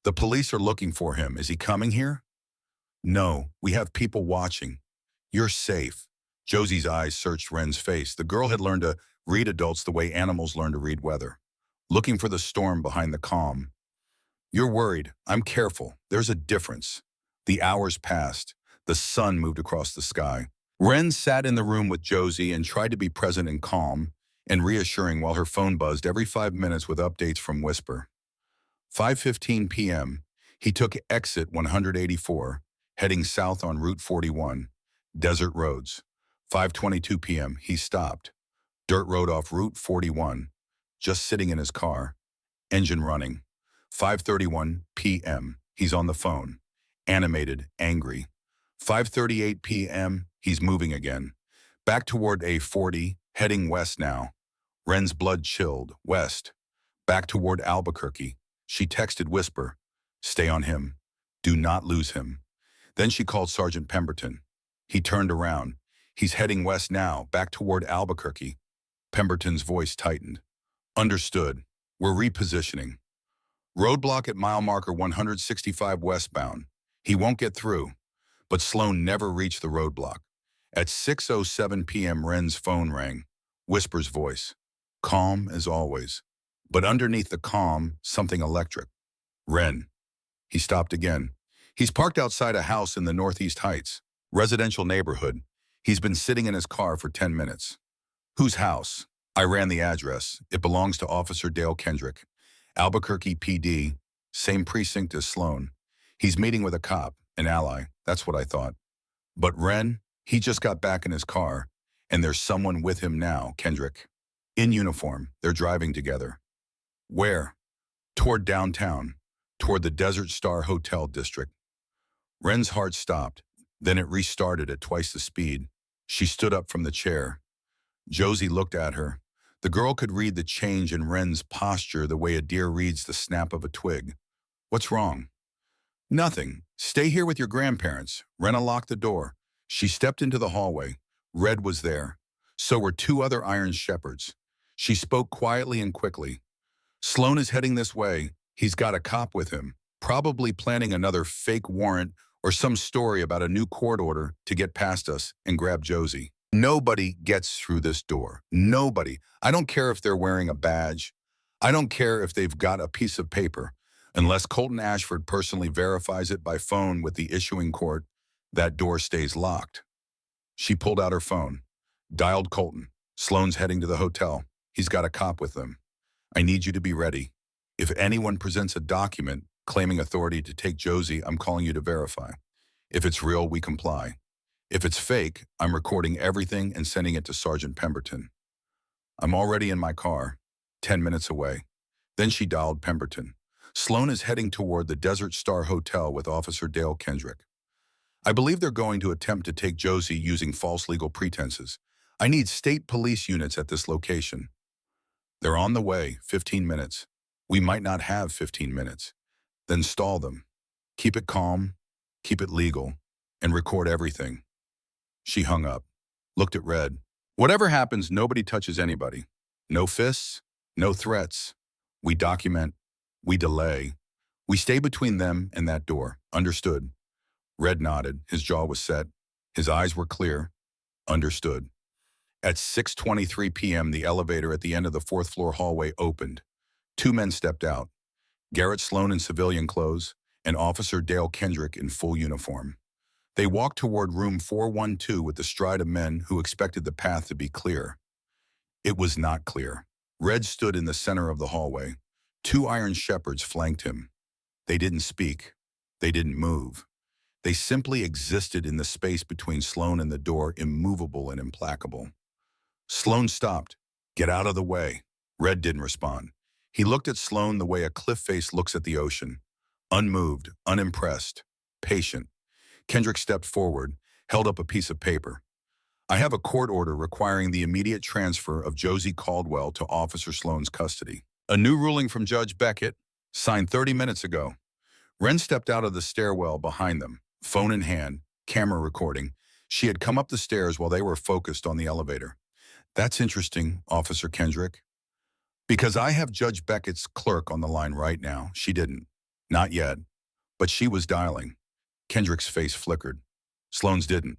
The police are looking for him. Is he coming here? No, we have people watching. You're safe. Josie's eyes searched Wren's face. The girl had learned to read adults the way animals learn to read weather, looking for the storm behind the calm. You're worried. I'm careful. There's a difference. The hours passed. The sun moved across the sky. Wren sat in the room with Josie and tried to be present and calm and reassuring while her phone buzzed every 5 minutes with updates from Whisper. 5:15 p.m. He took exit 184, heading south on Route 41, desert roads. 5:22 p.m. He stopped. Dirt road off Route 41, just sitting in his car, engine running. 5:31 p.m. He's on the phone, animated, angry. 5:38 p.m. He's moving again. Back toward A40, heading west now. Wren's blood chilled, west. Back toward Albuquerque. She texted Whisper, stay on him. Do not lose him. Then she called Sergeant Pemberton. He turned around. He's heading west now, back toward Albuquerque. Pemberton's voice tightened. Understood. We're repositioning. Roadblock at mile marker 165 westbound. He won't get through. But Sloan never reached the roadblock. At 6:07 p.m. Wren's phone rang. Whisper's voice. Calm as always. But underneath the calm, something electric. Wren. He stopped again. He's parked outside a house in the Northeast Heights, residential neighborhood. He's been sitting in his car for 10 minutes. Whose house? I ran the address. It belongs to Officer Dale Kendrick. Albuquerque PD, same precinct as Sloan. He's meeting with a cop, an ally. That's what I thought. But Wren, he just got back in his car, and there's someone with him now, Kendrick. In uniform, they're driving together. Where? Toward downtown, toward the Desert Star Hotel district. Wren's heart stopped, then it restarted at twice the speed. She stood up from the chair. Josie looked at her. The girl could read the change in Wren's posture the way a deer reads the snap of a twig. What's wrong? Nothing. Stay here with your grandparents. Wren locked the door. She stepped into the hallway. Red was there. So were two other Iron Shepherds. She spoke quietly and quickly. Sloan is heading this way. He's got a cop with him, probably planning another fake warrant or some story about a new court order to get past us and grab Josie. Nobody gets through this door. Nobody. I don't care if they're wearing a badge. I don't care if they've got a piece of paper. Unless Colton Ashford personally verifies it by phone with the issuing court, that door stays locked. She pulled out her phone, dialed Colton. Sloan's heading to the hotel. He's got a cop with them. I need you to be ready. If anyone presents a document claiming authority to take Josie, I'm calling you to verify. If it's real, we comply. If it's fake, I'm recording everything and sending it to Sergeant Pemberton. I'm already in my car, 10 minutes away. Then she dialed Pemberton. Sloan is heading toward the Desert Star Hotel with Officer Dale Kendrick. I believe they're going to attempt to take Josie using false legal pretenses. I need state police units at this location. They're on the way, 15 minutes. We might not have 15 minutes. Then stall them. Keep it calm, keep it legal, and record everything. She hung up, looked at Red. Whatever happens, nobody touches anybody. No fists, no threats. We document, we delay. We stay between them and that door. Understood. Red nodded. His jaw was set. His eyes were clear. Understood. At 6:23 p.m., the elevator at the end of the fourth-floor hallway opened. Two men stepped out. Garrett Sloan in civilian clothes and Officer Dale Kendrick in full uniform. They walked toward room 412 with the stride of men who expected the path to be clear. It was not clear. Red stood in the center of the hallway. Two iron shepherds flanked him. They didn't speak. They didn't move. They simply existed in the space between Sloan and the door, immovable and implacable. Sloan stopped. Get out of the way. Red didn't respond. He looked at Sloan the way a cliff face looks at the ocean. Unmoved, unimpressed, patient. Kendrick stepped forward, held up a piece of paper. I have a court order requiring the immediate transfer of Josie Caldwell to Officer Sloan's custody. A new ruling from Judge Beckett, signed 30 minutes ago. Wren stepped out of the stairwell behind them, phone in hand, camera recording. She had come up the stairs while they were focused on the elevator. That's interesting, Officer Kendrick. Because I have Judge Beckett's clerk on the line right now. She didn't. Not yet. But she was dialing. Kendrick's face flickered. Sloan's didn't.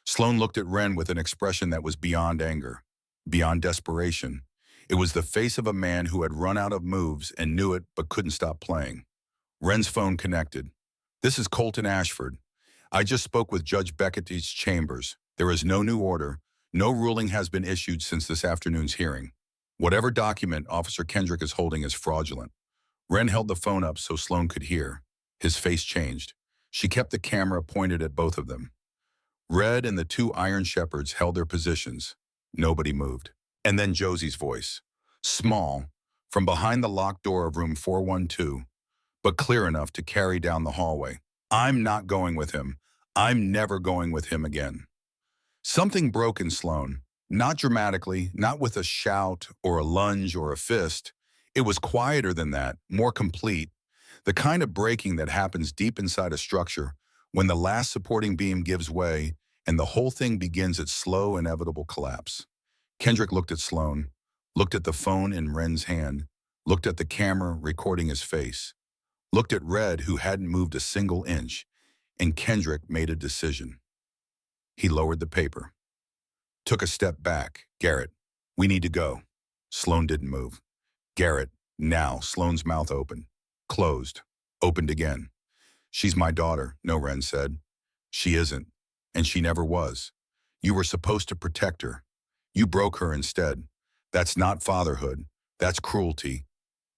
Sloan looked at Wren with an expression that was beyond anger, beyond desperation. It was the face of a man who had run out of moves and knew it but couldn't stop playing. Wren's phone connected. This is Colton Ashford. I just spoke with Judge Beckett's chambers. There is no new order. No ruling has been issued since this afternoon's hearing. Whatever document Officer Kendrick is holding is fraudulent. Wren held the phone up so Sloan could hear. His face changed. She kept the camera pointed at both of them. Red and the two iron shepherds held their positions. Nobody moved. And then Josie's voice. Small, from behind the locked door of room 412, but clear enough to carry down the hallway. I'm not going with him. I'm never going with him again. Something broke in Sloan. Not dramatically, not with a shout or a lunge or a fist. It was quieter than that, more complete. The kind of breaking that happens deep inside a structure when the last supporting beam gives way and the whole thing begins its slow, inevitable collapse. Kendrick looked at Sloan, looked at the phone in Wren's hand, looked at the camera recording his face, looked at Red, who hadn't moved a single inch, and Kendrick made a decision. He lowered the paper, took a step back. Garrett, we need to go. Sloan didn't move. Garrett, now. Sloan's mouth opened, closed, opened again. She's my daughter, no, Wren said. She isn't, and she never was. You were supposed to protect her. You broke her instead. That's not fatherhood. That's cruelty.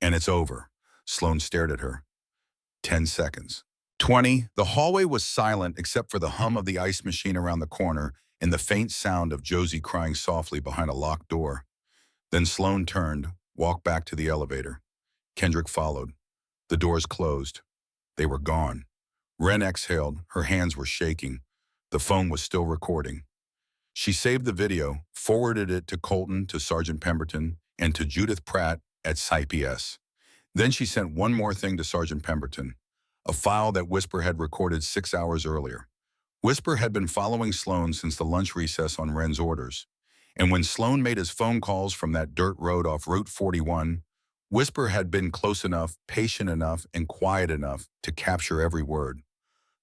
And it's over. Sloan stared at her. 10 seconds. 20. The hallway was silent except for the hum of the ice machine around the corner and the faint sound of Josie crying softly behind a locked door. Then Sloan turned, walked back to the elevator. Kendrick followed. The doors closed. They were gone. Wren exhaled. Her hands were shaking. The phone was still recording. She saved the video, forwarded it to Colton, to Sergeant Pemberton, and to Judith Pratt at CPS. Then she sent one more thing to Sergeant Pemberton, a file that Whisper had recorded 6 hours earlier. Whisper had been following Sloan since the lunch recess on Wren's orders. And when Sloan made his phone calls from that dirt road off Route 41, Whisper had been close enough, patient enough, and quiet enough to capture every word.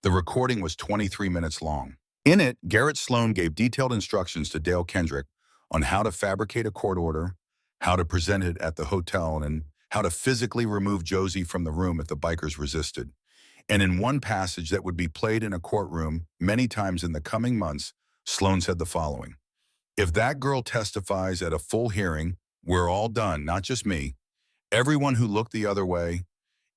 The recording was 23 minutes long. In it, Garrett Sloan gave detailed instructions to Dale Kendrick on how to fabricate a court order, how to present it at the hotel, and how to physically remove Josie from the room if the bikers resisted. And in one passage that would be played in a courtroom many times in the coming months, Sloan said the following. If that girl testifies at a full hearing, we're all done, not just me. Everyone who looked the other way,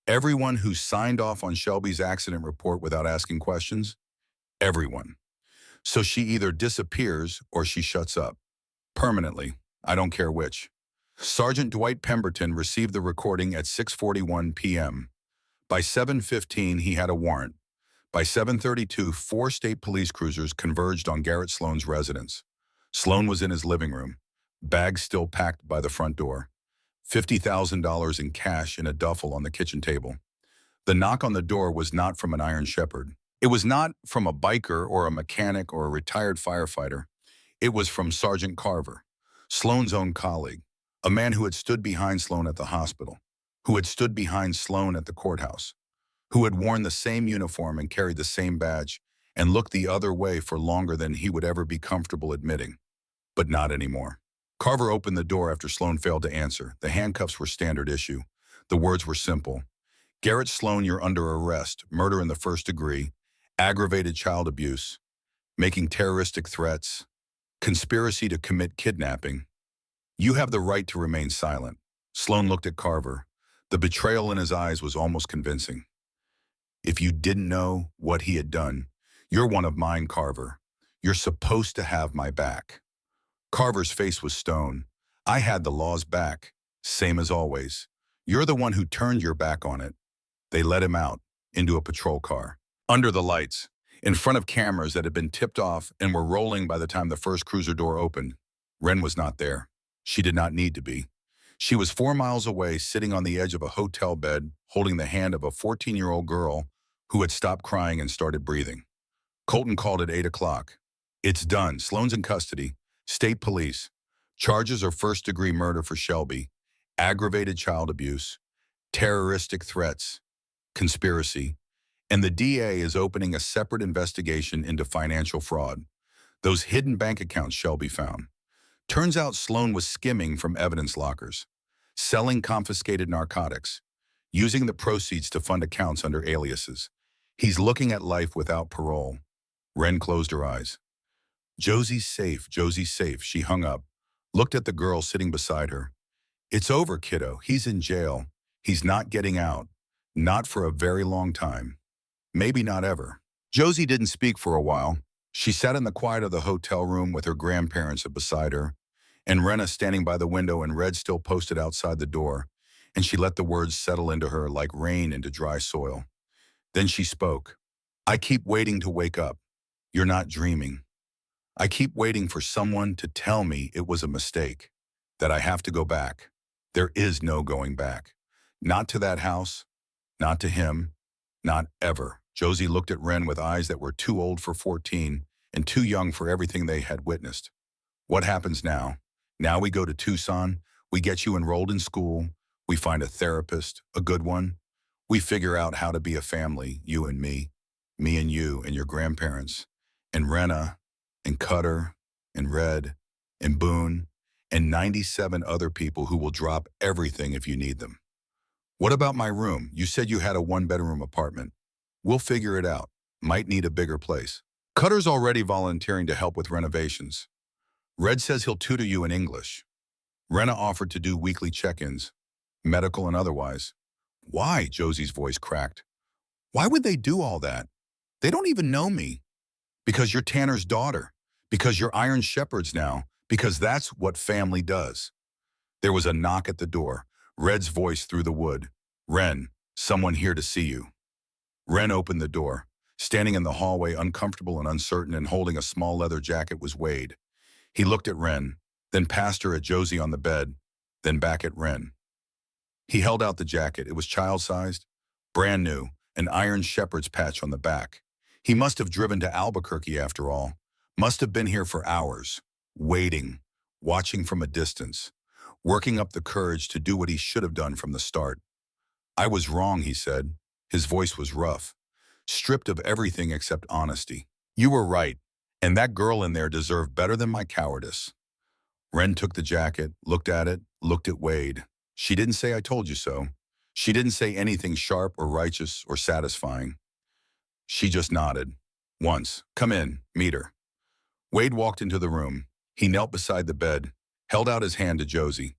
everyone who signed off on Shelby's accident report without asking questions, everyone. So she either disappears or she shuts up. Permanently. I don't care which. Sergeant Dwight Pemberton received the recording at 6:41 p.m. By 7:15, he had a warrant. By 7:32, 4 state police cruisers converged on Garrett Sloan's residence. Sloan was in his living room, bags still packed by the front door, $50,000 in cash in a duffel on the kitchen table. The knock on the door was not from an iron shepherd. It was not from a biker or a mechanic or a retired firefighter. It was from Sergeant Carver, Sloan's own colleague, a man who had stood behind Sloan at the hospital, who had stood behind Sloan at the courthouse, who had worn the same uniform and carried the same badge and looked the other way for longer than he would ever be comfortable admitting. But not anymore. Carver opened the door after Sloan failed to answer. The handcuffs were standard issue. The words were simple. Garrett Sloan, you're under arrest, murder in the first degree, aggravated child abuse, making terroristic threats, conspiracy to commit kidnapping. You have the right to remain silent. Sloan looked at Carver. The betrayal in his eyes was almost convincing. If you didn't know what he had done, you're one of mine, Carver. You're supposed to have my back. Carver's face was stone. I had the law's back, same as always. You're the one who turned your back on it. They let him out, into a patrol car. Under the lights, in front of cameras that had been tipped off and were rolling by the time the first cruiser door opened. Wren was not there. She did not need to be. She was 4 miles away, sitting on the edge of a hotel bed, holding the hand of a 14-year-old girl who had stopped crying and started breathing. Colton called at 8 o'clock. It's done. Sloan's in custody. State police. Charges are first-degree murder for Shelby, aggravated child abuse, terroristic threats, conspiracy, and the DA is opening a separate investigation into financial fraud. Those hidden bank accounts Shelby found. Turns out Sloan was skimming from evidence lockers, selling confiscated narcotics, using the proceeds to fund accounts under aliases. He's looking at life without parole. Wren closed her eyes. Josie's safe, Josie's safe. She hung up, looked at the girl sitting beside her. It's over, kiddo. He's in jail. He's not getting out. Not for a very long time. Maybe not ever. Josie didn't speak for a while. She sat in the quiet of the hotel room with her grandparents beside her, and Renna standing by the window and Red still posted outside the door, and she let the words settle into her like rain into dry soil. Then she spoke. I keep waiting to wake up. You're not dreaming. I keep waiting for someone to tell me it was a mistake, that I have to go back. There is no going back. Not to that house, not to him, not ever. Josie looked at Wren with eyes that were too old for 14 and too young for everything they had witnessed. What happens now? Now we go to Tucson, we get you enrolled in school, we find a therapist, a good one. We figure out how to be a family, you and me and you and your grandparents, and Renna, and Cutter, and Red, and Boone, and 97 other people who will drop everything if you need them. What about my room? You said you had a 1-bedroom apartment. We'll figure it out. Might need a bigger place. Cutter's already volunteering to help with renovations. Red says he'll tutor you in English. Renna offered to do weekly check-ins, medical and otherwise. Why? Josie's voice cracked. Why would they do all that? They don't even know me. Because you're Tanner's daughter. Because you're Iron Shepherd's now. Because that's what family does. There was a knock at the door. Red's voice through the wood. Ren, someone here to see you. Ren opened the door. Standing in the hallway, uncomfortable and uncertain and holding a small leather jacket, was Wade. He looked at Ren, then past her at Josie on the bed, then back at Ren. He held out the jacket. It was child-sized, brand new, an Iron Shepherd's patch on the back. He must have driven to Albuquerque after all. Must have been here for hours, waiting, watching from a distance, working up the courage to do what he should have done from the start. I was wrong, he said. His voice was rough, stripped of everything except honesty. You were right, and that girl in there deserved better than my cowardice. Ren took the jacket, looked at it, looked at Wade. She didn't say I told you so. She didn't say anything sharp or righteous or satisfying. She just nodded. Once. Come in, meet her. Wade walked into the room. He knelt beside the bed, held out his hand to Josie.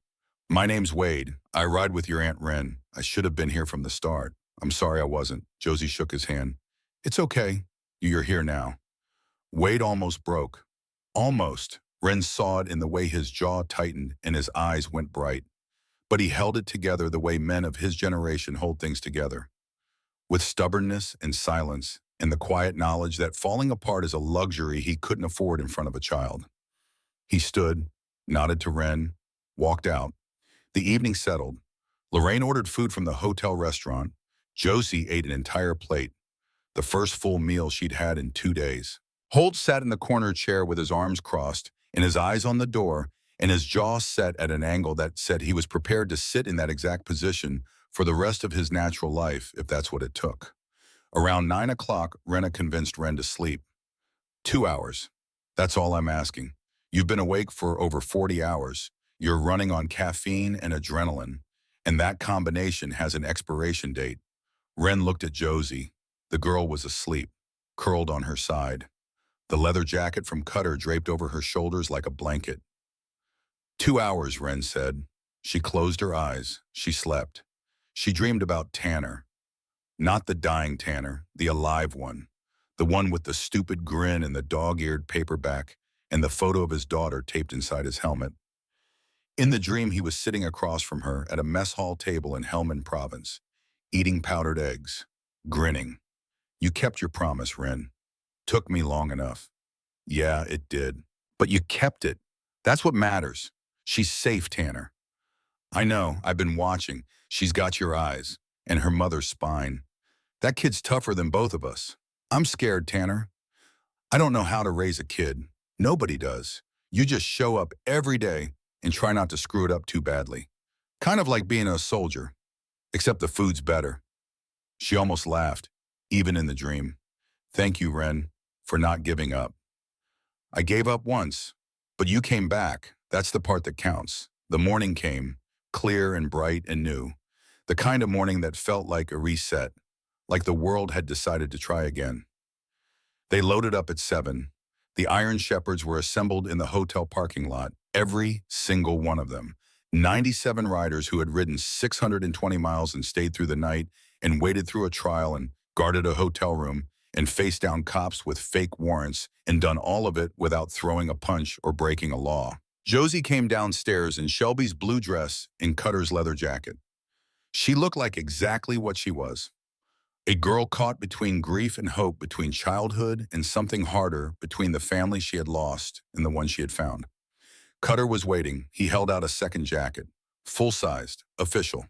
My name's Wade. I ride with your Aunt Ren. I should have been here from the start. I'm sorry I wasn't. Josie shook his hand. It's okay. You're here now. Wade almost broke. Almost. Ren saw it in the way his jaw tightened and his eyes went bright. But he held it together the way men of his generation hold things together. With stubbornness and silence and the quiet knowledge that falling apart is a luxury he couldn't afford in front of a child. He stood, nodded to Ren, walked out. The evening settled. Lorraine ordered food from the hotel restaurant. Josie ate an entire plate, the first full meal she'd had in 2 days. Holt sat in the corner chair with his arms crossed and his eyes on the door and his jaw set at an angle that said he was prepared to sit in that exact position for the rest of his natural life if that's what it took. Around 9 o'clock, Rena convinced Ren to sleep. 2 hours. That's all I'm asking. You've been awake for over 40 hours. You're running on caffeine and adrenaline, and that combination has an expiration date. Ren looked at Josie. The girl was asleep, curled on her side, the leather jacket from Cutter draped over her shoulders like a blanket. 2 hours, Ren said. She closed her eyes. She slept. She dreamed about Tanner. Not the dying Tanner, the alive one. The one with the stupid grin and the dog-eared paperback and the photo of his daughter taped inside his helmet. In the dream, he was sitting across from her at a mess hall table in Helmand Province, eating powdered eggs, grinning. You kept your promise, Ren. Took me long enough. Yeah, it did. But you kept it. That's what matters. She's safe, Tanner. I know, I've been watching. She's got your eyes, and her mother's spine. That kid's tougher than both of us. I'm scared, Tanner. I don't know how to raise a kid. Nobody does. You just show up every day and try not to screw it up too badly. Kind of like being a soldier, except the food's better. She almost laughed, even in the dream. Thank you, Ren, for not giving up. I gave up once, but you came back. That's the part that counts. The morning came, clear and bright and new. The kind of morning that felt like a reset, like the world had decided to try again. They loaded up at 7. The Iron Shepherds were assembled in the hotel parking lot, every single one of them. 97 riders who had ridden 620 miles and stayed through the night and waited through a trial and guarded a hotel room and faced down cops with fake warrants and done all of it without throwing a punch or breaking a law. Josie came downstairs in Shelby's blue dress and Cutter's leather jacket. She looked like exactly what she was. A girl caught between grief and hope, between childhood and something harder, between the family she had lost and the one she had found. Cutter was waiting. He held out a second jacket. Full-sized, official.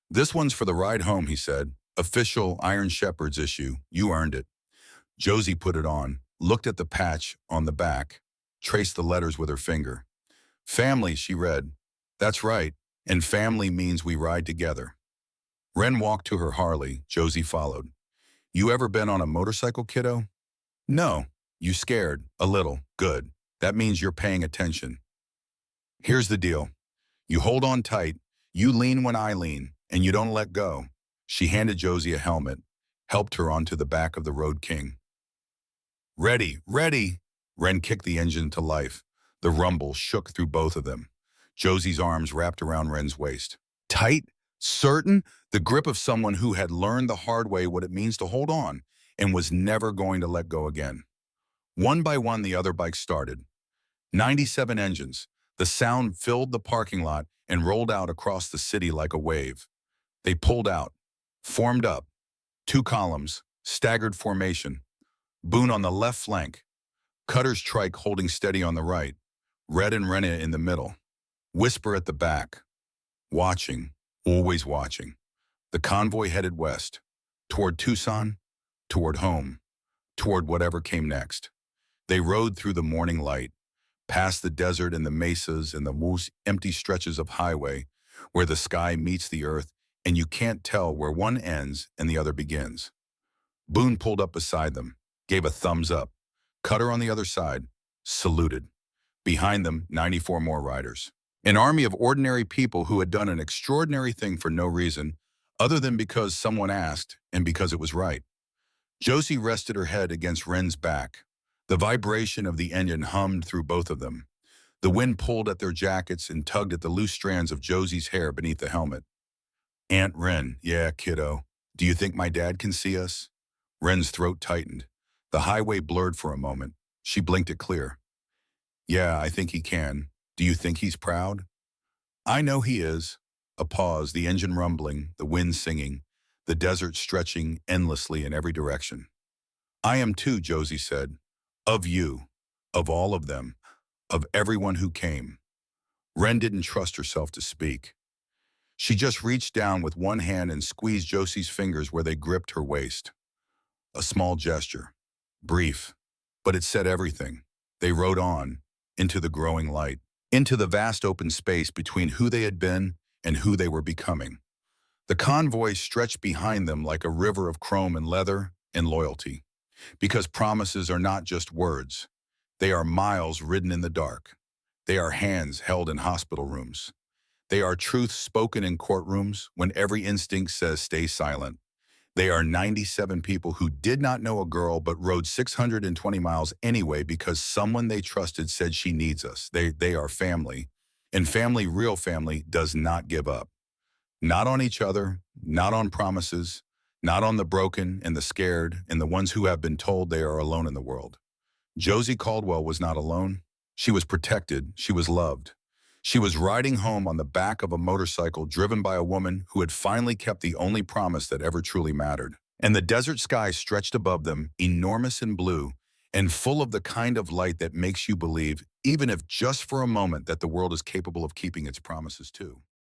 This one's for the ride home, he said. Official Iron Shepherds issue. You earned it. Josie put it on, looked at the patch on the back, traced the letters with her finger. Family, she read. That's right, and family means we ride together. Ren walked to her Harley. Josie followed. You ever been on a motorcycle, kiddo? No. You scared? A little. Good. That means you're paying attention. Here's the deal. You hold on tight, you lean when I lean, and you don't let go. She handed Josie a helmet, helped her onto the back of the Road King. Ready, ready! Ren kicked the engine to life. The rumble shook through both of them. Josie's arms wrapped around Ren's waist. Tight, certain, the grip of someone who had learned the hard way what it means to hold on and was never going to let go again. One by one, the other bikes started. 97 engines. The sound filled the parking lot and rolled out across the city like a wave. They pulled out, formed up, 2 columns, staggered formation. Boone on the left flank, Cutter's trike holding steady on the right, Red and Renna in the middle, Whisper at the back. Watching, always watching. The convoy headed west, toward Tucson, toward home, toward whatever came next. They rode through the morning light, past the desert and the mesas and the moose empty stretches of highway where the sky meets the earth and you can't tell where one ends and the other begins. Boone pulled up beside them, gave a thumbs up. Cutter on the other side, saluted. Behind them, 94 more riders. An army of ordinary people who had done an extraordinary thing for no reason, other than because someone asked and because it was right. Josie rested her head against Ren's back. The vibration of the engine hummed through both of them. The wind pulled at their jackets and tugged at the loose strands of Josie's hair beneath the helmet. Aunt Ren, yeah, kiddo. Do you think my dad can see us? Ren's throat tightened. The highway blurred for a moment. She blinked it clear. Yeah, I think he can. Do you think he's proud? I know he is. A pause, the engine rumbling, the wind singing, the desert stretching endlessly in every direction. I am too, Josie said. Of you, of all of them, of everyone who came. Ren didn't trust herself to speak. She just reached down with one hand and squeezed Josie's fingers where they gripped her waist. A small gesture, brief, but it said everything. They rode on, into the growing light, into the vast open space between who they had been and who they were becoming. The convoy stretched behind them like a river of chrome and leather, and loyalty. Because promises are not just words. They are miles ridden in the dark. They are hands held in hospital rooms. They are truths spoken in courtrooms when every instinct says stay silent. They are 97 people who did not know a girl but rode 620 miles anyway because someone they trusted said she needs us. They are family. And family, real family, does not give up. Not on each other, not on promises, not on the broken and the scared and the ones who have been told they are alone in the world. Josie Caldwell was not alone. She was protected. She was loved. She was riding home on the back of a motorcycle driven by a woman who had finally kept the only promise that ever truly mattered. And the desert sky stretched above them, enormous and blue, and full of the kind of light that makes you believe, even if just for a moment, that the world is capable of keeping its promises too.